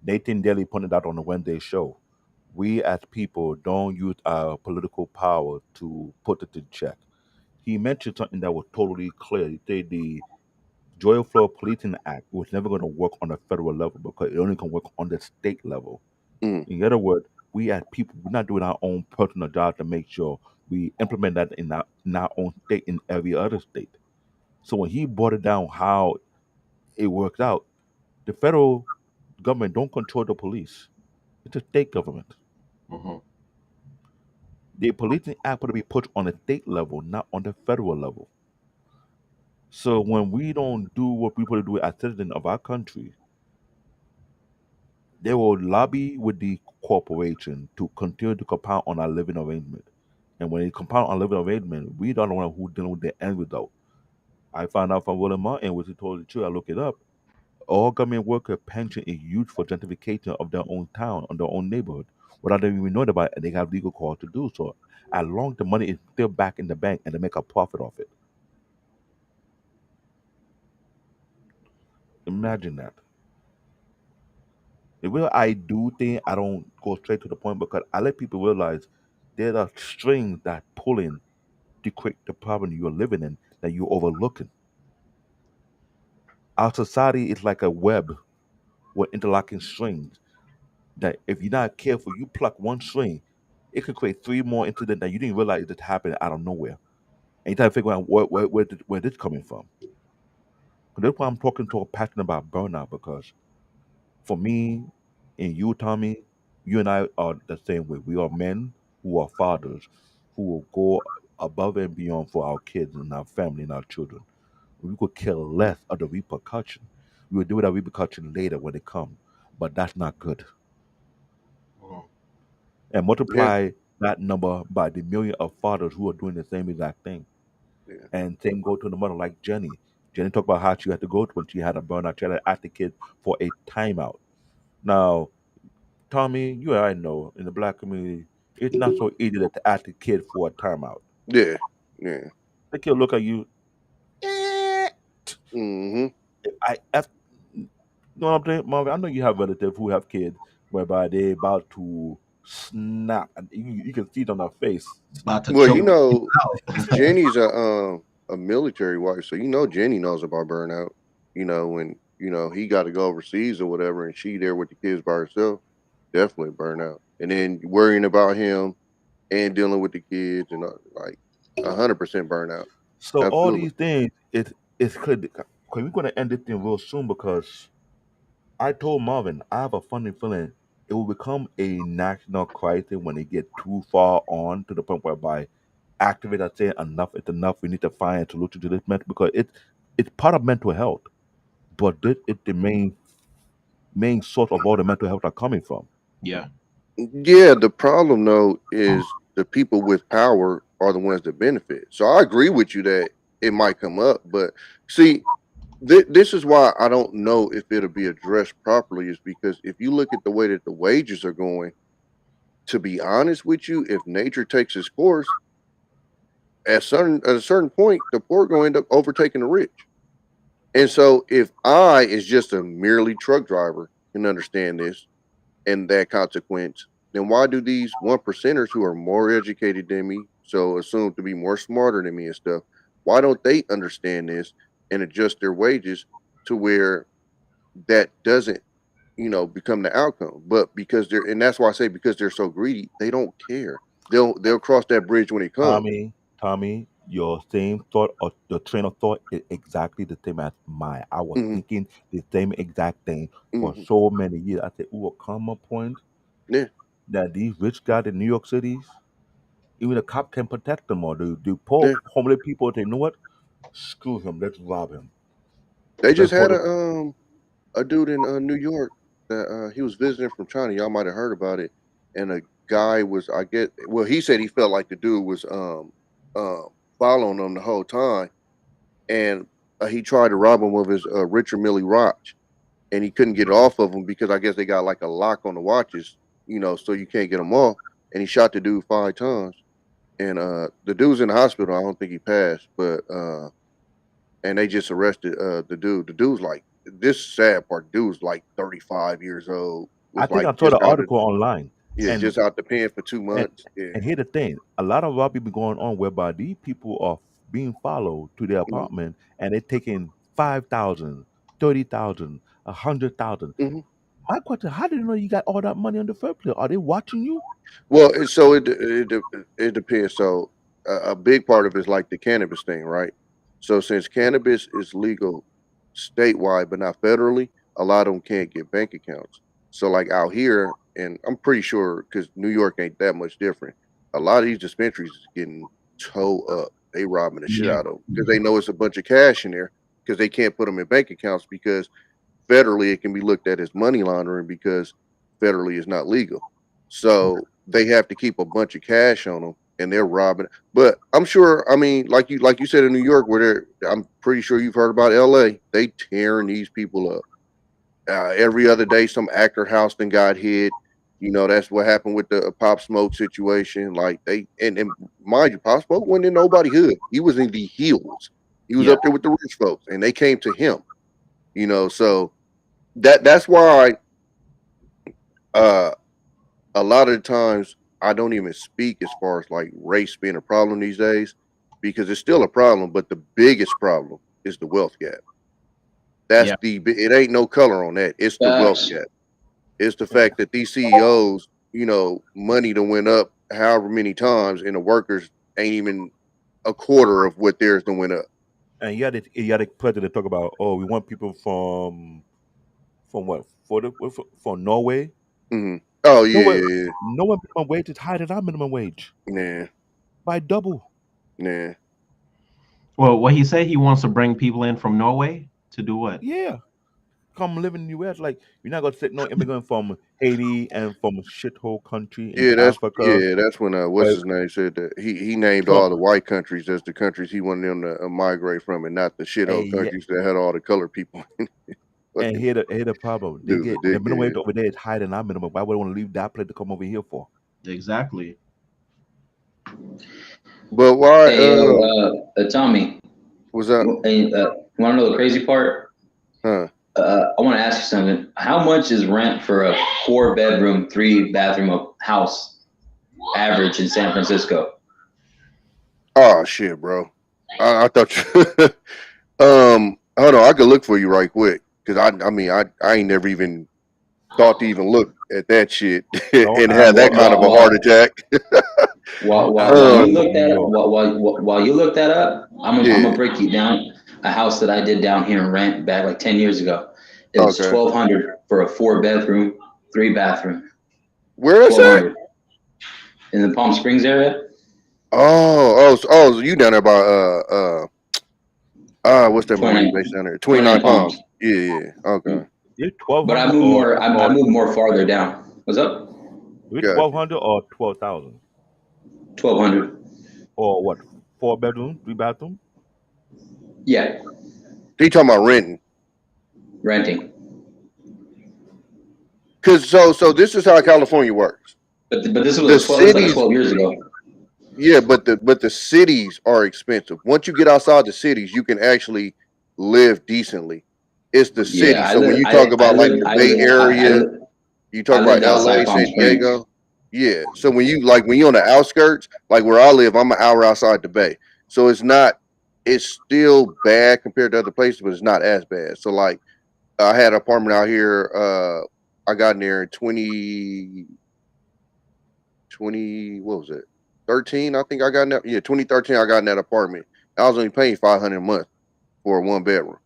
Nathan Daly pointed out on the Wednesday show, we as people don't use our political power to put it in check. He mentioned something that was totally clear. He said the Joy Flow Policing Act was never going to work on a federal level because it only can work on the state level. Mm. In other words, we as people, we're not doing our own personal job to make sure we implement that in our own state, in every other state. So when he brought it down how it works out, the federal government don't control the police. It's a state government. Hmm. The policing act will be put on a state level, not on the federal level. So when we don't do what we supposed to do as citizens of our country, they will lobby with the corporation to continue to compound on our living arrangement. And when they compound on living arrangement, we don't know who's dealing with the end result. I found out from William Martin, which is totally true. I look it up. All government worker pension is used for gentrification of their own town, or their own neighborhood, without them even knowing about it, and they have legal cause to do so. As long the money is still back in the bank and they make a profit off it. Imagine that. The real I do thing, I don't go straight to the point because I let people realize there are strings that pulling to create the problem you're living in that you're overlooking. Our society is like a web with interlocking strings that if you're not careful, you pluck one string, it could create three more incidents that you didn't realize that happened out of nowhere. And you try to figure out where this coming from. That's why I'm talking to a passionate about burnout because for me and you, Tommy, you and I are the same way. We are men who are fathers who will go above and beyond for our kids and our family and our children. we could care less of the repercussion. We will deal with that repercussion later when it comes. But that's not good. Mhm. And Yeah, multiply that number by the million of fathers who are doing the same exact thing. yeah, And same go to the mother like Jenny. Jenny talked about how she had to go when she had a burnout. She had to ask the kid for a timeout. Now, Tommy, you and I know in the black community, it's not so easy to ask the kid for a timeout. yeah, yeah. The kid look at you, eh, Mm-hmm. I you know what I'm saying, Marvin? I know you have relatives who have kids whereby they about to snap, and you can see it on their face. About to Well, choke the kid out. Jenny's a military wife, so Jenny knows about burnout. When he got to go overseas or whatever, and she there with the kids by herself, definitely burnout. And then worrying about him and dealing with the kids and like 100% burnout. So all Absolutely. these things, it's clear. Because we're gonna end this thing real soon because I told Marvin I have a funny feeling it will become a national crisis when it get too far on to the point whereby activists are saying enough is enough. We need to find a solution to this mental because it's part of mental health, but this is the main source of all the mental health are coming from. Yeah. Yeah, the problem though is the people with power are the ones that benefit. So I agree with you that it might come up, but see, this is why I don't know if it'll be addressed properly. Is because if you look at the way that the wages are going, to be honest with you, if nature takes its course, at a certain point, the poor are going to end up overtaking the rich. And so, if I, is just a merely truck driver, can understand this and that consequence, then why do these one percenters who are more educated than me, so assumed to be more smarter than me and stuff, why don't they understand this and adjust their wages to where that doesn't, become the outcome? But because and that's why I say because they're so greedy, they don't care. They'll cross that bridge when it comes. Tommy, your same thought or the train of thought is exactly the same as mine. I was Hmm. thinking the same exact thing for Hmm. so many years. I said, "It will come a point Yeah, that these rich guys in New York cities, even the cop can protect them, or the poor yeah. homeless people, they know what? Screw him. Let's rob him. They Let's just hold had him." a dude in New York that he was visiting from China. Y'all might have heard about it. And a guy was, I get, well, he said he felt like the dude was um following him the whole time, and he tried to rob him of his Richard Millie watch, and he couldn't get it off of him because I guess they got like a lock on the watches, so you can't get them off. And he shot the dude 5 times, and the dude's in the hospital. I don't think he passed, but and they just arrested the dude. The dude's like, this sad part. Dude's like 35 years old. I Was think like I saw just the out of article online, yeah, and just out the pen for two and months. Yeah. and here's the thing: a lot of robbery been going on whereby these people are being followed to their Hmm. apartment, and they're taking 5,000, 30,000, 100,000. Hmm. My question: how did you know you got all that money in the first place? Are they watching you? Well, so it depends. So a big part of it is like the cannabis thing, right? So since cannabis is legal statewide but not federally, a lot of them can't get bank accounts. So like out here, and I'm pretty sure because New York ain't that much different. A lot of these dispensaries is getting towed up. They robbing the shit Yeah. out of them because they know it's a bunch of cash in there because they can't put them in bank accounts because federally it can be looked at as money laundering because federally it's not legal. So they have to keep a bunch of cash on them and they're robbing. But I'm sure, I mean, like you said in New York, where I'm pretty sure you've heard about LA. They tearing these people up. Every other day, some actor house then got hit. That's what happened with the Pop Smoke situation. Like and mind you, Pop Smoke wasn't in nobody hood. He was in the hills. He was Yeah. up there with the rich folks, and they came to him. So that's why uh a lot of the times I don't even speak as far as like race being a problem these days because it's still a problem, but the biggest problem is the wealth gap. Yeah. It ain't no color on that. It's the wealth Facts. gap. It's the fact that these CEOs, money to went up however many times and the workers ain't even a quarter of what theirs to went up. And you had it, you had a president talk about, oh, we want people from what for Norway. Hmm. Oh Norway, yeah, yeah, Norway minimum wage is higher than our minimum wage yeah. by double. Nah, nah. Well, what he said, he wants to bring people in from Norway to do what? Yeah, come live in the U.S. Like you're not gonna take no immigrant from Haiti and from a shithole country in Africa. That's when what's Like his name said that he named Trump, all the white countries as the countries he wanted them to migrate from, and not the and shithole yeah, countries that had all the colored people. and Fucking here the problem. They dude's a get the minimum wage dickhead. over there is higher than our minimum. Why would I want to leave that place to come over here for? Exactly. But why Hey, yo, Tommy, was that? hey, want to know the crazy part? Huh? I want to ask you something. How much is rent for a 4 bedroom, 3 bathroom house average in San Francisco? Oh shit, bro. I thought you. Hold on. I could look for you right quick because I mean I ain't never even thought to even look at that shit Don't and ask have that me. kind of While a heart while attack. while Ask while, me while where you I'm um, from, look New that up, York. while you look that up, I'm gonna yeah. break you down a house that I did down here in rent back like 10 years ago. It was Okay. 1,200 for a 4 bedroom, 3 bathroom. Where is Twelve that? hundred in the Palm Springs area. So you down there by what's that Marine base 29, down there? 29 29 Palms. Palms. Yeah, yeah. Okay. It's twelve But I hundred moved more. I or moved more farther down. What's up? it's Got twelve you. hundred or 12,000 1,200. or what? 4 bedroom, 3 bathroom. Yeah, He talking about renting. renting. Cause so this is how California works. But this The was 12. This was like cities 12 years ago. Yeah, but the cities are expensive. Once you get outside the cities, you can actually live decently. It's the Yeah, city. So when you talk about like the Bay Area, you talk I about lived outside LA, Palm San Springs. Diego. Yeah. So when you on the outskirts, like where I live, I'm an hour outside the Bay. So it's still bad compared to other places, but it's not as bad. So like I had an apartment out here, I got in there in 20, what was it, 13? I think I got in that. Yeah, 2013. I got in that apartment. I was only paying 500 a month for a 1 bedroom.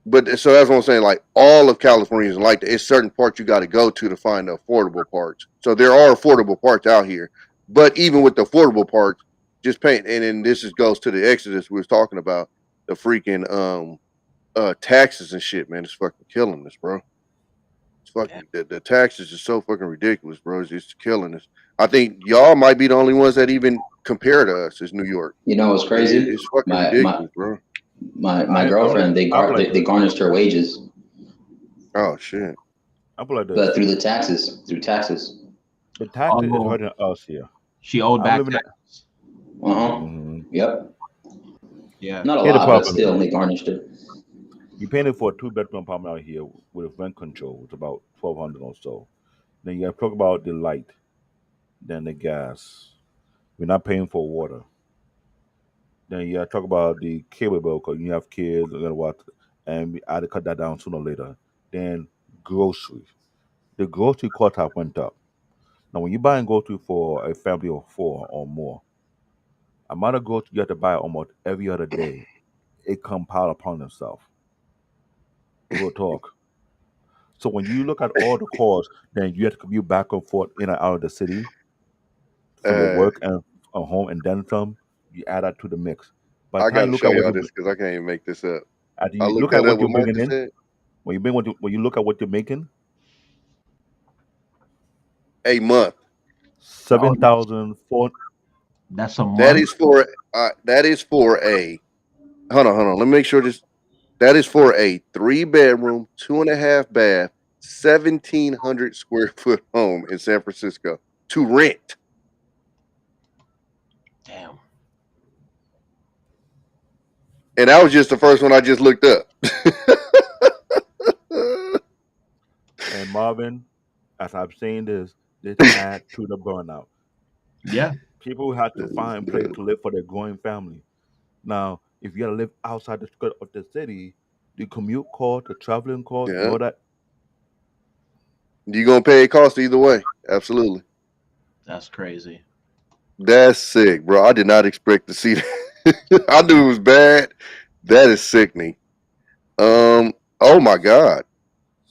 But so that's what I'm saying. Like all of California is like that. It's certain parts you got to go to find the affordable parts. So there are affordable parts out here. But even with the affordable parts, just paying. And then goes to the exodus we was talking about. The freaking taxes and shit, man. It's fucking killing us, bro. It's Yeah. fucking the taxes is so fucking ridiculous, bro. It's killing us. I think y'all might be the only ones that even compare to us as New York. You know what's crazy? It's fucking My my ridiculous, bro. my I put girlfriend I put like they this. garnished her wages, Oh shit. I put like but this. through the taxes, through taxes. The taxes is Oh, hurting us here. she owed I'm back living. taxes. Uh huh. Mm-hmm. Yep. Yeah. Not a Here the lot, but problem still, is they garnished it. you paying for a 2 bedroom apartment out here with rent control. It's about 1,200 or so. Then you have to talk about the light, then the gas. We're not paying for water. Then you talk about the cable bill because you have kids and then what, and we had to cut that down sooner or later. Then groceries. The grocery cost have went up. Now, when you buy grocery for a family of four or more, amount of grocery you have to buy almost every other day, it compound upon itself. Real talk. So when you look at all the costs, then you have to commute back and forth in and out of the city for your Uh, work and home, and then some. You add that to the mix. By the I time got you to look show at what y'all you this because I can't even make this up. After I you looked look at that up. what you're What bringing Marcus in, said. when you look at what you're making, A month. Oh, 7,004. that's a That month. is for that is for a hold on. Let me make sure this that is for a 3 bedroom, 2.5 bath, 1,700 square foot home in San Francisco to rent. Damn. And that was just the first one I just looked up. And Marvin, as I'm saying this add to the burnout. Yeah. People have to find a place to live for their growing family. Now, if you gotta live outside the skirt of the city, the commute cost, the traveling cost, and Yeah. all that, You gonna pay a cost either way. Absolutely. That's crazy. That's sick, bro. I did not expect to see that. I knew it was bad. That is sickening. Oh my God.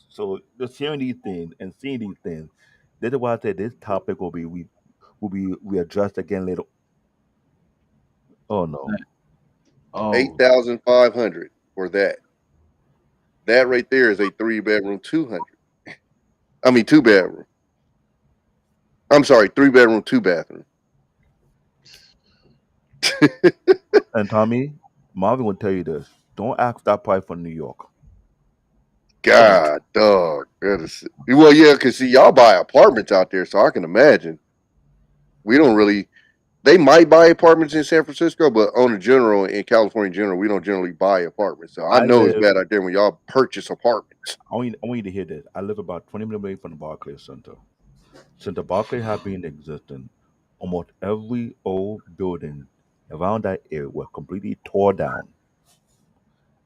so just hearing these things and seeing these things, this is why I said this topic will be we addressed again later. Oh no. Eight Oh, thousand 500 for that. That right there is a 3 bedroom 200. I mean 2 bedroom. I'm sorry, 3 bedroom 2 bathroom. And Tommy, Marvin will tell you this: don't ask that price for New York. Don't. God, dog. That is well, yeah, because see, y'all buy apartments out there, so I can imagine. We don't really. They might buy apartments in San Francisco, but on the general in California in general, we don't generally buy apartments. So I I know it's live. bad out there when y'all purchase apartments. I want you to hear this. I live about 20 minutes away from the Barclays Center. Since the Barclays have been in existence, almost every old building around that area was completely tore down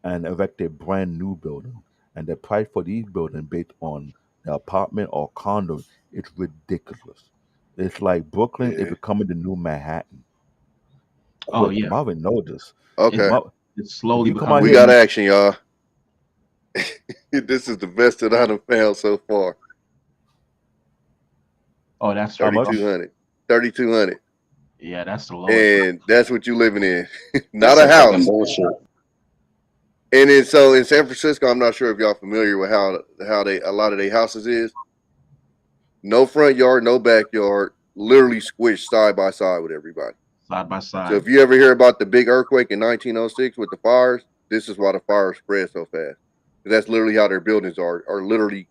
and erected brand new building. And the price for these buildings based on the apartment or condo is ridiculous. It's like Brooklyn is Yeah. becoming the new Manhattan. oh Quick, yeah. Marvin know this. It's Okay. it's If slowly you come out becoming We here, the got new. action, y'all. This is the best that I've found so far. Oh, that's how the much? 3,200. 3,200. yeah, that's the lowest. And that's what you living in. That's Not a some fucking house. bullshit. And then so in San Francisco, I'm not sure if y'all familiar with how they a lot of their houses is. No front yard, no backyard, literally squished side by side with everybody. Side by So side. if you ever hear about the big earthquake in 1906 with the fires, this is why the fires spread so fast. That's literally how their buildings are literally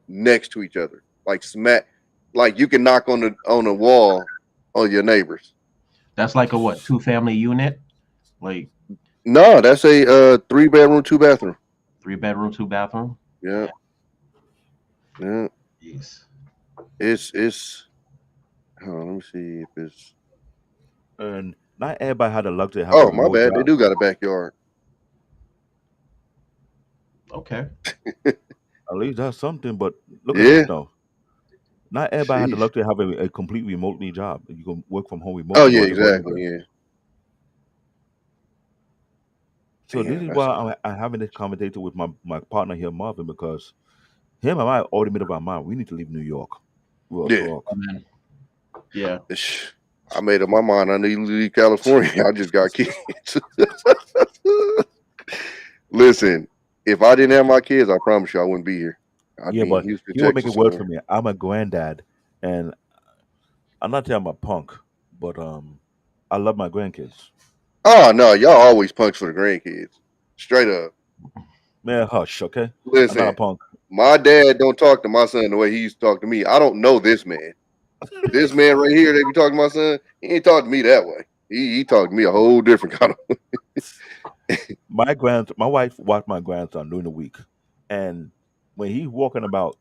next to each other, like smack, like you can knock on the wall on your neighbors. That's like a what? Two family unit? Like No, that's a 3 bedroom 2 bathroom. 3 bedroom, 2 bathroom? Yeah, Yeah. yeah. Jeez. It's. Hold on, let me see if it's. And not everybody had the luxury to have a Oh, my remote bad. They job. do got a backyard. Okay. At least that's something. But look at this Yeah. though. Not everybody had the Sheesh. luxury to have a complete remotely job. You can work from home Oh remotely. You yeah, don't have to go exactly. anywhere. Yeah. So this Damn, is that's why a. I'm having this conversation with my partner here, Marvin, because him and I already made up our mind. We need to leave New York. Real Yeah. talk. Man. Yeah. I made up my mind. I need to leave California. I just got kids. Listen, if I didn't have my kids, I promise you I wouldn't be here. I'd Yeah, be in but Houston, he will make it Texas work for somewhere. me. I'm a granddad, and I'm not saying I'm a punk, but I love my grandkids. Oh no, y'all always punks for the grandkids. Straight up. Man, hush, okay? I'm not a Listen, punk. my dad don't talk to my son the way he used to talk to me. I don't know this man. This man right here that be talking to my son, he ain't talking to me that way. He talked to me a whole different kind of. My wife watched my grandson during the week, and when he's walking about,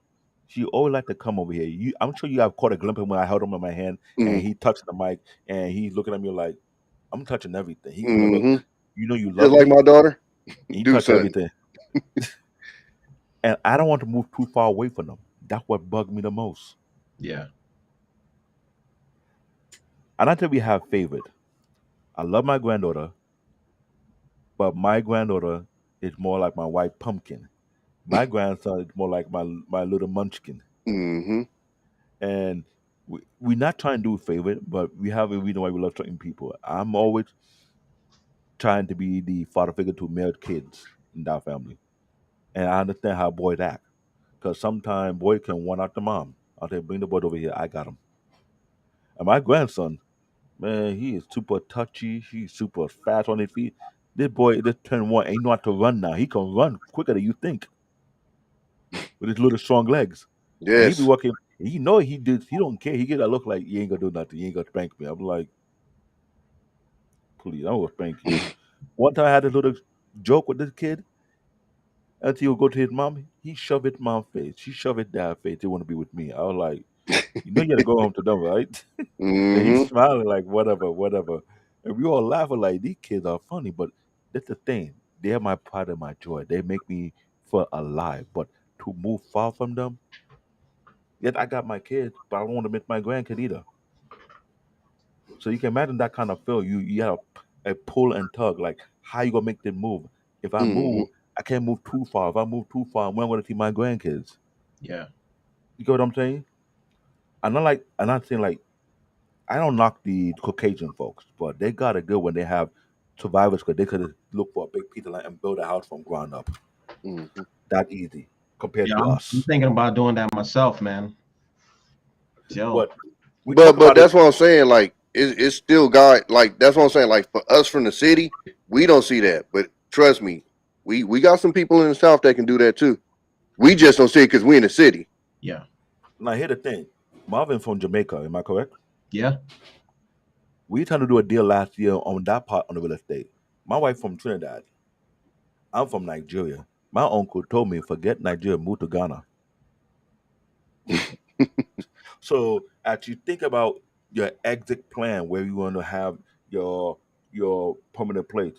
she always like to come over here. I'm sure you have caught a glimpse of when I held him in my hand, and Mm-hmm. he touched the mic, and he's looking at me like I'm touching everything. He gonna look, Mm-hmm. you Just love like me, my daughter, and you do touch something. everything, and I don't want to move too far away from them. That's what bugged me the most. Yeah. And I think we have favorite. I love my granddaughter, but my granddaughter is more like my white pumpkin. My grandson is more like my little munchkin. Mm-hmm. And we're not trying to do a favor, but we have a reason why we love certain people. I'm always trying to be the father figure to male kids in that family, and I understand how boys act because sometimes boy can want out the mom. I'll say, bring the boy over here. I got him. And my grandson, man, he is super touchy. He's super fast on his feet. This boy just turned one, ain't know how to run now. He can run quicker than you think with his little strong legs. And he be Yes. walking. He know he did. He don't care. He get a look like you ain't gonna do nothing. You ain't gonna spank me. I'm like, please, I'm gonna spank you. One time I had a little joke with this kid until he would go to his mom. He shoved it in my face. She shoved it down her face. They want to be with me. I was like, you know, you gotta go home to them, right? And he's Mm-hmm. smiling like whatever, whatever. And we all laughing like these kids are funny, but that's the thing. They're my pride and my joy. They make me feel alive. But to move far from them, yet I got my kids, but I don't want to miss my grandkid either. So you can imagine that kind of feel. You have a pull and tug. Like how you gonna make them move? If I Mm-hmm. move, I can't move too far. If I move too far, when I'm gonna see my grandkids? Yeah. You get what I'm saying? I'm not saying like I don't knock the Caucasian folks, but they got it good when they have survivors because they could look for a big piece of land and build a house from ground up. Hmm. That easy compared Yeah, to I'm us. thinking about doing that myself, man. Yo, But we talk But about it. that's what I'm saying. Like it's still God. Like that's what I'm saying. Like for us from the city, we don't see that. But trust me, we got some people in the south that can do that too. We just don't see it because we in the city. yeah, Now, here's the thing. Marvin from Jamaica, am I correct? yeah. We tried to do a deal last year on that part on the real estate. My wife from Trinidad. I'm from Nigeria. My uncle told me, forget Nigeria, move to Ghana. So as you think about your exit plan, where you want to have your your permanent place,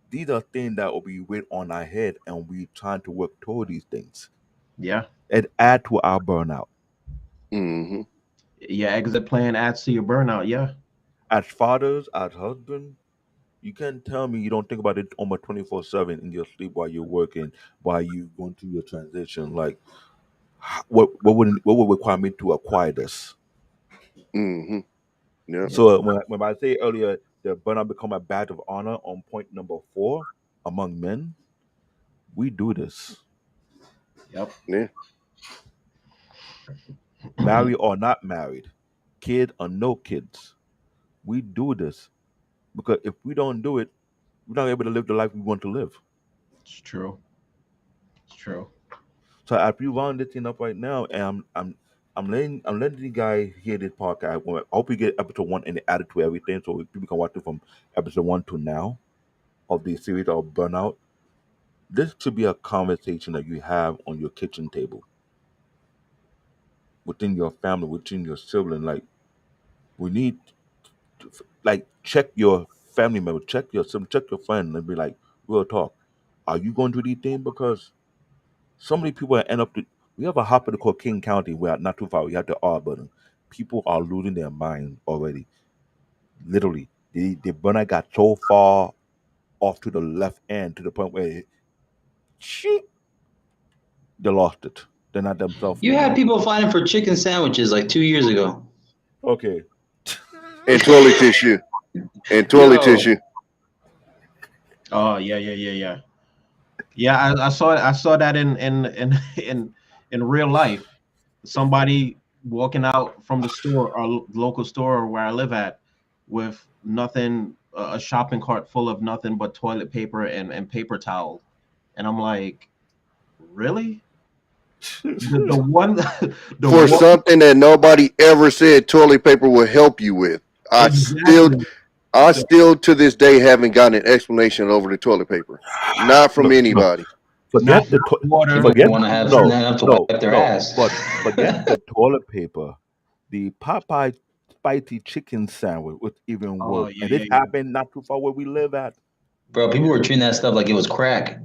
these are things that will be weight on our head, and we trying to work toward these things. Yeah. It add to our burnout. Hmm. Your exit plan adds to your burnout. Yeah. As fathers, as husbands, you can't tell me you don't think about it almost 24/7 in your sleep while you're working, while you going through your transition. Like, what would require me to acquire this? Hmm. Yeah. Yeah. So when I say earlier the burnout become a badge of honor on point number 4 among men, we do this, Yep. Yeah. married or not married, kid or no kids. We do this because if we don't do it, we're not able to live the life we want to live. It's true. It's true. So as we round this thing up right now, and I'm letting you guys hear this podcast. I hope you get episode 1 and add it to everything, so people can watch it from episode 1 to now of the series of Burnout. This should be a conversation that you have on your kitchen table, within your family, within your sibling. Like, we need to, like, check your family member, check your sibling, check your friend, and be like, real talk. Are you going through these things? Because so many people end up. We have a hospital called King County, where not too far we have the R building. People are losing their mind already. Literally, the burner got so far off to the left end to the point where she, they lost it. They're not themselves You no had more. people fighting for chicken sandwiches like 2 years ago. Okay. And toilet tissue. And toilet Yo, tissue. Oh yeah, yeah, yeah, yeah. Yeah, I saw that in real life. Somebody walking out from the store or local store where I live at with nothing, a shopping cart full of nothing but toilet paper and paper towel. And I'm like, really? The one the For one something that nobody ever said toilet paper will help you with. I still exactly. I still to this day haven't gotten an explanation over the toilet paper. Not from No, no. anybody. Not Forget the water, people forget want to have not no, not enough to no, wipe their no. ass. But forget the toilet paper. The Popeye spicy chicken sandwich was even oh worse, yeah, and yeah, this yeah. happened not too far where we live at. Bro, people Yeah. were treating that stuff like it was crack.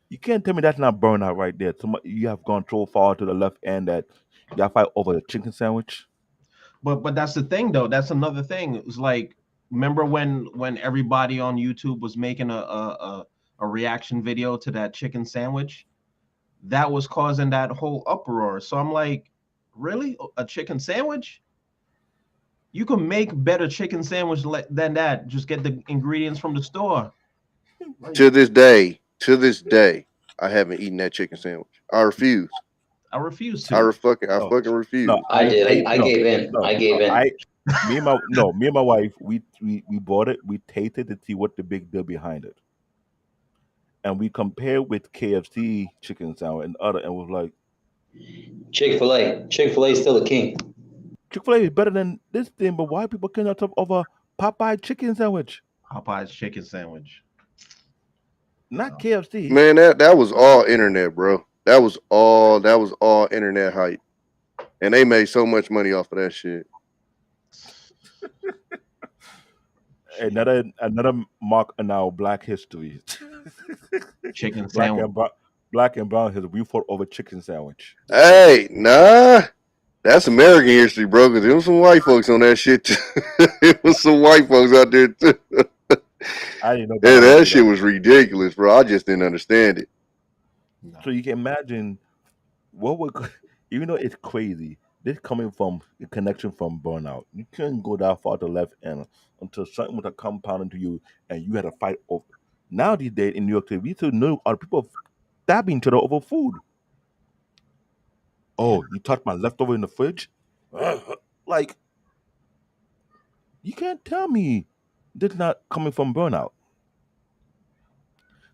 You can't tell me that's not burnout right there. You have gone so far to the left end that y'all fight over the chicken sandwich. But that's the thing though. That's another thing. It was like, remember when everybody on YouTube was making a reaction video to that chicken sandwich? That was causing that whole uproar. So I'm like, really? A chicken sandwich? You can make better chicken sandwich than that. Just get the ingredients from the store. Like, To this day, I haven't eaten that chicken sandwich. I refuse. I refuse to. I No, fucking no, refuse. I did. I no, gave in. no, I gave no. in. Me and my wife, we bought it. We tasted to see what the big deal behind it, and we compared with KFC chicken sandwich and other, and was like, Chick-fil-A. Chick-fil-A is still the king. Chick-fil-A is better than this thing. But why people cannot talk over Popeye chicken sandwich, Popeye's chicken sandwich. not No. KFC? Man, that was all internet, bro. That was all internet hype. And they made so much money off of that shit. Another mark in our Black history. Chicken black sandwich. and brown, black and brown history. We fought over chicken sandwich. Hey, nah. That's American history, bro, because there was some white folks on that shit too. It was some white folks out there too. I didn't know about Yeah, our that history shit like was that. ridiculous, bro. I just didn't understand it. No. So you can imagine what would, even though it's crazy, this coming from the connection from burnout. You couldn't go that far to the left end until something was a compound into you, and you had to fight over. Now these days in New York City, we still know are people stabbing each other over food. Yeah. Oh, you touched my leftover in the fridge? Like, you can't tell me this not coming from burnout.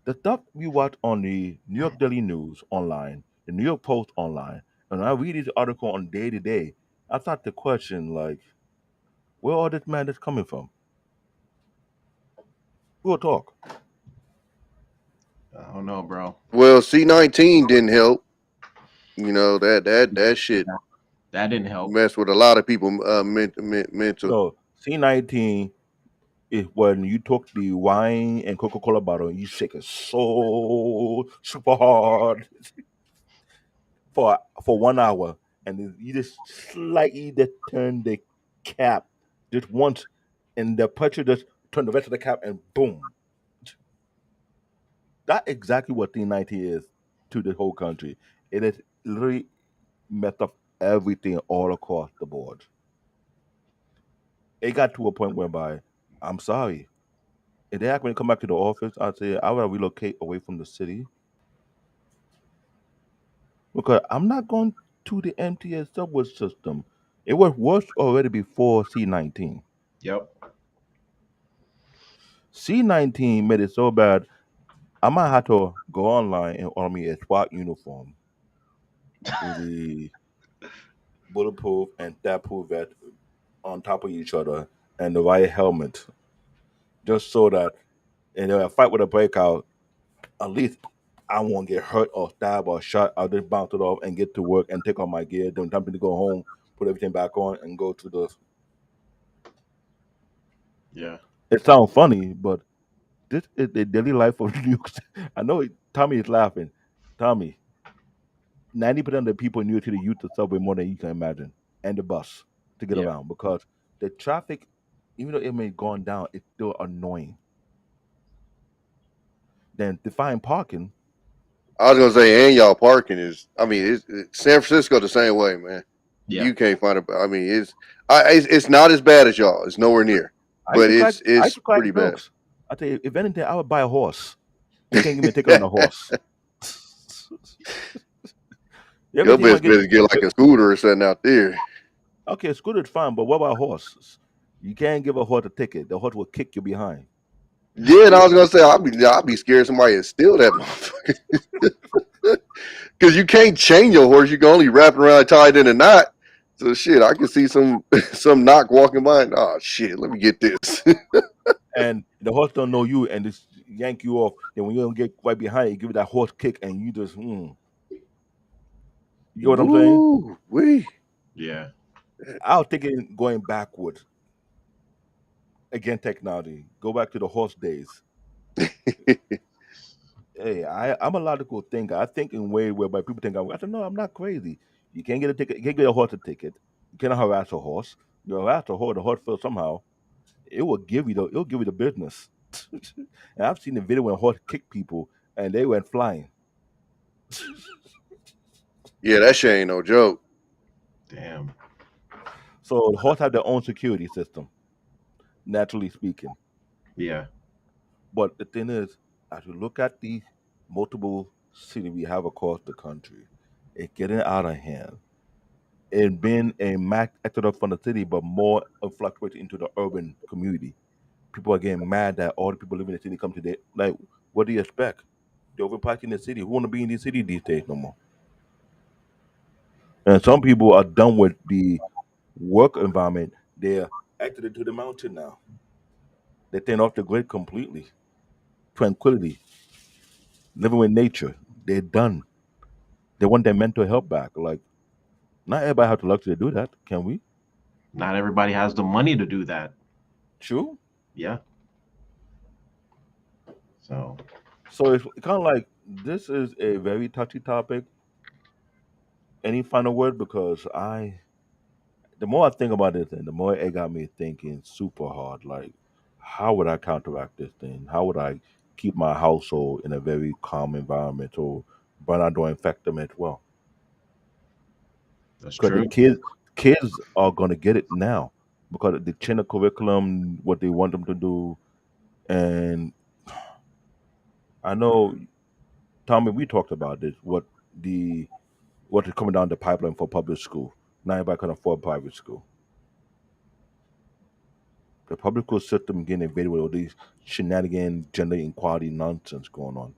The stuff we watch on the New York Daily News online, the New York Post online, and I read this article on day to day, I start to question, like, where all this madness coming from? We'll talk. I don't know, bro. Well, C-19 didn't help. You know that shit That didn't help. messed with a lot of people mental. So, C19 is when you took the wine and Coca Cola bottle and you shake it so super hard for 1 hour, and then you just slightly just turn the cap just once, and the pressure just turn the rest of the cap, and boom. That's exactly what T90 is to the whole country. It is literally messed up everything all across the board. It got to a point whereby I'm sorry. If they ask me to come back to the office, I'd say I would relocate away from the city because I'm not going to the MTS subway system. It was worse already before C19. Yep. C19 made it so bad, I might have to go online and order me a SWAT uniform with the bulletproof and stab-proof vest on top of each other and the right helmet, just so that in a fight with a breakout, at least I won't get hurt or stabbed or shot. I'll just bounce it off and get to work and take off my gear. Then time to go home, put everything back on, and go to the. Yeah. It sounds funny, but this is the daily life of New York. I know Tommy is laughing. Tommy, 90% of the people in New York City use the subway more than you can imagine, and the bus to get Yeah. around because the traffic, even though it may have gone down, it's still annoying. Then to find parking, I was gonna say, and y'all parking is. I mean, San Francisco the same way, man. Yeah. You can't find it. I mean, it's not as bad as y'all. It's nowhere near, but I used it's to crack pretty bad. jokes. I tell you, if anything, I would buy a horse. You can't give me a ticket on a horse. Your Everything I best get, bet is get like a scooter or something out there. okay, scooter's fine, but what about horses? You can't give a horse a ticket. The horse will kick you behind. Yeah, and I was gonna say I'll be scared somebody would steal that motherfucker because you can't chain your horse. You can only wrap it around, tied in a knot. So shit, I can see some some knock walking by. And, oh shit, let me get this. And the horse don't know you and just yank you off. Then when you don't get right behind, you give it that horse kick and you just, you know what I'm saying? Woo wee. Yeah. I was thinking going backwards again, technology. Go back to the horse days. Hey, I'm a logical thinker. I think in way whereby people think I said, no, I'm not crazy. You can't get a ticket. You can't get a horse a ticket. You cannot harass a horse. You harass a horse, the horse feels somehow. It'll give you the business. And I've seen the video when a horse kicked people and they went flying. Yeah, that shit ain't no joke. Damn. So the horse have their own security system, naturally speaking. Yeah. But the thing is, as you look at the multiple cities we have across the country, it's getting out of hand. It been a mass exodus from the city, but more fluctuating into the urban community. People are getting mad that all the people living in the city come to the like. What do you expect? They're overpacking the city. Who want to be in the city these days no more? And some people are done with the work environment. They're exited to the mountain now. They turn off the grid completely. Tranquility, living with nature. They're done. They want their mental health back. Like, not everybody has the luxury to do that. Can we? Not everybody has the money to do that. True. Yeah. So So it's kind of like this is a very touchy topic. Any final word? Because the more I think about this thing, the more it got me thinking super hard. Like, how would I counteract this thing? How would I keep my household in a very calm environment so burnout don't infect them as well? that's Because true. Kids are gonna get it now because they change the curriculum, what they want them to do, and I know Tommy, we talked about this. The what is coming down the pipeline for public school? Not everybody can afford private school. The public school system getting invaded with all these shenanigans, gender equality nonsense going on.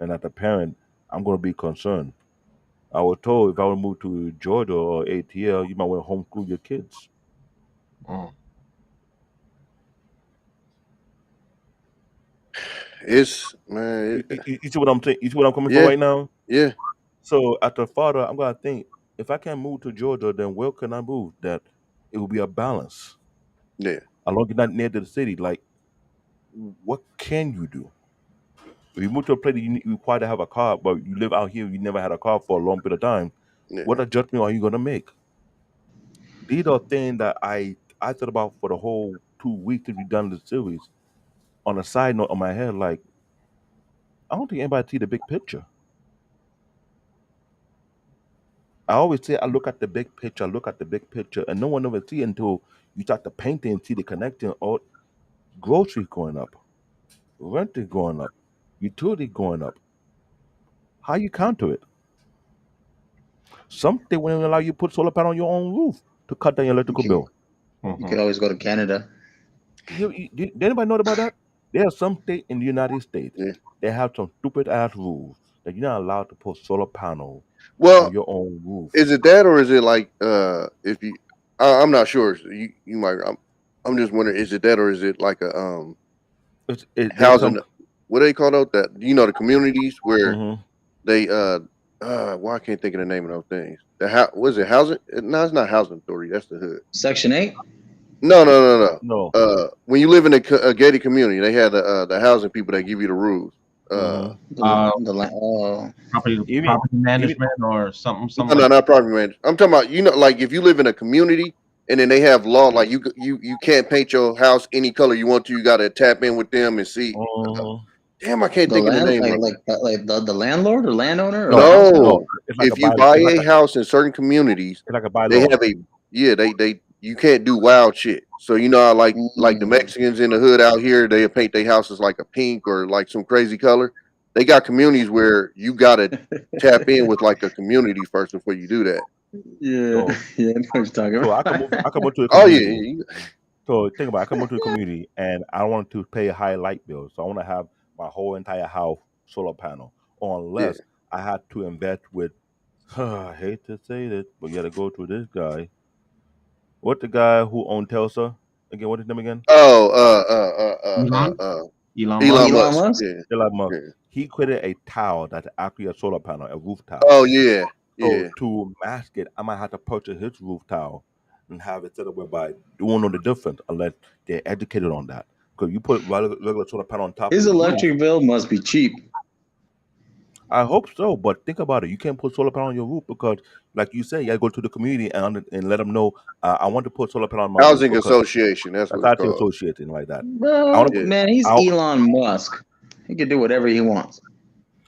And as a parent, I'm going to be concerned. I was told if I would move to Georgia or ATL, you might want to homeschool your kids. Mm. It's man, You see what I'm saying? You see what I'm coming from yeah, right now? yeah, So, as a father, I'm going to think if I can't move to Georgia, then where can I move? That it will be a balance. yeah, As long as you're not near to the city, like, what can you do? If you move to a place that you require to have a car, but you live out here, you never had a car for a long period of time, what yeah. adjustment are you going to make? These are things that I thought about for the whole 2 weeks that we done the series. On a side note, on my head, like I don't think anybody see the big picture. I always say I look at the big picture, I look at the big picture, and no one ever see it until you start to paint it and see the connection. Or groceries going up, rent is going up, utility going up. How you counter it? Some they won't even allow you to put solar panel on your own roof to cut down your You electrical could, bill. you Mhm. could always go to Canada. Did anybody know about that? There are some states in the United States Yeah. that have some stupid ass rules that you're not allowed to put solar panel on Well, your own roof. is it that or is it like if you? I'm not sure. So you might. I'm just wondering. Is it that or is it like a There's housing? some. What do they call those? That the communities where Hmm. they well, I can't think of the name of those things. Was it housing? No, it's not housing authority. That's the hood. Section 8? No, no, no, no. No. When you live in a gated community, they have the housing people that give you the rules. Hmm. Oh, Even Property even management or something No, no, like not property management. I'm talking about like if you live in a community and then they have law like you can't paint your house any color you want to. You got to tap in with them and see. mhm. Damn, I can't the think of the land, name of it. like the landlord or landowner or the No, house owner. no. No, It's like a if you bylaw. buy a house in certain communities, It's like a they bylaw. have a yeah. They you can't do wild shit. So how like the Mm. Mexicans in the hood out here, they paint their houses like a pink or like some crazy color. They got communities where you gotta tap in with like a community first before you do that. Yeah, So yeah, I know what you're talking so about. I come into a Oh yeah, community. So think about it, I come into a community and I want to pay a high light bill. So I want to have my whole entire house solar panel. yeah. Unless I had to invest with I hate to say this, but you gotta go to this guy. What the guy who owned Telsa? Again, what is his name again? Oh, Elon, Elon Musk. Elon Elon Musk. Musk? Yeah, Elon Musk. yeah. He created a tile that's actually a solar panel, a roof tile. Oh yeah, So yeah. to mask it, I might have to purchase his roof tile and have it set up whereby you won't know the difference unless they're educated on that. Because you put regular solar panel on top of His his roof. electric bill must be cheap. I hope so, but think about it. You can't put solar panel on your roof because, like you say, you gotta go to the community and let them know. I want to put solar panel on my roof Housing because Association. That's that's what it's actually called. associated like that. I Well, want to. Yeah. man, he's I Elon Musk. He can do whatever he wants.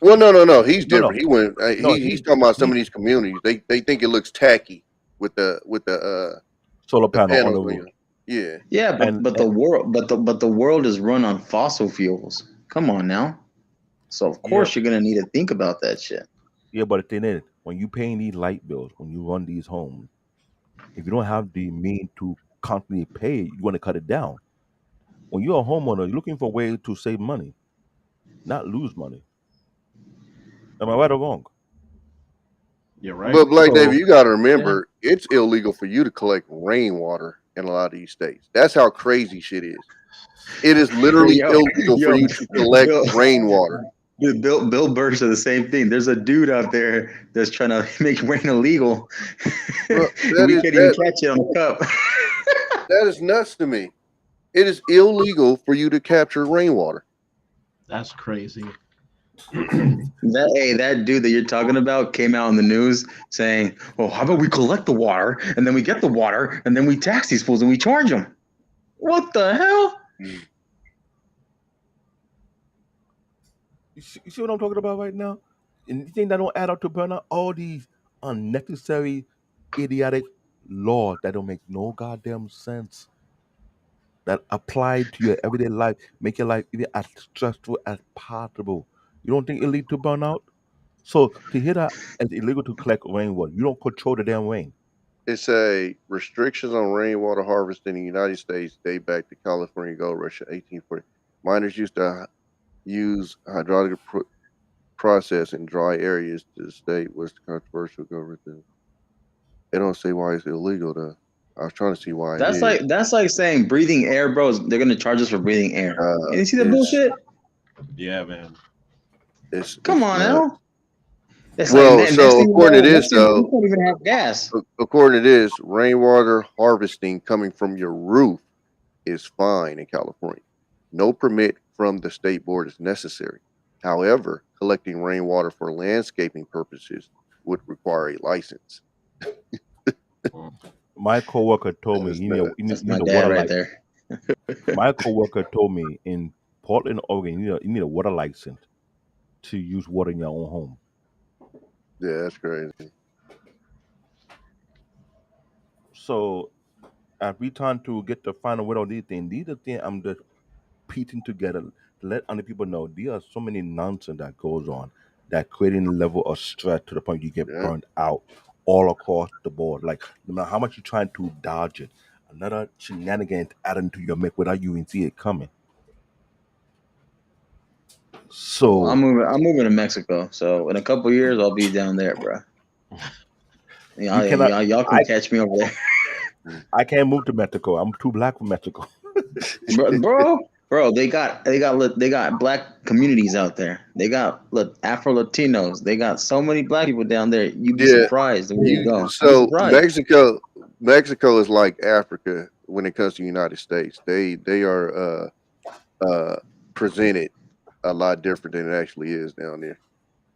Well, no, no, no. He's no different. He went. no He's talking about some he of these communities. They think it looks tacky with solar the panel on panels the on roof you. Yeah. Yeah, and, but the and world, but the world is run on fossil fuels. Come on now. So of yeah course you're gonna need to think about that shit. yeah, but the thing is, when you paying these light bills, when you run these homes, if you don't have the mean to constantly pay, you want to cut it down. When you're a homeowner, you're looking for a way to save money, not lose money. Am I right or wrong? You're right. But Black David, So you got to Yeah. remember, it's illegal for you to collect rainwater in a lot of these states. That's how crazy shit is. It is Hey, literally yo, illegal for yo, you to collect Bill, rainwater. dude, Bill Burr said the same thing. There's a dude out there that's trying to make rain illegal, Bro, and we can't even catch it on the cup. that is nuts to me. It is illegal for you to capture rainwater. That's crazy. That dude that you're talking about came out in the news saying, "Oh, how about we collect the water and then we get the water and then we tax these fools and we charge them." What the hell? you see what I'm talking about right now? And you think that don't add up to burnout? All these unnecessary idiotic laws that don't make no goddamn sense that apply to your everyday life, make your life even as stressful as possible. You don't think it lead to burnout? So to hear that it's illegal to collect rainwater, you don't control the damn rain. It's a restrictions on rainwater harvesting in the United States date back to California Gold Rush in 1840. Miners used to use hydraulic process in dry areas. The state was controversial government. They don't say why it's illegal though. I was trying to see why it is. That's like saying breathing air, bro. They're gonna charge us for breathing air. And you see the It's bullshit? Yeah, man. Come it's on not. now. It's like Well, next so thing you according know, to this we though, can't even have gas. according to this, rainwater harvesting coming from your roof is fine in California. No permit from the state board is necessary. However, collecting rainwater for landscaping purposes would require a license. Mm. My coworker told me That's nuts. you That's need my a dad water right light. there. My coworker told me in Portland, Oregon, you need a water license to use water in your own home. Yeah, that's crazy. So as we trying to get the final word on these are things I'm just piecing together to let other people know there are so many nonsense that goes on that creating a level of stress to the point you get Yeah. burnt out all across the board. Like no matter how much you're trying to dodge it, another shenanigans adding to your mix without you even see it coming. Well, So I'm moving to Mexico, so in a couple years I'll be down there, bro. you cannot Y'all can I catch me over there, I can't move to Mexico. I'm too black for Mexico. bro. They got black communities out there. They got Afro Latinos. They got so many black people down there. You'd be Yeah. surprised the way they You go. You'd be so surprised. Mexico is like Africa when it comes to the United States. They are uh presented a lot different than it actually is down there.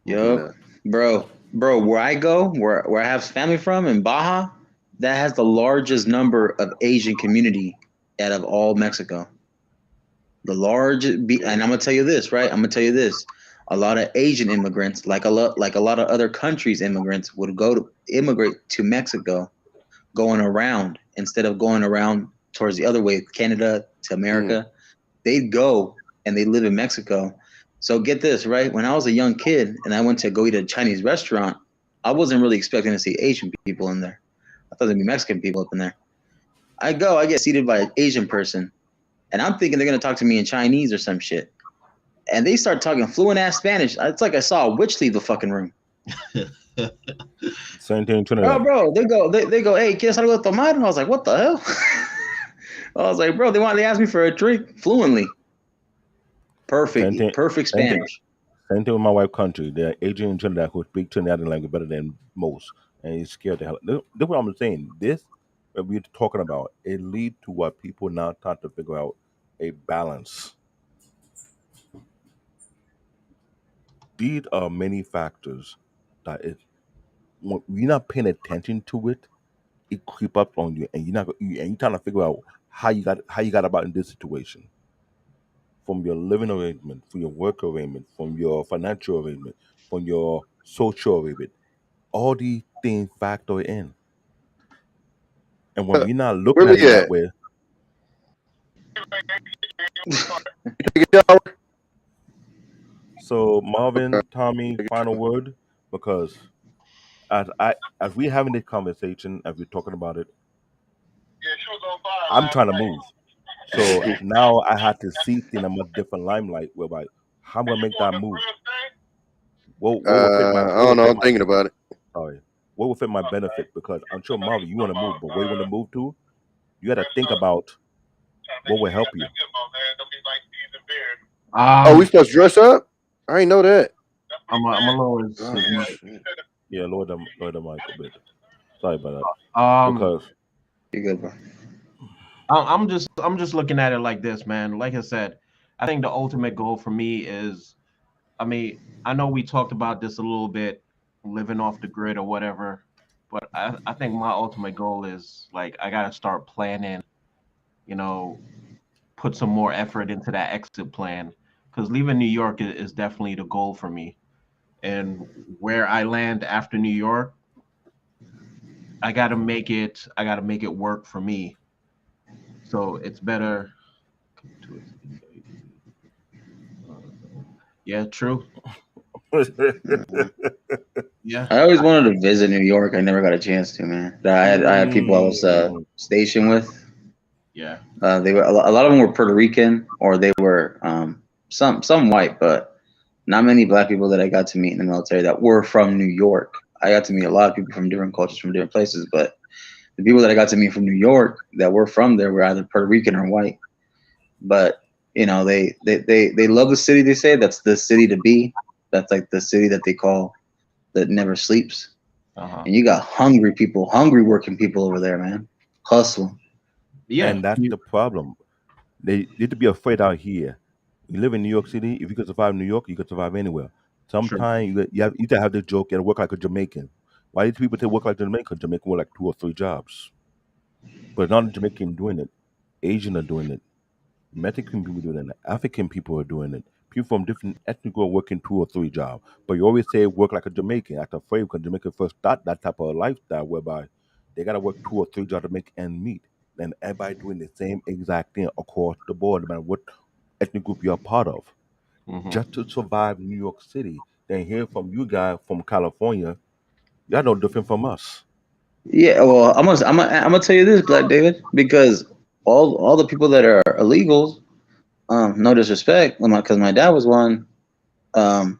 You Yup, know. bro. Where I go, where I have family from in Baja, that has the largest number of Asian community out of all Mexico. The and I'm gonna tell you this, right? I'm gonna tell you this. A lot of Asian immigrants, like a lot of other countries, immigrants would go to immigrate to Mexico, going around instead of going around towards the other way, Canada to Mhm. America. They'd go and they live in Mexico. So get this, right? When I was a young kid and I went to go eat at a Chinese restaurant, I wasn't really expecting to see Asian people in there. I thought there'd be Mexican people up in there. I get seated by an Asian person, and I'm thinking they're gonna talk to me in Chinese or some shit. And they start talking fluent ass Spanish. It's like I saw a witch leave the fucking room. Same thing in Oh, Trinidad. bro, they go, hey, ¿quieres algo de tomar? And I was like, what the hell? I was like, bro, they ask me for a drink fluently. Same thing. Perfect Same thing. Spanish. Same thing with my wife country. There are Asian in Trinidad who speak Trinidadian language better than most, and he's scared the hell. This what I'm saying. This that we're talking about, it lead to what people now trying to figure out a balance. These are many factors that it when you're not paying attention to it, it creep up on you, and you're trying to figure out how you got about in this situation. From your living arrangement, from your work arrangement, from your financial arrangement, from your social arrangement. All these things factor in. And when we're not Where looking at it we that at? way, Take a shower? so Marvin, Tommy, final word, because as we having this conversation, as we're talking about it, I'm trying to move. So now I had to see things in a much different limelight whereby how I'm gonna make that move. What will fit my I what will don't know. fit I'm my thinking about it. sorry, what will fit my benefit because I'm sure Marvin, you want to move, but where you want to move to, you got to think about what will help you. Oh, we Um, supposed to dress up? I ain't know that. I'm a lower his Oh mic. shit. Yeah, lower the mic a bit. Sorry about that. Um, Because You good, bro? I'm just looking at it like this, man. Like I said, I think the ultimate goal for me is, I mean, I know we talked about this a little bit, living off the grid or whatever, but I think my ultimate goal is like I gotta start planning, you know, put some more effort into that exit plan. Because leaving New York is definitely the goal for me. And where I land after New York, I gotta make it work for me. So it's better to yeah, true. Yeah. I always wanted to visit New York. I never got a chance to, man. I had people I was Mm, stationed with. Yeah. They were a lot of them were Puerto Rican or they were some white, but not many black people that I got to meet in the military that were from New York. I got to meet a lot of people from different cultures from different places, but the people that I got to meet from New York that were from there were either Puerto Rican or white. But they love the city. They say that's the city to be. That's like the city that they call that never sleeps. Uh-huh. And you got hungry people, hungry working people over there, man. Hustle. Yeah. and that's the problem. They need to be afraid out here. You live in New York City. If you can survive in New York, you can survive anywhere. True. Sometimes you have to have the joke. You got to work like a Jamaican. Why do people say work like a Jamaican? Jamaican work like 2 or 3 jobs, but not a Jamaican doing it. Asian are doing it. Mexican people doing it. African people are doing it. People from different ethnic groups working 2 or 3 jobs. But you always say work like a Jamaican. Act afraid because Jamaican first start that type of lifestyle whereby they gotta work 2 or 3 jobs to make ends meet. And everybody doing the same exact thing across the board, no matter what ethnic group you're a part of. Hmm. Just to survive New York City. Then hear from you guys from California, y'all no different from us. Yeah, well, I'm gonna tell you this, Black David, because all the people that are illegals, no disrespect, because my dad was one, um,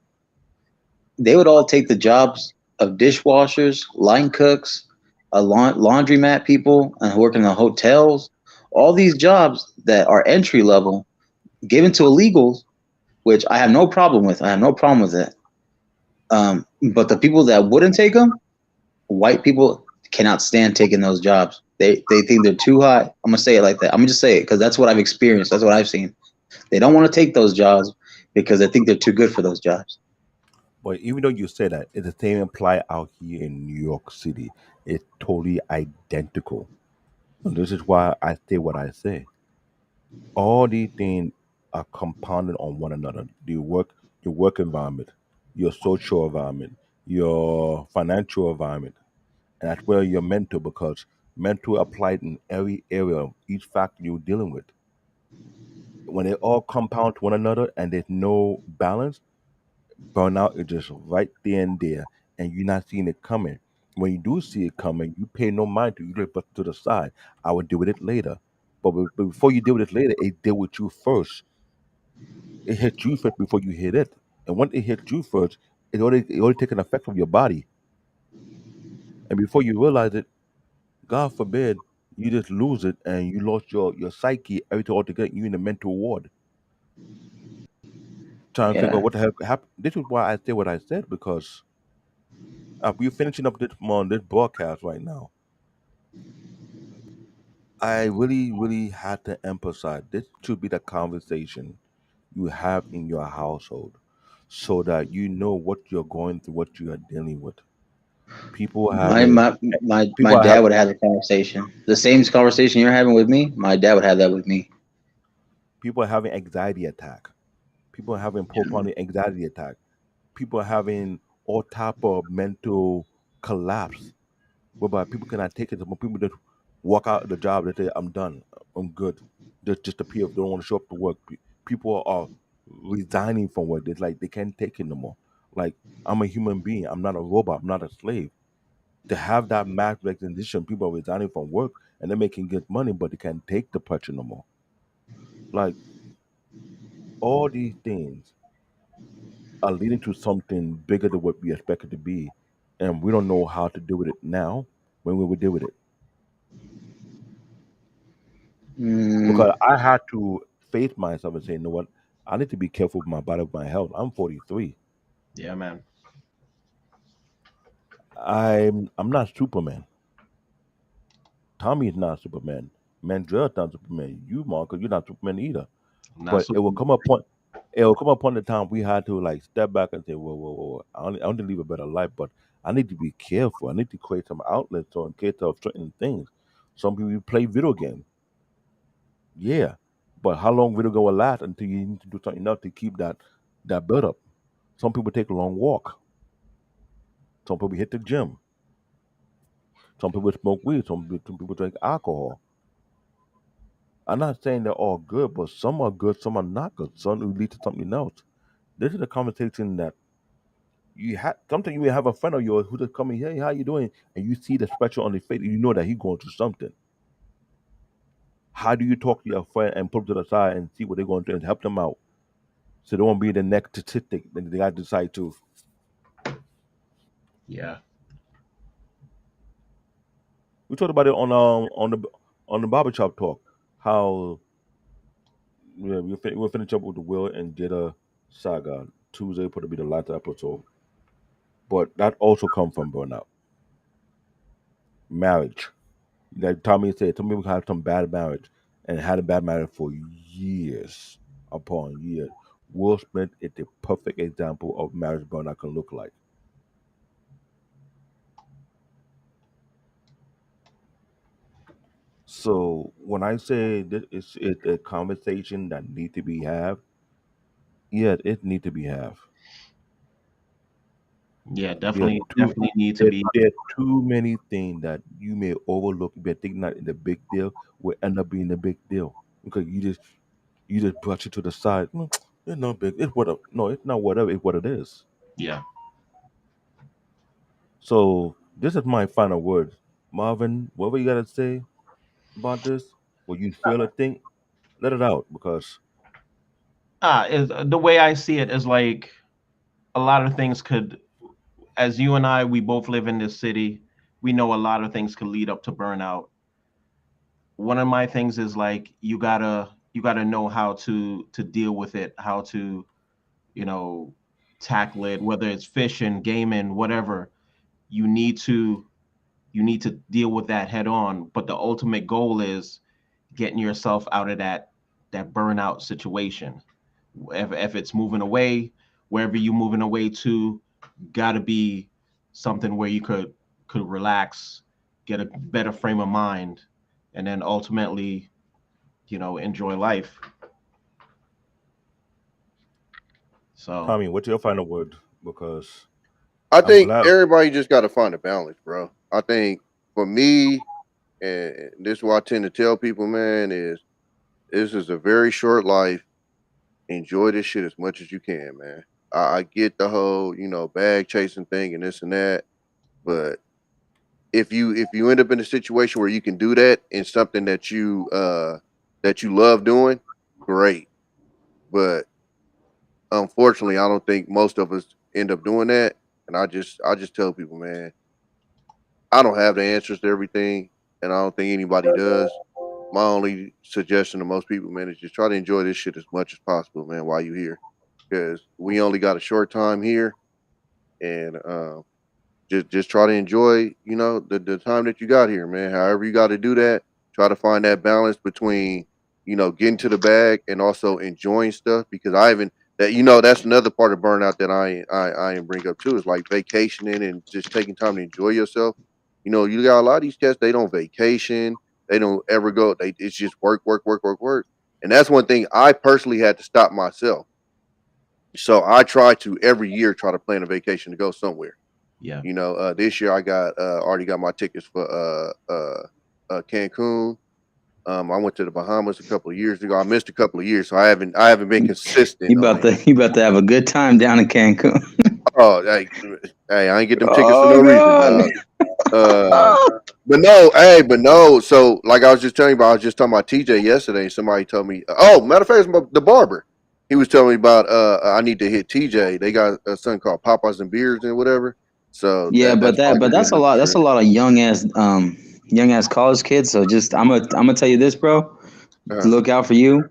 they would all take the jobs of dishwashers, line cooks, laundromat people, and who work in the hotels. All these jobs that are entry level given to illegals, which I have no problem with. I have no problem with it. But the people that wouldn't take them, white people cannot stand taking those jobs. They think they're too high. I'm gonna say it like that. I'm gonna just say it because that's what I've experienced. That's what I've seen. They don't want to take those jobs because they think they're too good for those jobs. But even though you say that, it's the same apply out here in New York City. It's totally identical. And this is why I say what I say. All these things are compounded on one another. Your work environment, your social environment, your financial environment, and that's where your mental, because mental applied in every area of each factor you're dealing with. When they all compound to one another and there's no balance, burnout is just right there and there, and you're not seeing it coming. When you do see it coming, you pay no mind to, you just put it to the side. I will deal with it later. But before you deal with it later, it deal with you first. It hits you first before you hit it. And once it hits you first, it already taken effect from your body. And before you realize it, God forbid, you just lose it and you lost your psyche, everything altogether, you in the mental ward. Trying to figure out Yeah. what the hell happened. This is why I say what I said, because we're finishing up this broadcast right now. I really, really had to emphasize this should be the conversation you have in your household so that you know what you're going through, what you are dealing with. People My having my my people are dad have would have the conversation. The same conversation you're having with me, my dad would have that with me. people are having anxiety attack. People are having postpartum anxiety attack. People are having all type of mental collapse whereby people cannot take it. When people just walk out of the job, they say, "I'm done. I'm good." Just appear. They don't want to show up to work. People are resigning from work. It's like they can't take it no more. Like, I'm a human being. I'm not a robot. I'm not a slave. To have that mass recognition, people are resigning from work and they're making good money, but they can't take the pressure no more. Like, all these things are leading to something bigger than what we expect it to be, and we don't know how to deal with it now. When we will deal with it, Mm, because I had to face myself and say, you know what, I need to be careful with my body, with my health. I'm 43. Yeah, man. I'm not Superman. Tommy is not Superman. Mandrell's not Superman. You, Marcus, you're not Superman either. Not But so. it will come upon the time we had to like step back and say, whoa, whoa, whoa. I want to live a better life, but I need to be careful. I need to create some outlets or in case of certain things. Some people play video games, yeah, but how long video game will last until you need to do something else to keep that build up? Some people take a long walk. Some people hit the gym. Some people smoke weed. Some people drink alcohol. I'm not saying they're all good, but some are good, some are not good. Some will lead to something else. This is a conversation that you have. Sometimes you may have a friend of yours who just come in, hey, how you doing? And you see the expression on his face, and you know that he's going through something. How do you talk to your friend and put them to the side and see what they're going through and help them out? So they won't be the next statistic that they got to decide to. Yeah. We talked about it on the barbershop talk. How we'll finish up with the Will and Jada saga. Tuesday put to be the last episode. But that also comes from burnout. Marriage. Like Tommy said, some people have some bad marriage and had a bad marriage for years upon years. Will Smith is the perfect example of marriage burnout can look like. So when I say this is it a conversation that need to be have, yeah, it need to be have. Yeah, Yeah, definitely need to be. there are too many things that you may overlook. But thinking that the big deal will end up being a big deal because you just brush it to the side. It's not big. It's what no, it's not whatever. It's what it is. Yeah. So this is my final word, Marvin. Whatever you gotta say about this, what you feel or think, let it out because Is the way I see it is like a lot of things could, as you and I, we both live in this city. We know a lot of things could lead up to burnout. One of my things is like you gotta know how to deal with it, how to you know tackle it, whether it's fishing, gaming, whatever. You need to you need to deal with that head on. But the ultimate goal is getting yourself out of that burnout situation. If it's moving away, wherever you're moving away to, got to be something where you could relax, get a better frame of mind, and then ultimately, enjoy life. So Tommy, what's your final word? Because I I'm think glad. everybody just got to find a balance, bro. I think for me, and this is what I tend to tell people, man, is this is a very short life. Enjoy this shit as much as you can, man. I get the whole, bag chasing thing and this and that, but if you end up in a situation where you can do that in something that you love doing, great. But unfortunately, I don't think most of us end up doing that. And I just tell people, man, I don't have the answers to everything, and I don't think anybody does. My only suggestion to most people, man, is just try to enjoy this shit as much as possible, man, while you're here, because we only got a short time here, and just try to enjoy, the time that you got here, man. However you got to do that, try to find that balance between, getting to the bag and also enjoying stuff. Because I haven't that that's another part of burnout that I ain't bring up too is like vacationing and just taking time to enjoy yourself. You got a lot of these cats, they don't vacation, they don't ever go. It's just work, work, work, work, work, and that's one thing I personally had to stop myself. So I try to every year try to plan a vacation to go somewhere. yeah, This year I got already got my tickets for Cancun. I went to the Bahamas a couple of years ago. I missed a couple of years, so I haven't been consistent You on about it. to you about to have a good time down in Cancun. Oh, hey, I ain't get them tickets for Oh no reason, God. dog. Uh, but no, hey, but no. So, like I was just telling you about, I was just talking about TJ yesterday. And somebody told me, oh, matter of fact, it's the barber. He was telling me about, I need to hit TJ. They got a something called Papas and Beards and whatever. So Yeah, that's probably but gonna be that's a another lot. That's a trip. lot of young ass college kids. So just I'm gonna tell you this, bro. To Uh-huh. look out for you.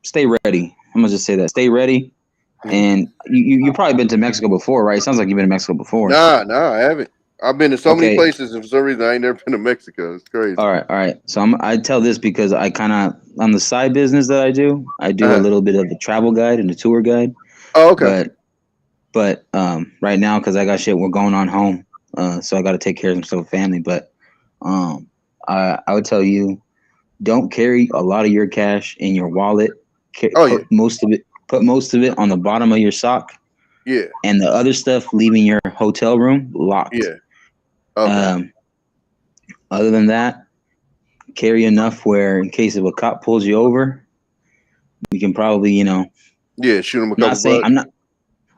Stay ready. I'm gonna just say that. Stay ready. Mhm. And you probably been to Mexico before, right? Sounds like you've been to Mexico before. Nah, I haven't. I've been to so many Okay. places, and for some reason, I ain't never been to Mexico. It's crazy. All right. So I tell this because I kind of on the side business that I do a Uh-huh. little bit of a travel guide and a tour guide. Oh, okay. But right now because I got shit we're going on home, so I got to take care of some stuff with family. But um, I would tell you don't carry a lot of your cash in your wallet. Oh yeah, Put most of it on the bottom of your sock, yeah, and the other stuff leaving your hotel room locked. yeah. Okay. Um, other than that, carry enough where in case if a cop pulls you over, we can probably, Yeah, shoot him a not couple saying bucks.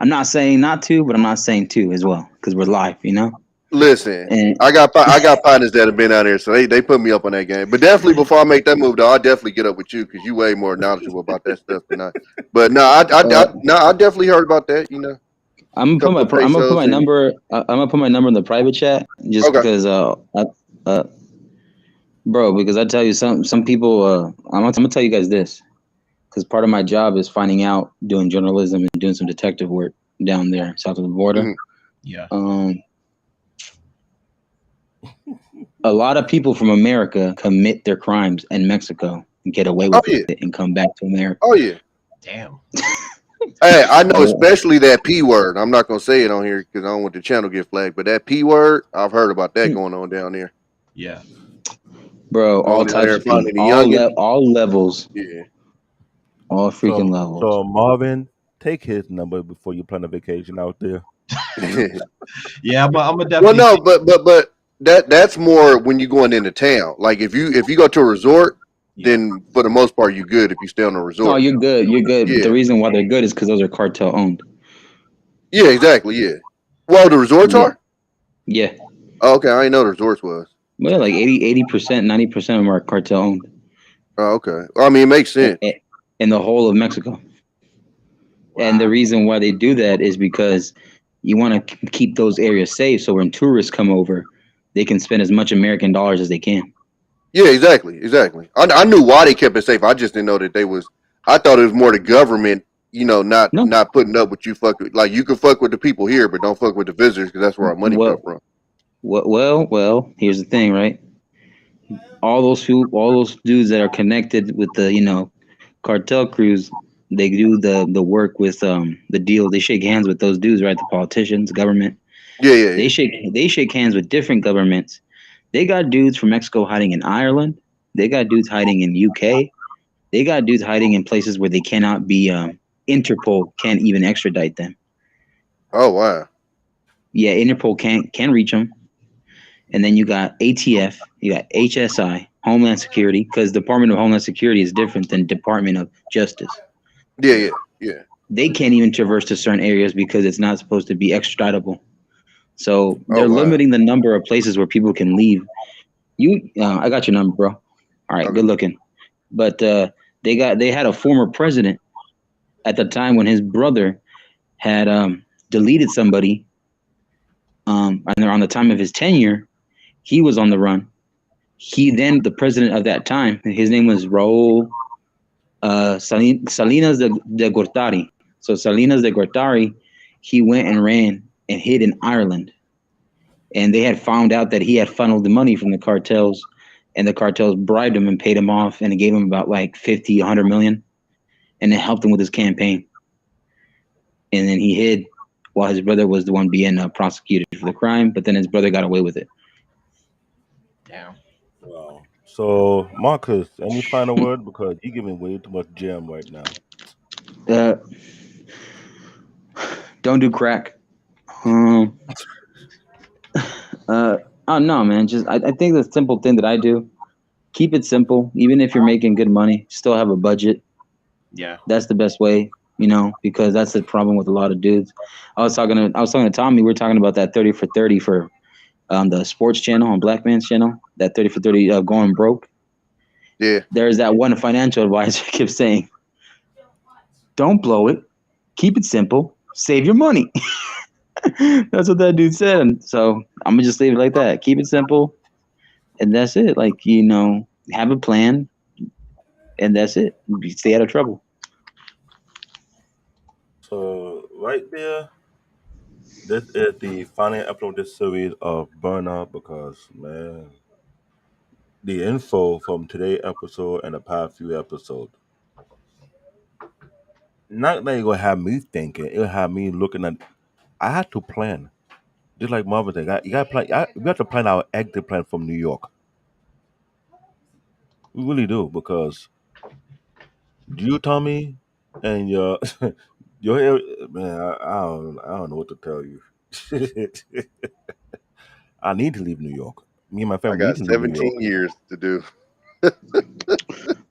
I'm not saying not to, but I'm not saying to as well because we're live. Listen, And I got partners that have been out here, so they put me up on that game. But definitely before I make that move, though, I'll definitely get up with you because you way more knowledgeable about that stuff than I. But no, uh, no, I definitely heard about that. You know, I'm couple of gonna put my pesos and number. I'm gonna put my number in the private chat just okay. because uh bro, because I tell you some people. I'm gonna tell you guys this because part of my job is finding out, doing journalism and doing some detective work down there south of the border. Mhm. Yeah. Um, a lot of people from America commit their crimes in Mexico and get away Oh with yeah, it and come back to America. oh yeah. Damn. Hey, I know Oh, especially that P word. I'm not gonna say it on here because I don't want the channel to get flagged. But that P word, I've heard about that going on down there. Yeah. bro, all Going down there types and of people, finding the youngin. all levels, Yeah. all freaking So, levels. so Marvin, take his number before you plan a vacation out there. Yeah, I'm gonna Well, definitely no, take. but that's more when you're going into town. Like if you go to a resort, Yeah. then for the most part you good if you stay on a Oh, resort. you're good. You're good. But the Yeah, reason why they're good is because those are cartel owned. yeah, exactly. Yeah. Well, the resorts Yeah. are. Yeah. Oh, okay, I didn't know the resorts was. Well, yeah, like 80%, 90% of them are cartel owned Oh, okay. Well, I mean, it makes sense. in the whole of Mexico. And the Wow. reason why they do that is because you want to keep those areas safe. So when tourists come over, they can spend as much American dollars as they can. Yeah, exactly, exactly. I knew why they kept it safe. I just didn't know that they was. I thought it was more the government. No. Not putting up with you. Fuck with, like you can fuck with the people here, but don't fuck with the visitors because that's where our money come Well, from. well. Here's the thing, right? All those dudes that are connected with the cartel crews, they do the work with the deal. They shake hands with those dudes, right? The politicians, government. Yeah, yeah, yeah. They shake hands with different governments. They got dudes from Mexico hiding in Ireland. They got dudes hiding in UK. They got dudes hiding in places where they cannot be. Interpol can't even extradite them. Oh wow. Yeah, Interpol can reach them. And then you got ATF, you got HSI, Homeland Security, because Department of Homeland Security is different than Department of Justice. Yeah, yeah, yeah. They can't even traverse to certain areas because it's not supposed to be extraditable. So Oh they're wow. limiting the number of places where people can leave. I got your number, bro. All right, Okay. good looking. But they had a former president at the time when his brother had deleted somebody. And on the time of his tenure, he was on the run. He then the president of that time. His name was Raul Salinas de Gortari. So Salinas de Gortari, he went and ran and hid in Ireland, and they had found out that he had funneled the money from the cartels, and the cartels bribed him and paid him off, and it gave him about like 50, 100 million, and it helped him with his campaign. And then he hid while his brother was the one being prosecuted for the crime, but then his brother got away with it. Damn. Wow. So, Marcus, any final word? Because you're giving way too much jam right now. Uh, don't do crack. Um, oh no, man. Just I think the simple thing that I do, keep it simple. Even if you're making good money, still have a budget. Yeah. That's the best way, because that's the problem with a lot of dudes. I was talking to Tommy. We are talking about that 30 for 30 for the sports channel on Black Man's channel. That 30 for 30 going broke. Yeah. There's that one financial advisor kept saying, "Don't blow it. Keep it simple. Save your money." That's what that dude said. And so I'm gonna just leave it like that. Keep it simple, and that's it. Like have a plan, and that's it. Stay out of trouble. So, right there, this is the final episode of this series of Burnout because, man, the info from today's episode and the past few episodes, not that it gonna have me thinking, it'll have me looking at. I had to plan, just like Marvin said. You got to plan. We have to plan our exit plan from New York. We really do because you, Tommy, and your your man, I don't know what to tell you. I need to leave New York. Me and my I family need got to leave New York. 17 years to do.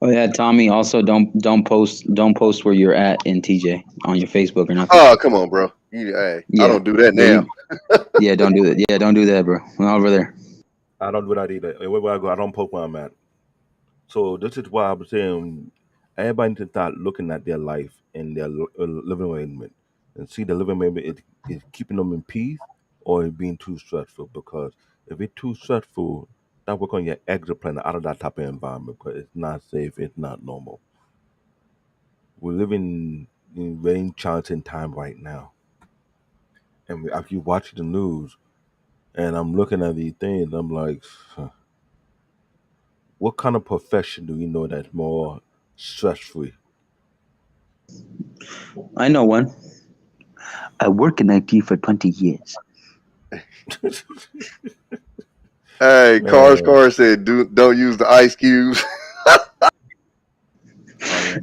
Oh yeah, Tommy. Also, don't post where you're at in TJ on your Facebook or nothing. Oh, come on, bro. Hey, I Yeah, don't do that yeah, now. yeah. Don't do that. Yeah, don't do that, bro. We're over there. I don't do that either. Wherever I go, I don't post where I'm at. So this is why I'm saying everybody needs to start looking at their life and their living arrangement and see the living arrangement is keeping them in peace or it being too stressful. Because if it's too stressful, that work on your exit plan out of that type of environment because it's not safe, it's not normal. We're living in very challenging time right now. And I keep watching the news and I'm looking at these things, I'm like, huh, what kind of profession do you know that's more stress free? I know one. I work in IT for 20 years. Hey, Cars Man, Car said, don't use the ice cubes.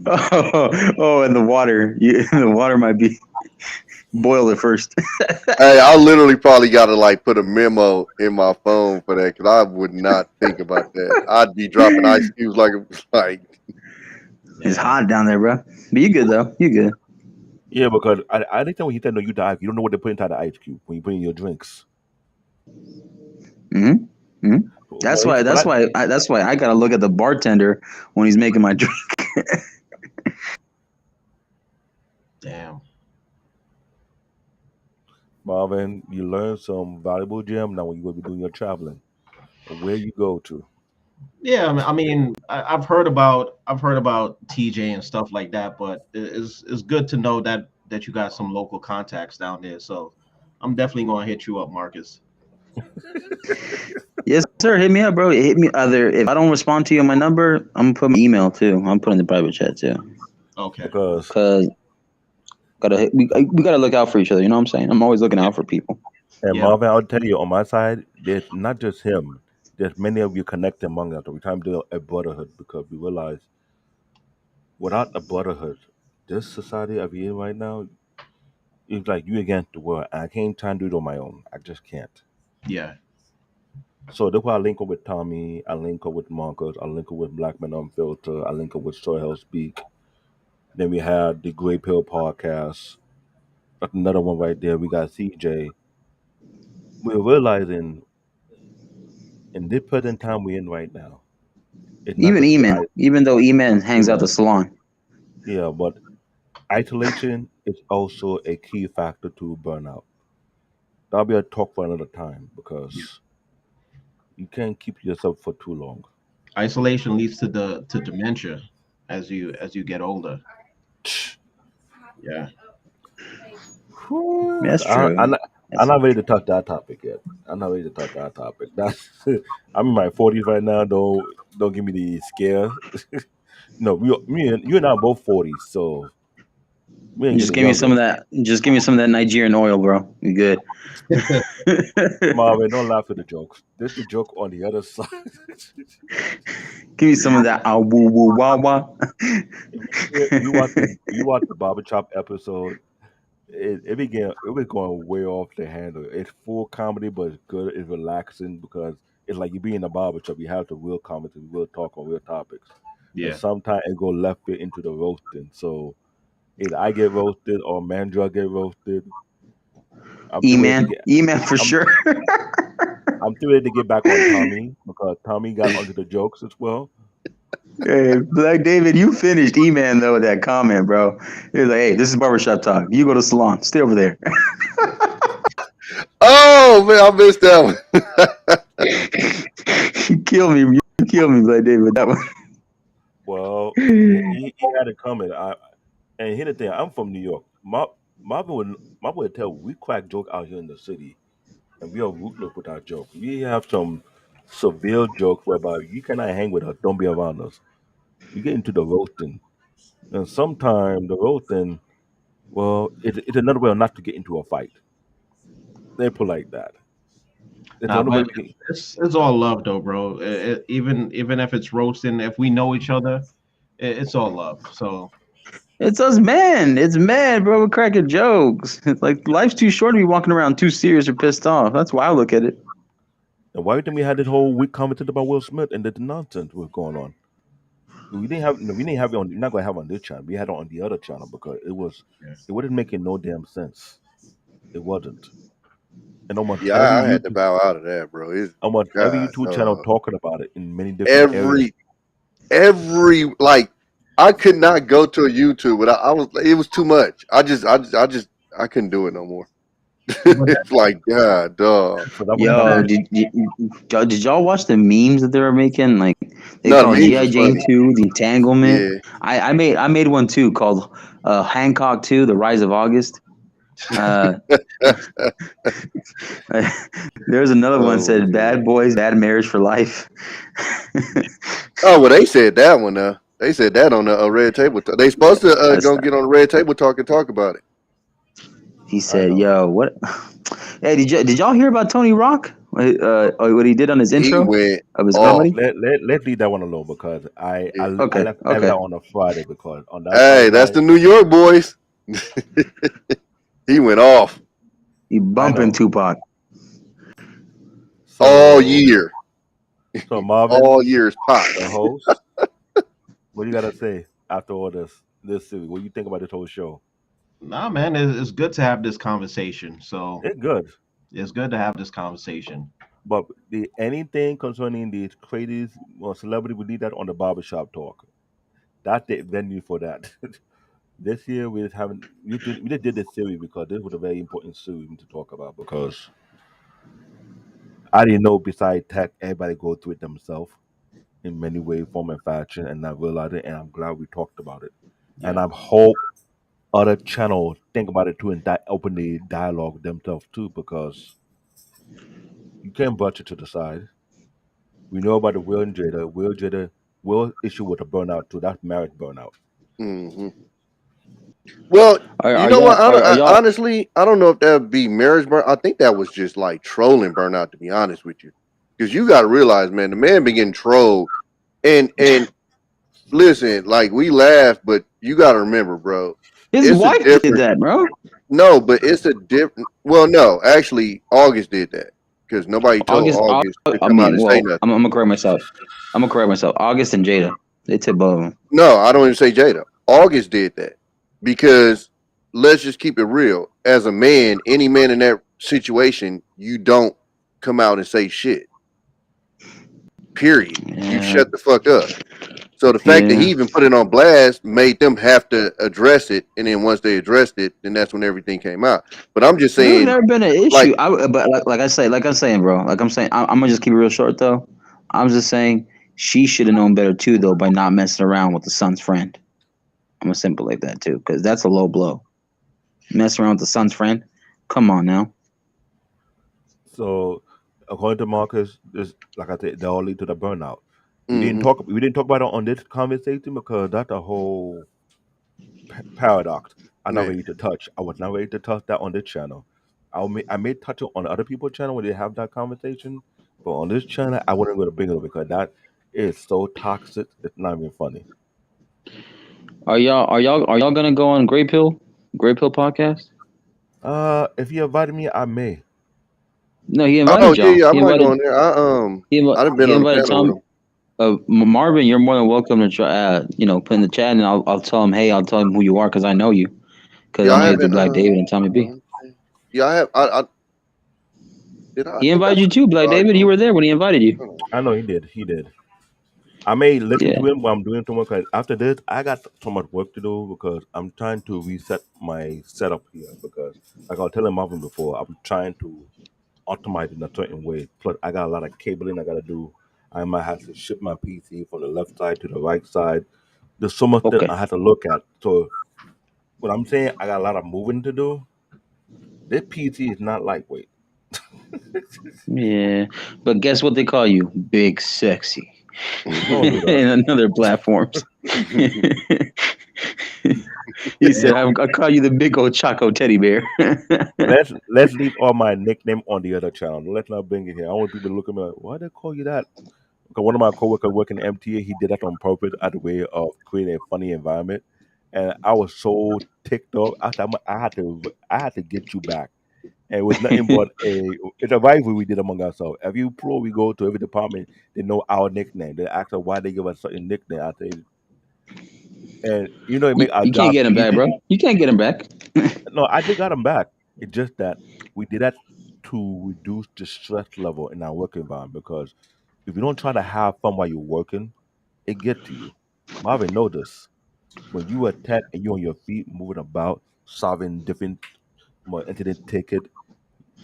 Oh yeah. Oh, and the water. The water might be boil it first. Hey, I literally probably got to like put a memo in my phone for that because I would not think about that. I'd be dropping ice cubes like. It's Yeah. hot down there, bro. But you good though. You good. yeah, because I think when he said no, you dive, you don't know what they put inside the ice cube when you put in your drinks. Hmm. Hmm. That's Well, why. it's, well, That's why. That's why I gotta look at the bartender when he's making my drink. Damn. Marvin, you learn some valuable gem now when you will be doing your traveling. Where you go to. Yeah, I've heard about TJ and stuff like that, but it's good to know that you got some local contacts down there. So I'm definitely gonna hit you up, Marcus. Yes, sir. Hit me up, bro. Hit me other. If I don't respond to you on my number, I'm gonna put my email too. I'm putting the private chat too. Okay. Because Cause we gotta look out for each other. You know what I'm saying? I'm always looking Yeah. out for people. and Yeah. Marvin, I'll tell you on my side, there's not just him. There's many of you connected among us. We're trying to do a brotherhood because we realize without a brotherhood, this society of in right now, it's like you against the world. And I can't try and do it on my own. I just can't. Yeah. So that's why I link up with Tommy, I link up with Marcus, I link up with Black Men Unfiltered, I link up with Soil Speak. Then we had the Grey Pill podcast. That's another one right there. We got CJ. We're realizing in this present time we're in right now, it's not Even just the E-Man. Even though E-Man hangs out the man. salon. Yeah, but isolation is also a key factor to burnout. That'll be a talk for another time Yeah. because you can't keep yourself for too long. Isolation leads to dementia as you get older. Yeah. Whew, That's true. I'm That's not ready to touch that topic yet. I'm not ready to touch that topic. That's I'm in my 40s right now. Don't give me the scare. No, you and I are both 40s, so we ain't just getting give me some younger. of that. Just give me some of that Nigerian oil, bro. You good? Marvin, don't laugh at the jokes. There's the joke on the other side. Give me some of that. Ah, woo woo wah wah. You watch the barbershop episode. It was going way off the handle. It's full comedy, but it's good. It's relaxing because it's like you be in a barbershop. You have the real comedy, real talk on real topics, and Yeah. sometimes it go left bit into the roasting. So either I get roasted or Mandra get roasted. I'm too ready to E-Man. get. E-Man for I'm sure. I'm too ready to get back on Tommy because Tommy got onto the jokes as well. Hey, Black David, you finished E-Man though with that comment, bro. He was like, "Hey, this is barbershop talk. You go to the salon. Stay over there." Oh man, I missed that one. You kill me. You kill me, Black David, with that one. Well, he had a comment. And here's the thing, I'm from New York. My would tell we crack joke out here in the city, and we are ruthless with our joke. We have some severe jokes whereby you cannot hang with us, don't be around us. We get into the roasting, and sometimes the roasting, well, it's another way not to get into a fight. They put like that. It's Nah, another way but we can. it's all love though, bro. Even if it's roasting, if we know each other, it's all love. So It's us men. It's men, bro. We're cracking jokes. It's like life's too short to be walking around too serious or pissed off. That's why I look at it. And why do you think we had this whole week conversation about Will Smith and the nonsense was going on? We didn't have it on. We're not gonna have it on this channel. We had it on the other channel because Yeah. it wasn't making no damn sense. It wasn't. And Yeah, I had to bow out of that, bro. It's almost every God, YouTube channel talking about it in many different areas. every like I could not go to a YouTube without I was it was too much. I couldn't do it no more. But It's like God, dog. So that was the Yo, thing. did y'all watch the memes that they were making? Like they No, the called memes GI is Jane funny. 2 the Entanglement. Yeah. I made one too called Hancock 2 the Rise of August. Uh, there's another one Oh said man. Bad Boys Bad Marriage for Life. Oh well, they said that one. They said that on the red table. They supposed to That's go get on the red table talk and talk about it. He I said, know. "Yo, what? Hey, did y'all hear about Tony Rock? What he did on his He intro went of his off. comedy? Let's leave that one alone because Yeah. I Okay, left that okay. on a Friday because on that Hey, Friday that's night the New York boys. He went off He I bumping know. Tupac. all So year. Marvin, All year's pop. the host, what you gotta say after all this series? What do you think about this whole show? nah, man, it's good to have this conversation. So It's good. it's good to have this conversation. But anything concerning these crazy celebrity, we need that on the barbershop talk. That's the venue for that. This year we just haven't. We just did this series because this was a very important series to talk about because I didn't know besides tech, everybody go through it themselves in many ways, form, and fashion, and I realized it, and I'm glad we talked about it. And Yeah. I hope other channels think about it too and open the dialogue themselves too because you can't brush it to the side. We know about the Will and Jada. Will issue with a burnout too. That's marriage burnout. Hmm. Well, you Are know what? y'all? Are y'all? Honestly, I don't know if that would be marriage burn. I think that was just like trolling burnout. To be honest with you, because you got to realize, man, the man been getting trolled, and listen, like we laugh, but you got to remember, bro. His It's a wife did different. that, bro. No, but it's a different. Well, no, actually, August did that because nobody told August. August to I come out mean, and say well, nothing. I'm gonna correct myself. I'm gonna correct myself. August and Jada, they took both of them. No, I don't even say Jada. August did that because let's just keep it real. As a man, any man in that situation, you don't come out and say shit. Period. You Yeah, shut the fuck up. So the fact that he yeah. even put it on blast made them have to address it, and then once they addressed it, then that's when everything came out. But I'm just There was saying, never been an like, issue. But like I'm saying, bro. Like I'm saying, I'm gonna just keep it real short though. I'm just saying she should have known better too, though, by not messing around with the son's friend. I'm gonna simple like that too, because that's a low blow. Messing around with the son's friend. Come on now. So according to Marcus, this like I said, they all lead to the burnout. mm-hmm, We didn't talk about it on this conversation because that's a whole paradox. I'm not yeah. ready to touch. I was not ready to touch that on this channel. I may touch it on other people's channel when they have that conversation, but on this channel, I wasn't going to bring it up because that is so toxic. It's not even funny. Are y'all gonna go on Gray Pill podcast? If you invited me, I may. No, he Oh invited yeah, y'all. yeah. I He might go invited in there. I done been he on the invited panel with Tom him. Marvin. You're more than welcome to try. Put in the chat, and I'll tell him. Hey, I'll tell him who you are because I know you. Because Yeah, I I know you through haven't. Black David and Tommy B. Yeah, I have. I did. I He think I invited you sent too, you Black the David. You audio. were there when he invited you. Hold I know he did. He did. I may listen Yeah. to him while I'm doing something because after this, I got so much work to do because I'm trying to reset my setup here because, like I was telling Marvin before, I'm trying to optimize in a certain way. Plus, I got a lot of cabling I got to do. I might have to shift my PC from the left side to the right side. There's so much that Okay. I have to look at. So, what I'm saying, I got a lot of moving to do. This PC is not lightweight. Yeah. But guess what they call you? Big Sexy. Don't do that. In other platforms. on. He Yeah. said, I call you the big old Choco teddy bear. Let's leave all my nickname on the other channel. Let's not bring it here. I want people to look at me like, why they call you that? Because one of my coworkers working in MTA, he did that on purpose as a way of creating a funny environment. And I was so ticked off. I had to get you back. and it was nothing but it's a rivalry we did among ourselves. Every pro we go to, every department, they know our nickname. They ask us why they give us certain nickname. I say, and it You, make our you can't job get him back, easy. bro. You can't get him back. No, I did got them back. It's just that we did that to reduce the stress level in our work environment because if you don't try to have fun while you're working, it get to you. Marvin know this. When you are tech and you're on your feet, moving about, solving different incident ticket,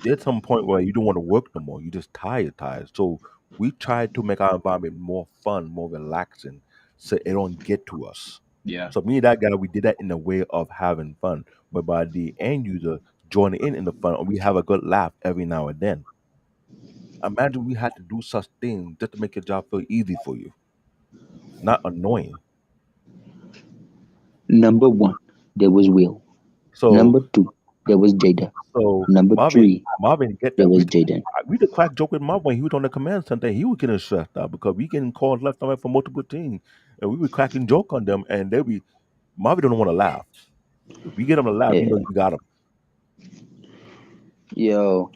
there's some point where you don't want to work no more. You just tired. So we try to make our environment more fun, more relaxing, so it don't get to us. Yeah. So me and that guy, we did that in a way of having fun, whereby the end user joining in the fun, and we have a good laugh every now and then. Imagine we had to do such things just to make your job feel easy for you, not annoying. Number one, there was Will. So Number two, there was Jada. So Number Marvin, three, Marvin get there that. was Jaden. We the crack joke with Marvin when he was on the command center. He was getting stressed out because we getting calls left and right from multiple teams, and we were cracking joke on them, and they be Marvin don't want to laugh. If we get him to laugh, you Yeah. know you got him. Yo.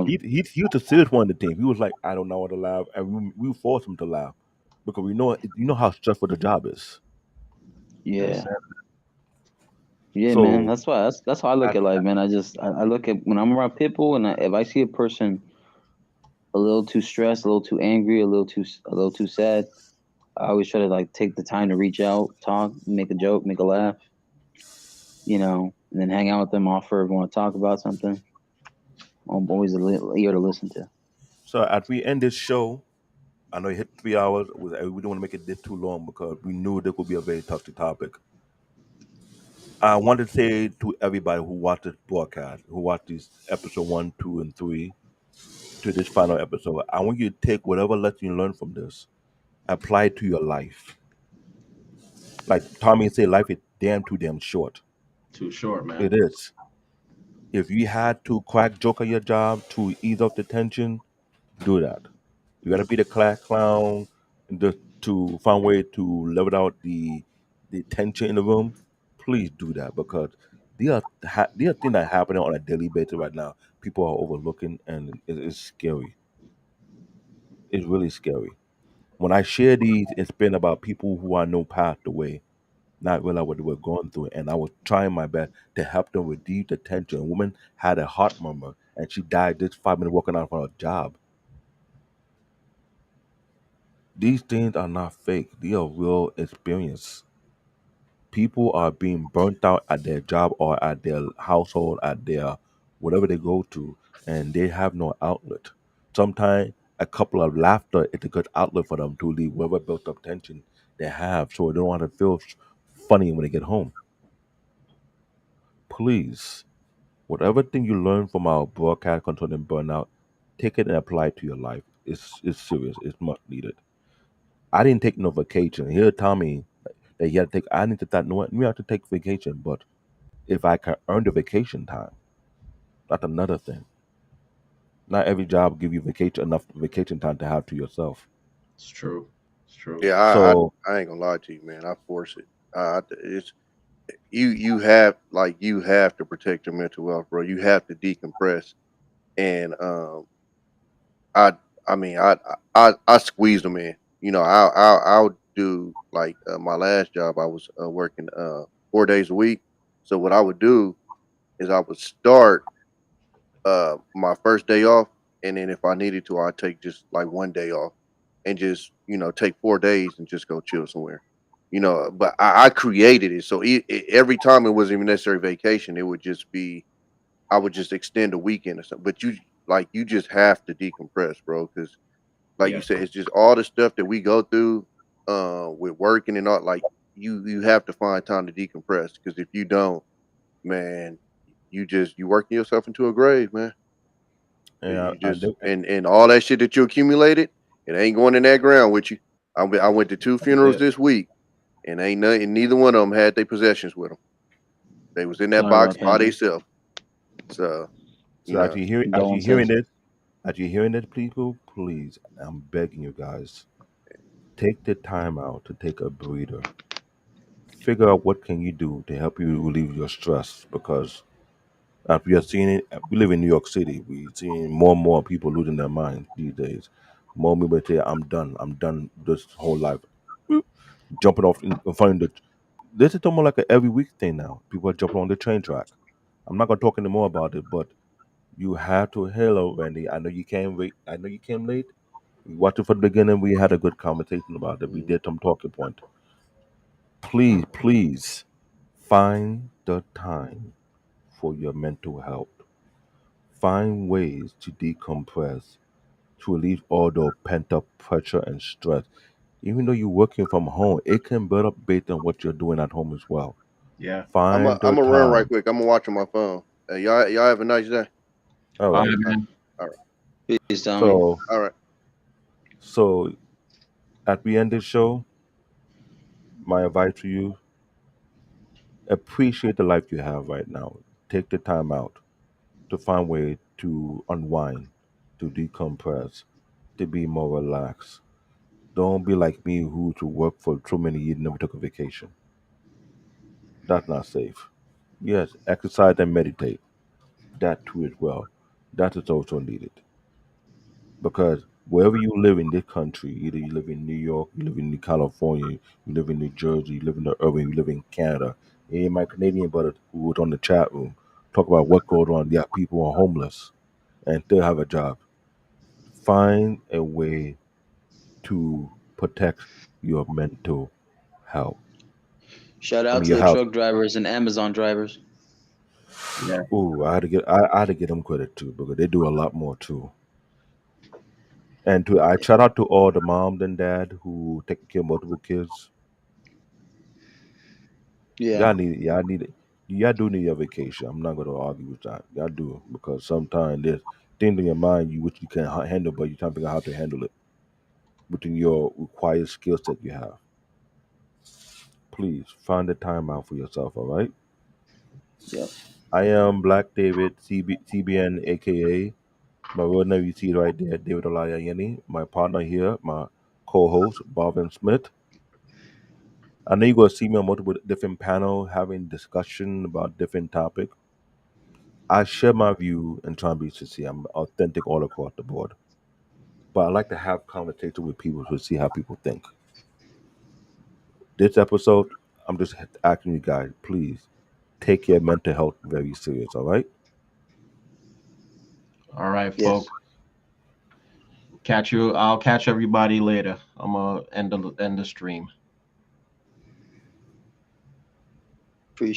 He was the serious one on the team. He was like, I don't know what to laugh, and we force him to laugh because we know how stressful the job is. Yeah. Yes. Yeah, man. So That's how I look at, at life, man. I look at when I'm around people, and if I see a person a little too stressed, a little too angry, a little too sad, I always try to like take the time to reach out, talk, make a joke, make a laugh, and then hang out with them, offer if you want to talk about something. I'm always ear to listen to. as we end this show, I know it hit 3 hours. We don't want to make it this too long because we knew this would be a very touchy topic. I want to say to everybody who watched this broadcast, who watched this episode 1, 2, and 3 to this final episode, I want you to take whatever lesson you learned from this, apply it to your life. Like Tommy said, life is too damn short. Too short, man. It is. If you had to crack joke at your job to ease off the tension, do that. You gotta be the class clown and just to find a way to level out the tension in the room. Please do that because there are things that are happening on a daily basis right now. People are overlooking, and it's scary. It's really scary. When I share these, it's been about people who I know passed away, not realize what they were going through, and I was trying my best to help them reduce the tension. A woman had a heart murmur, and she died just 5 minutes walking out from her job. These things are not fake. They are real experience. People are being burnt out at their job or at their household, at their whatever they go to, and they have no outlet. Sometimes a couple of laughter is a good outlet for them to leave whatever built up tension they have so they don't want to feel funny when they get home. Please, whatever thing you learn from our broadcast concerning burnout, take it and apply it to your life. It's serious. It's much needed. I didn't take no vacation. Here, Tommy, that he had to take. I need to thought, no, we have to take vacation. But if I can earn the vacation time, that's another thing. Not every job give you vacation enough vacation time to have to yourself. It's true. It's true. Yeah, So I ain't gonna lie to you, man. I force it. It's you have you have to protect your mental health, bro. You have to decompress, and I I mean I squeeze them in. I'll do like my last job. I was working 4 days a week. So what I would do is I would start my first day off, and then if I needed to, I'd take just like one day off, and just take 4 days and just go chill somewhere. But I created it, so every time it wasn't even necessary vacation. It would just be I would just extend a weekend or something. But you just have to decompress, bro, because like you Yeah. said, it's just all the stuff that we go through with working and all. Like you have to find time to decompress because if you don't, man, you working yourself into a grave, man. and You just and all that shit that you accumulated, it ain't going in that ground with you. I went to two That's funerals it. this week, and ain't nothing. Neither one of them had their possessions with them. They was in that Sorry box about by that, man. themselves. So you so know, as you hearing Condolences. this, people, please, I'm begging you guys, take the time out to take a breather. Figure out what can you do to help you relieve your stress because We are seeing it. We live in New York City. We seeing more and more people losing their minds these days. More people say, "I'm done. I'm done this whole life." Boop. Jumping off in front of the. This is almost like a every week thing now. People are jumping on the train track. I'm not gonna talk anymore about it, but you have to. Hello, Randy. I know you came late. I know you came late. We watched it from the beginning. We had a good conversation about it. We Mm. did some talking point. Please, please find the time for your mental health. Find ways to decompress, to relieve all the pent up pressure and stress. Even though you're working from home, it can build up based on what you're doing at home as well. Yeah. Find the I'm gonna run right time. quick. I'm gonna watch on my phone. Y'all have a nice day. All All right, right. All right. man. All right. Peace, Tommy. So, All right. so at the end of the show, my advice to you: appreciate the life you have right now. Take the time out to find way to unwind, to decompress, to be more relaxed. Don't be like me who to work for so many years never took a vacation. That's not safe. Yes, exercise and meditate. That too as well. That is also needed. Because wherever you live in this country, either you live in New York, you live in California, you live in New Jersey, you live in the urban, you live in Canada. And my Canadian brother who was on the chat room talk about what goes on. Yeah, people are homeless and still have a job. Find a way to protect your mental health. Shout I out mean to your the health. truck drivers and Amazon drivers. Yeah. Ooh, I had to get them credit too because they do a lot more too. And to I shout out to all the moms and dad who take care of multiple kids. Yeah. Y'all need it. Y'all do need a vacation. I'm not gonna argue with that. Y'all do because sometimes there's things in your mind you which you can handle, but you trying to figure out how to handle it within your required skill set you have. Please find the time out for yourself. All right. Yep. I am Black David CBN, aka my real name. You see it right there, David Olayayeni. My partner here, my co-host Marvin Smith. I know you're gonna see me on multiple different panel having discussion about different topics. I share my view and try and be sincere. I'm authentic all across the board. But I like to have conversation with people to see how people think. This episode, I'm just asking you guys, please take your mental health very serious, all right? All right, Yes. folks. Catch you. I'll catch everybody later. I'm gonna end the stream. Appreciate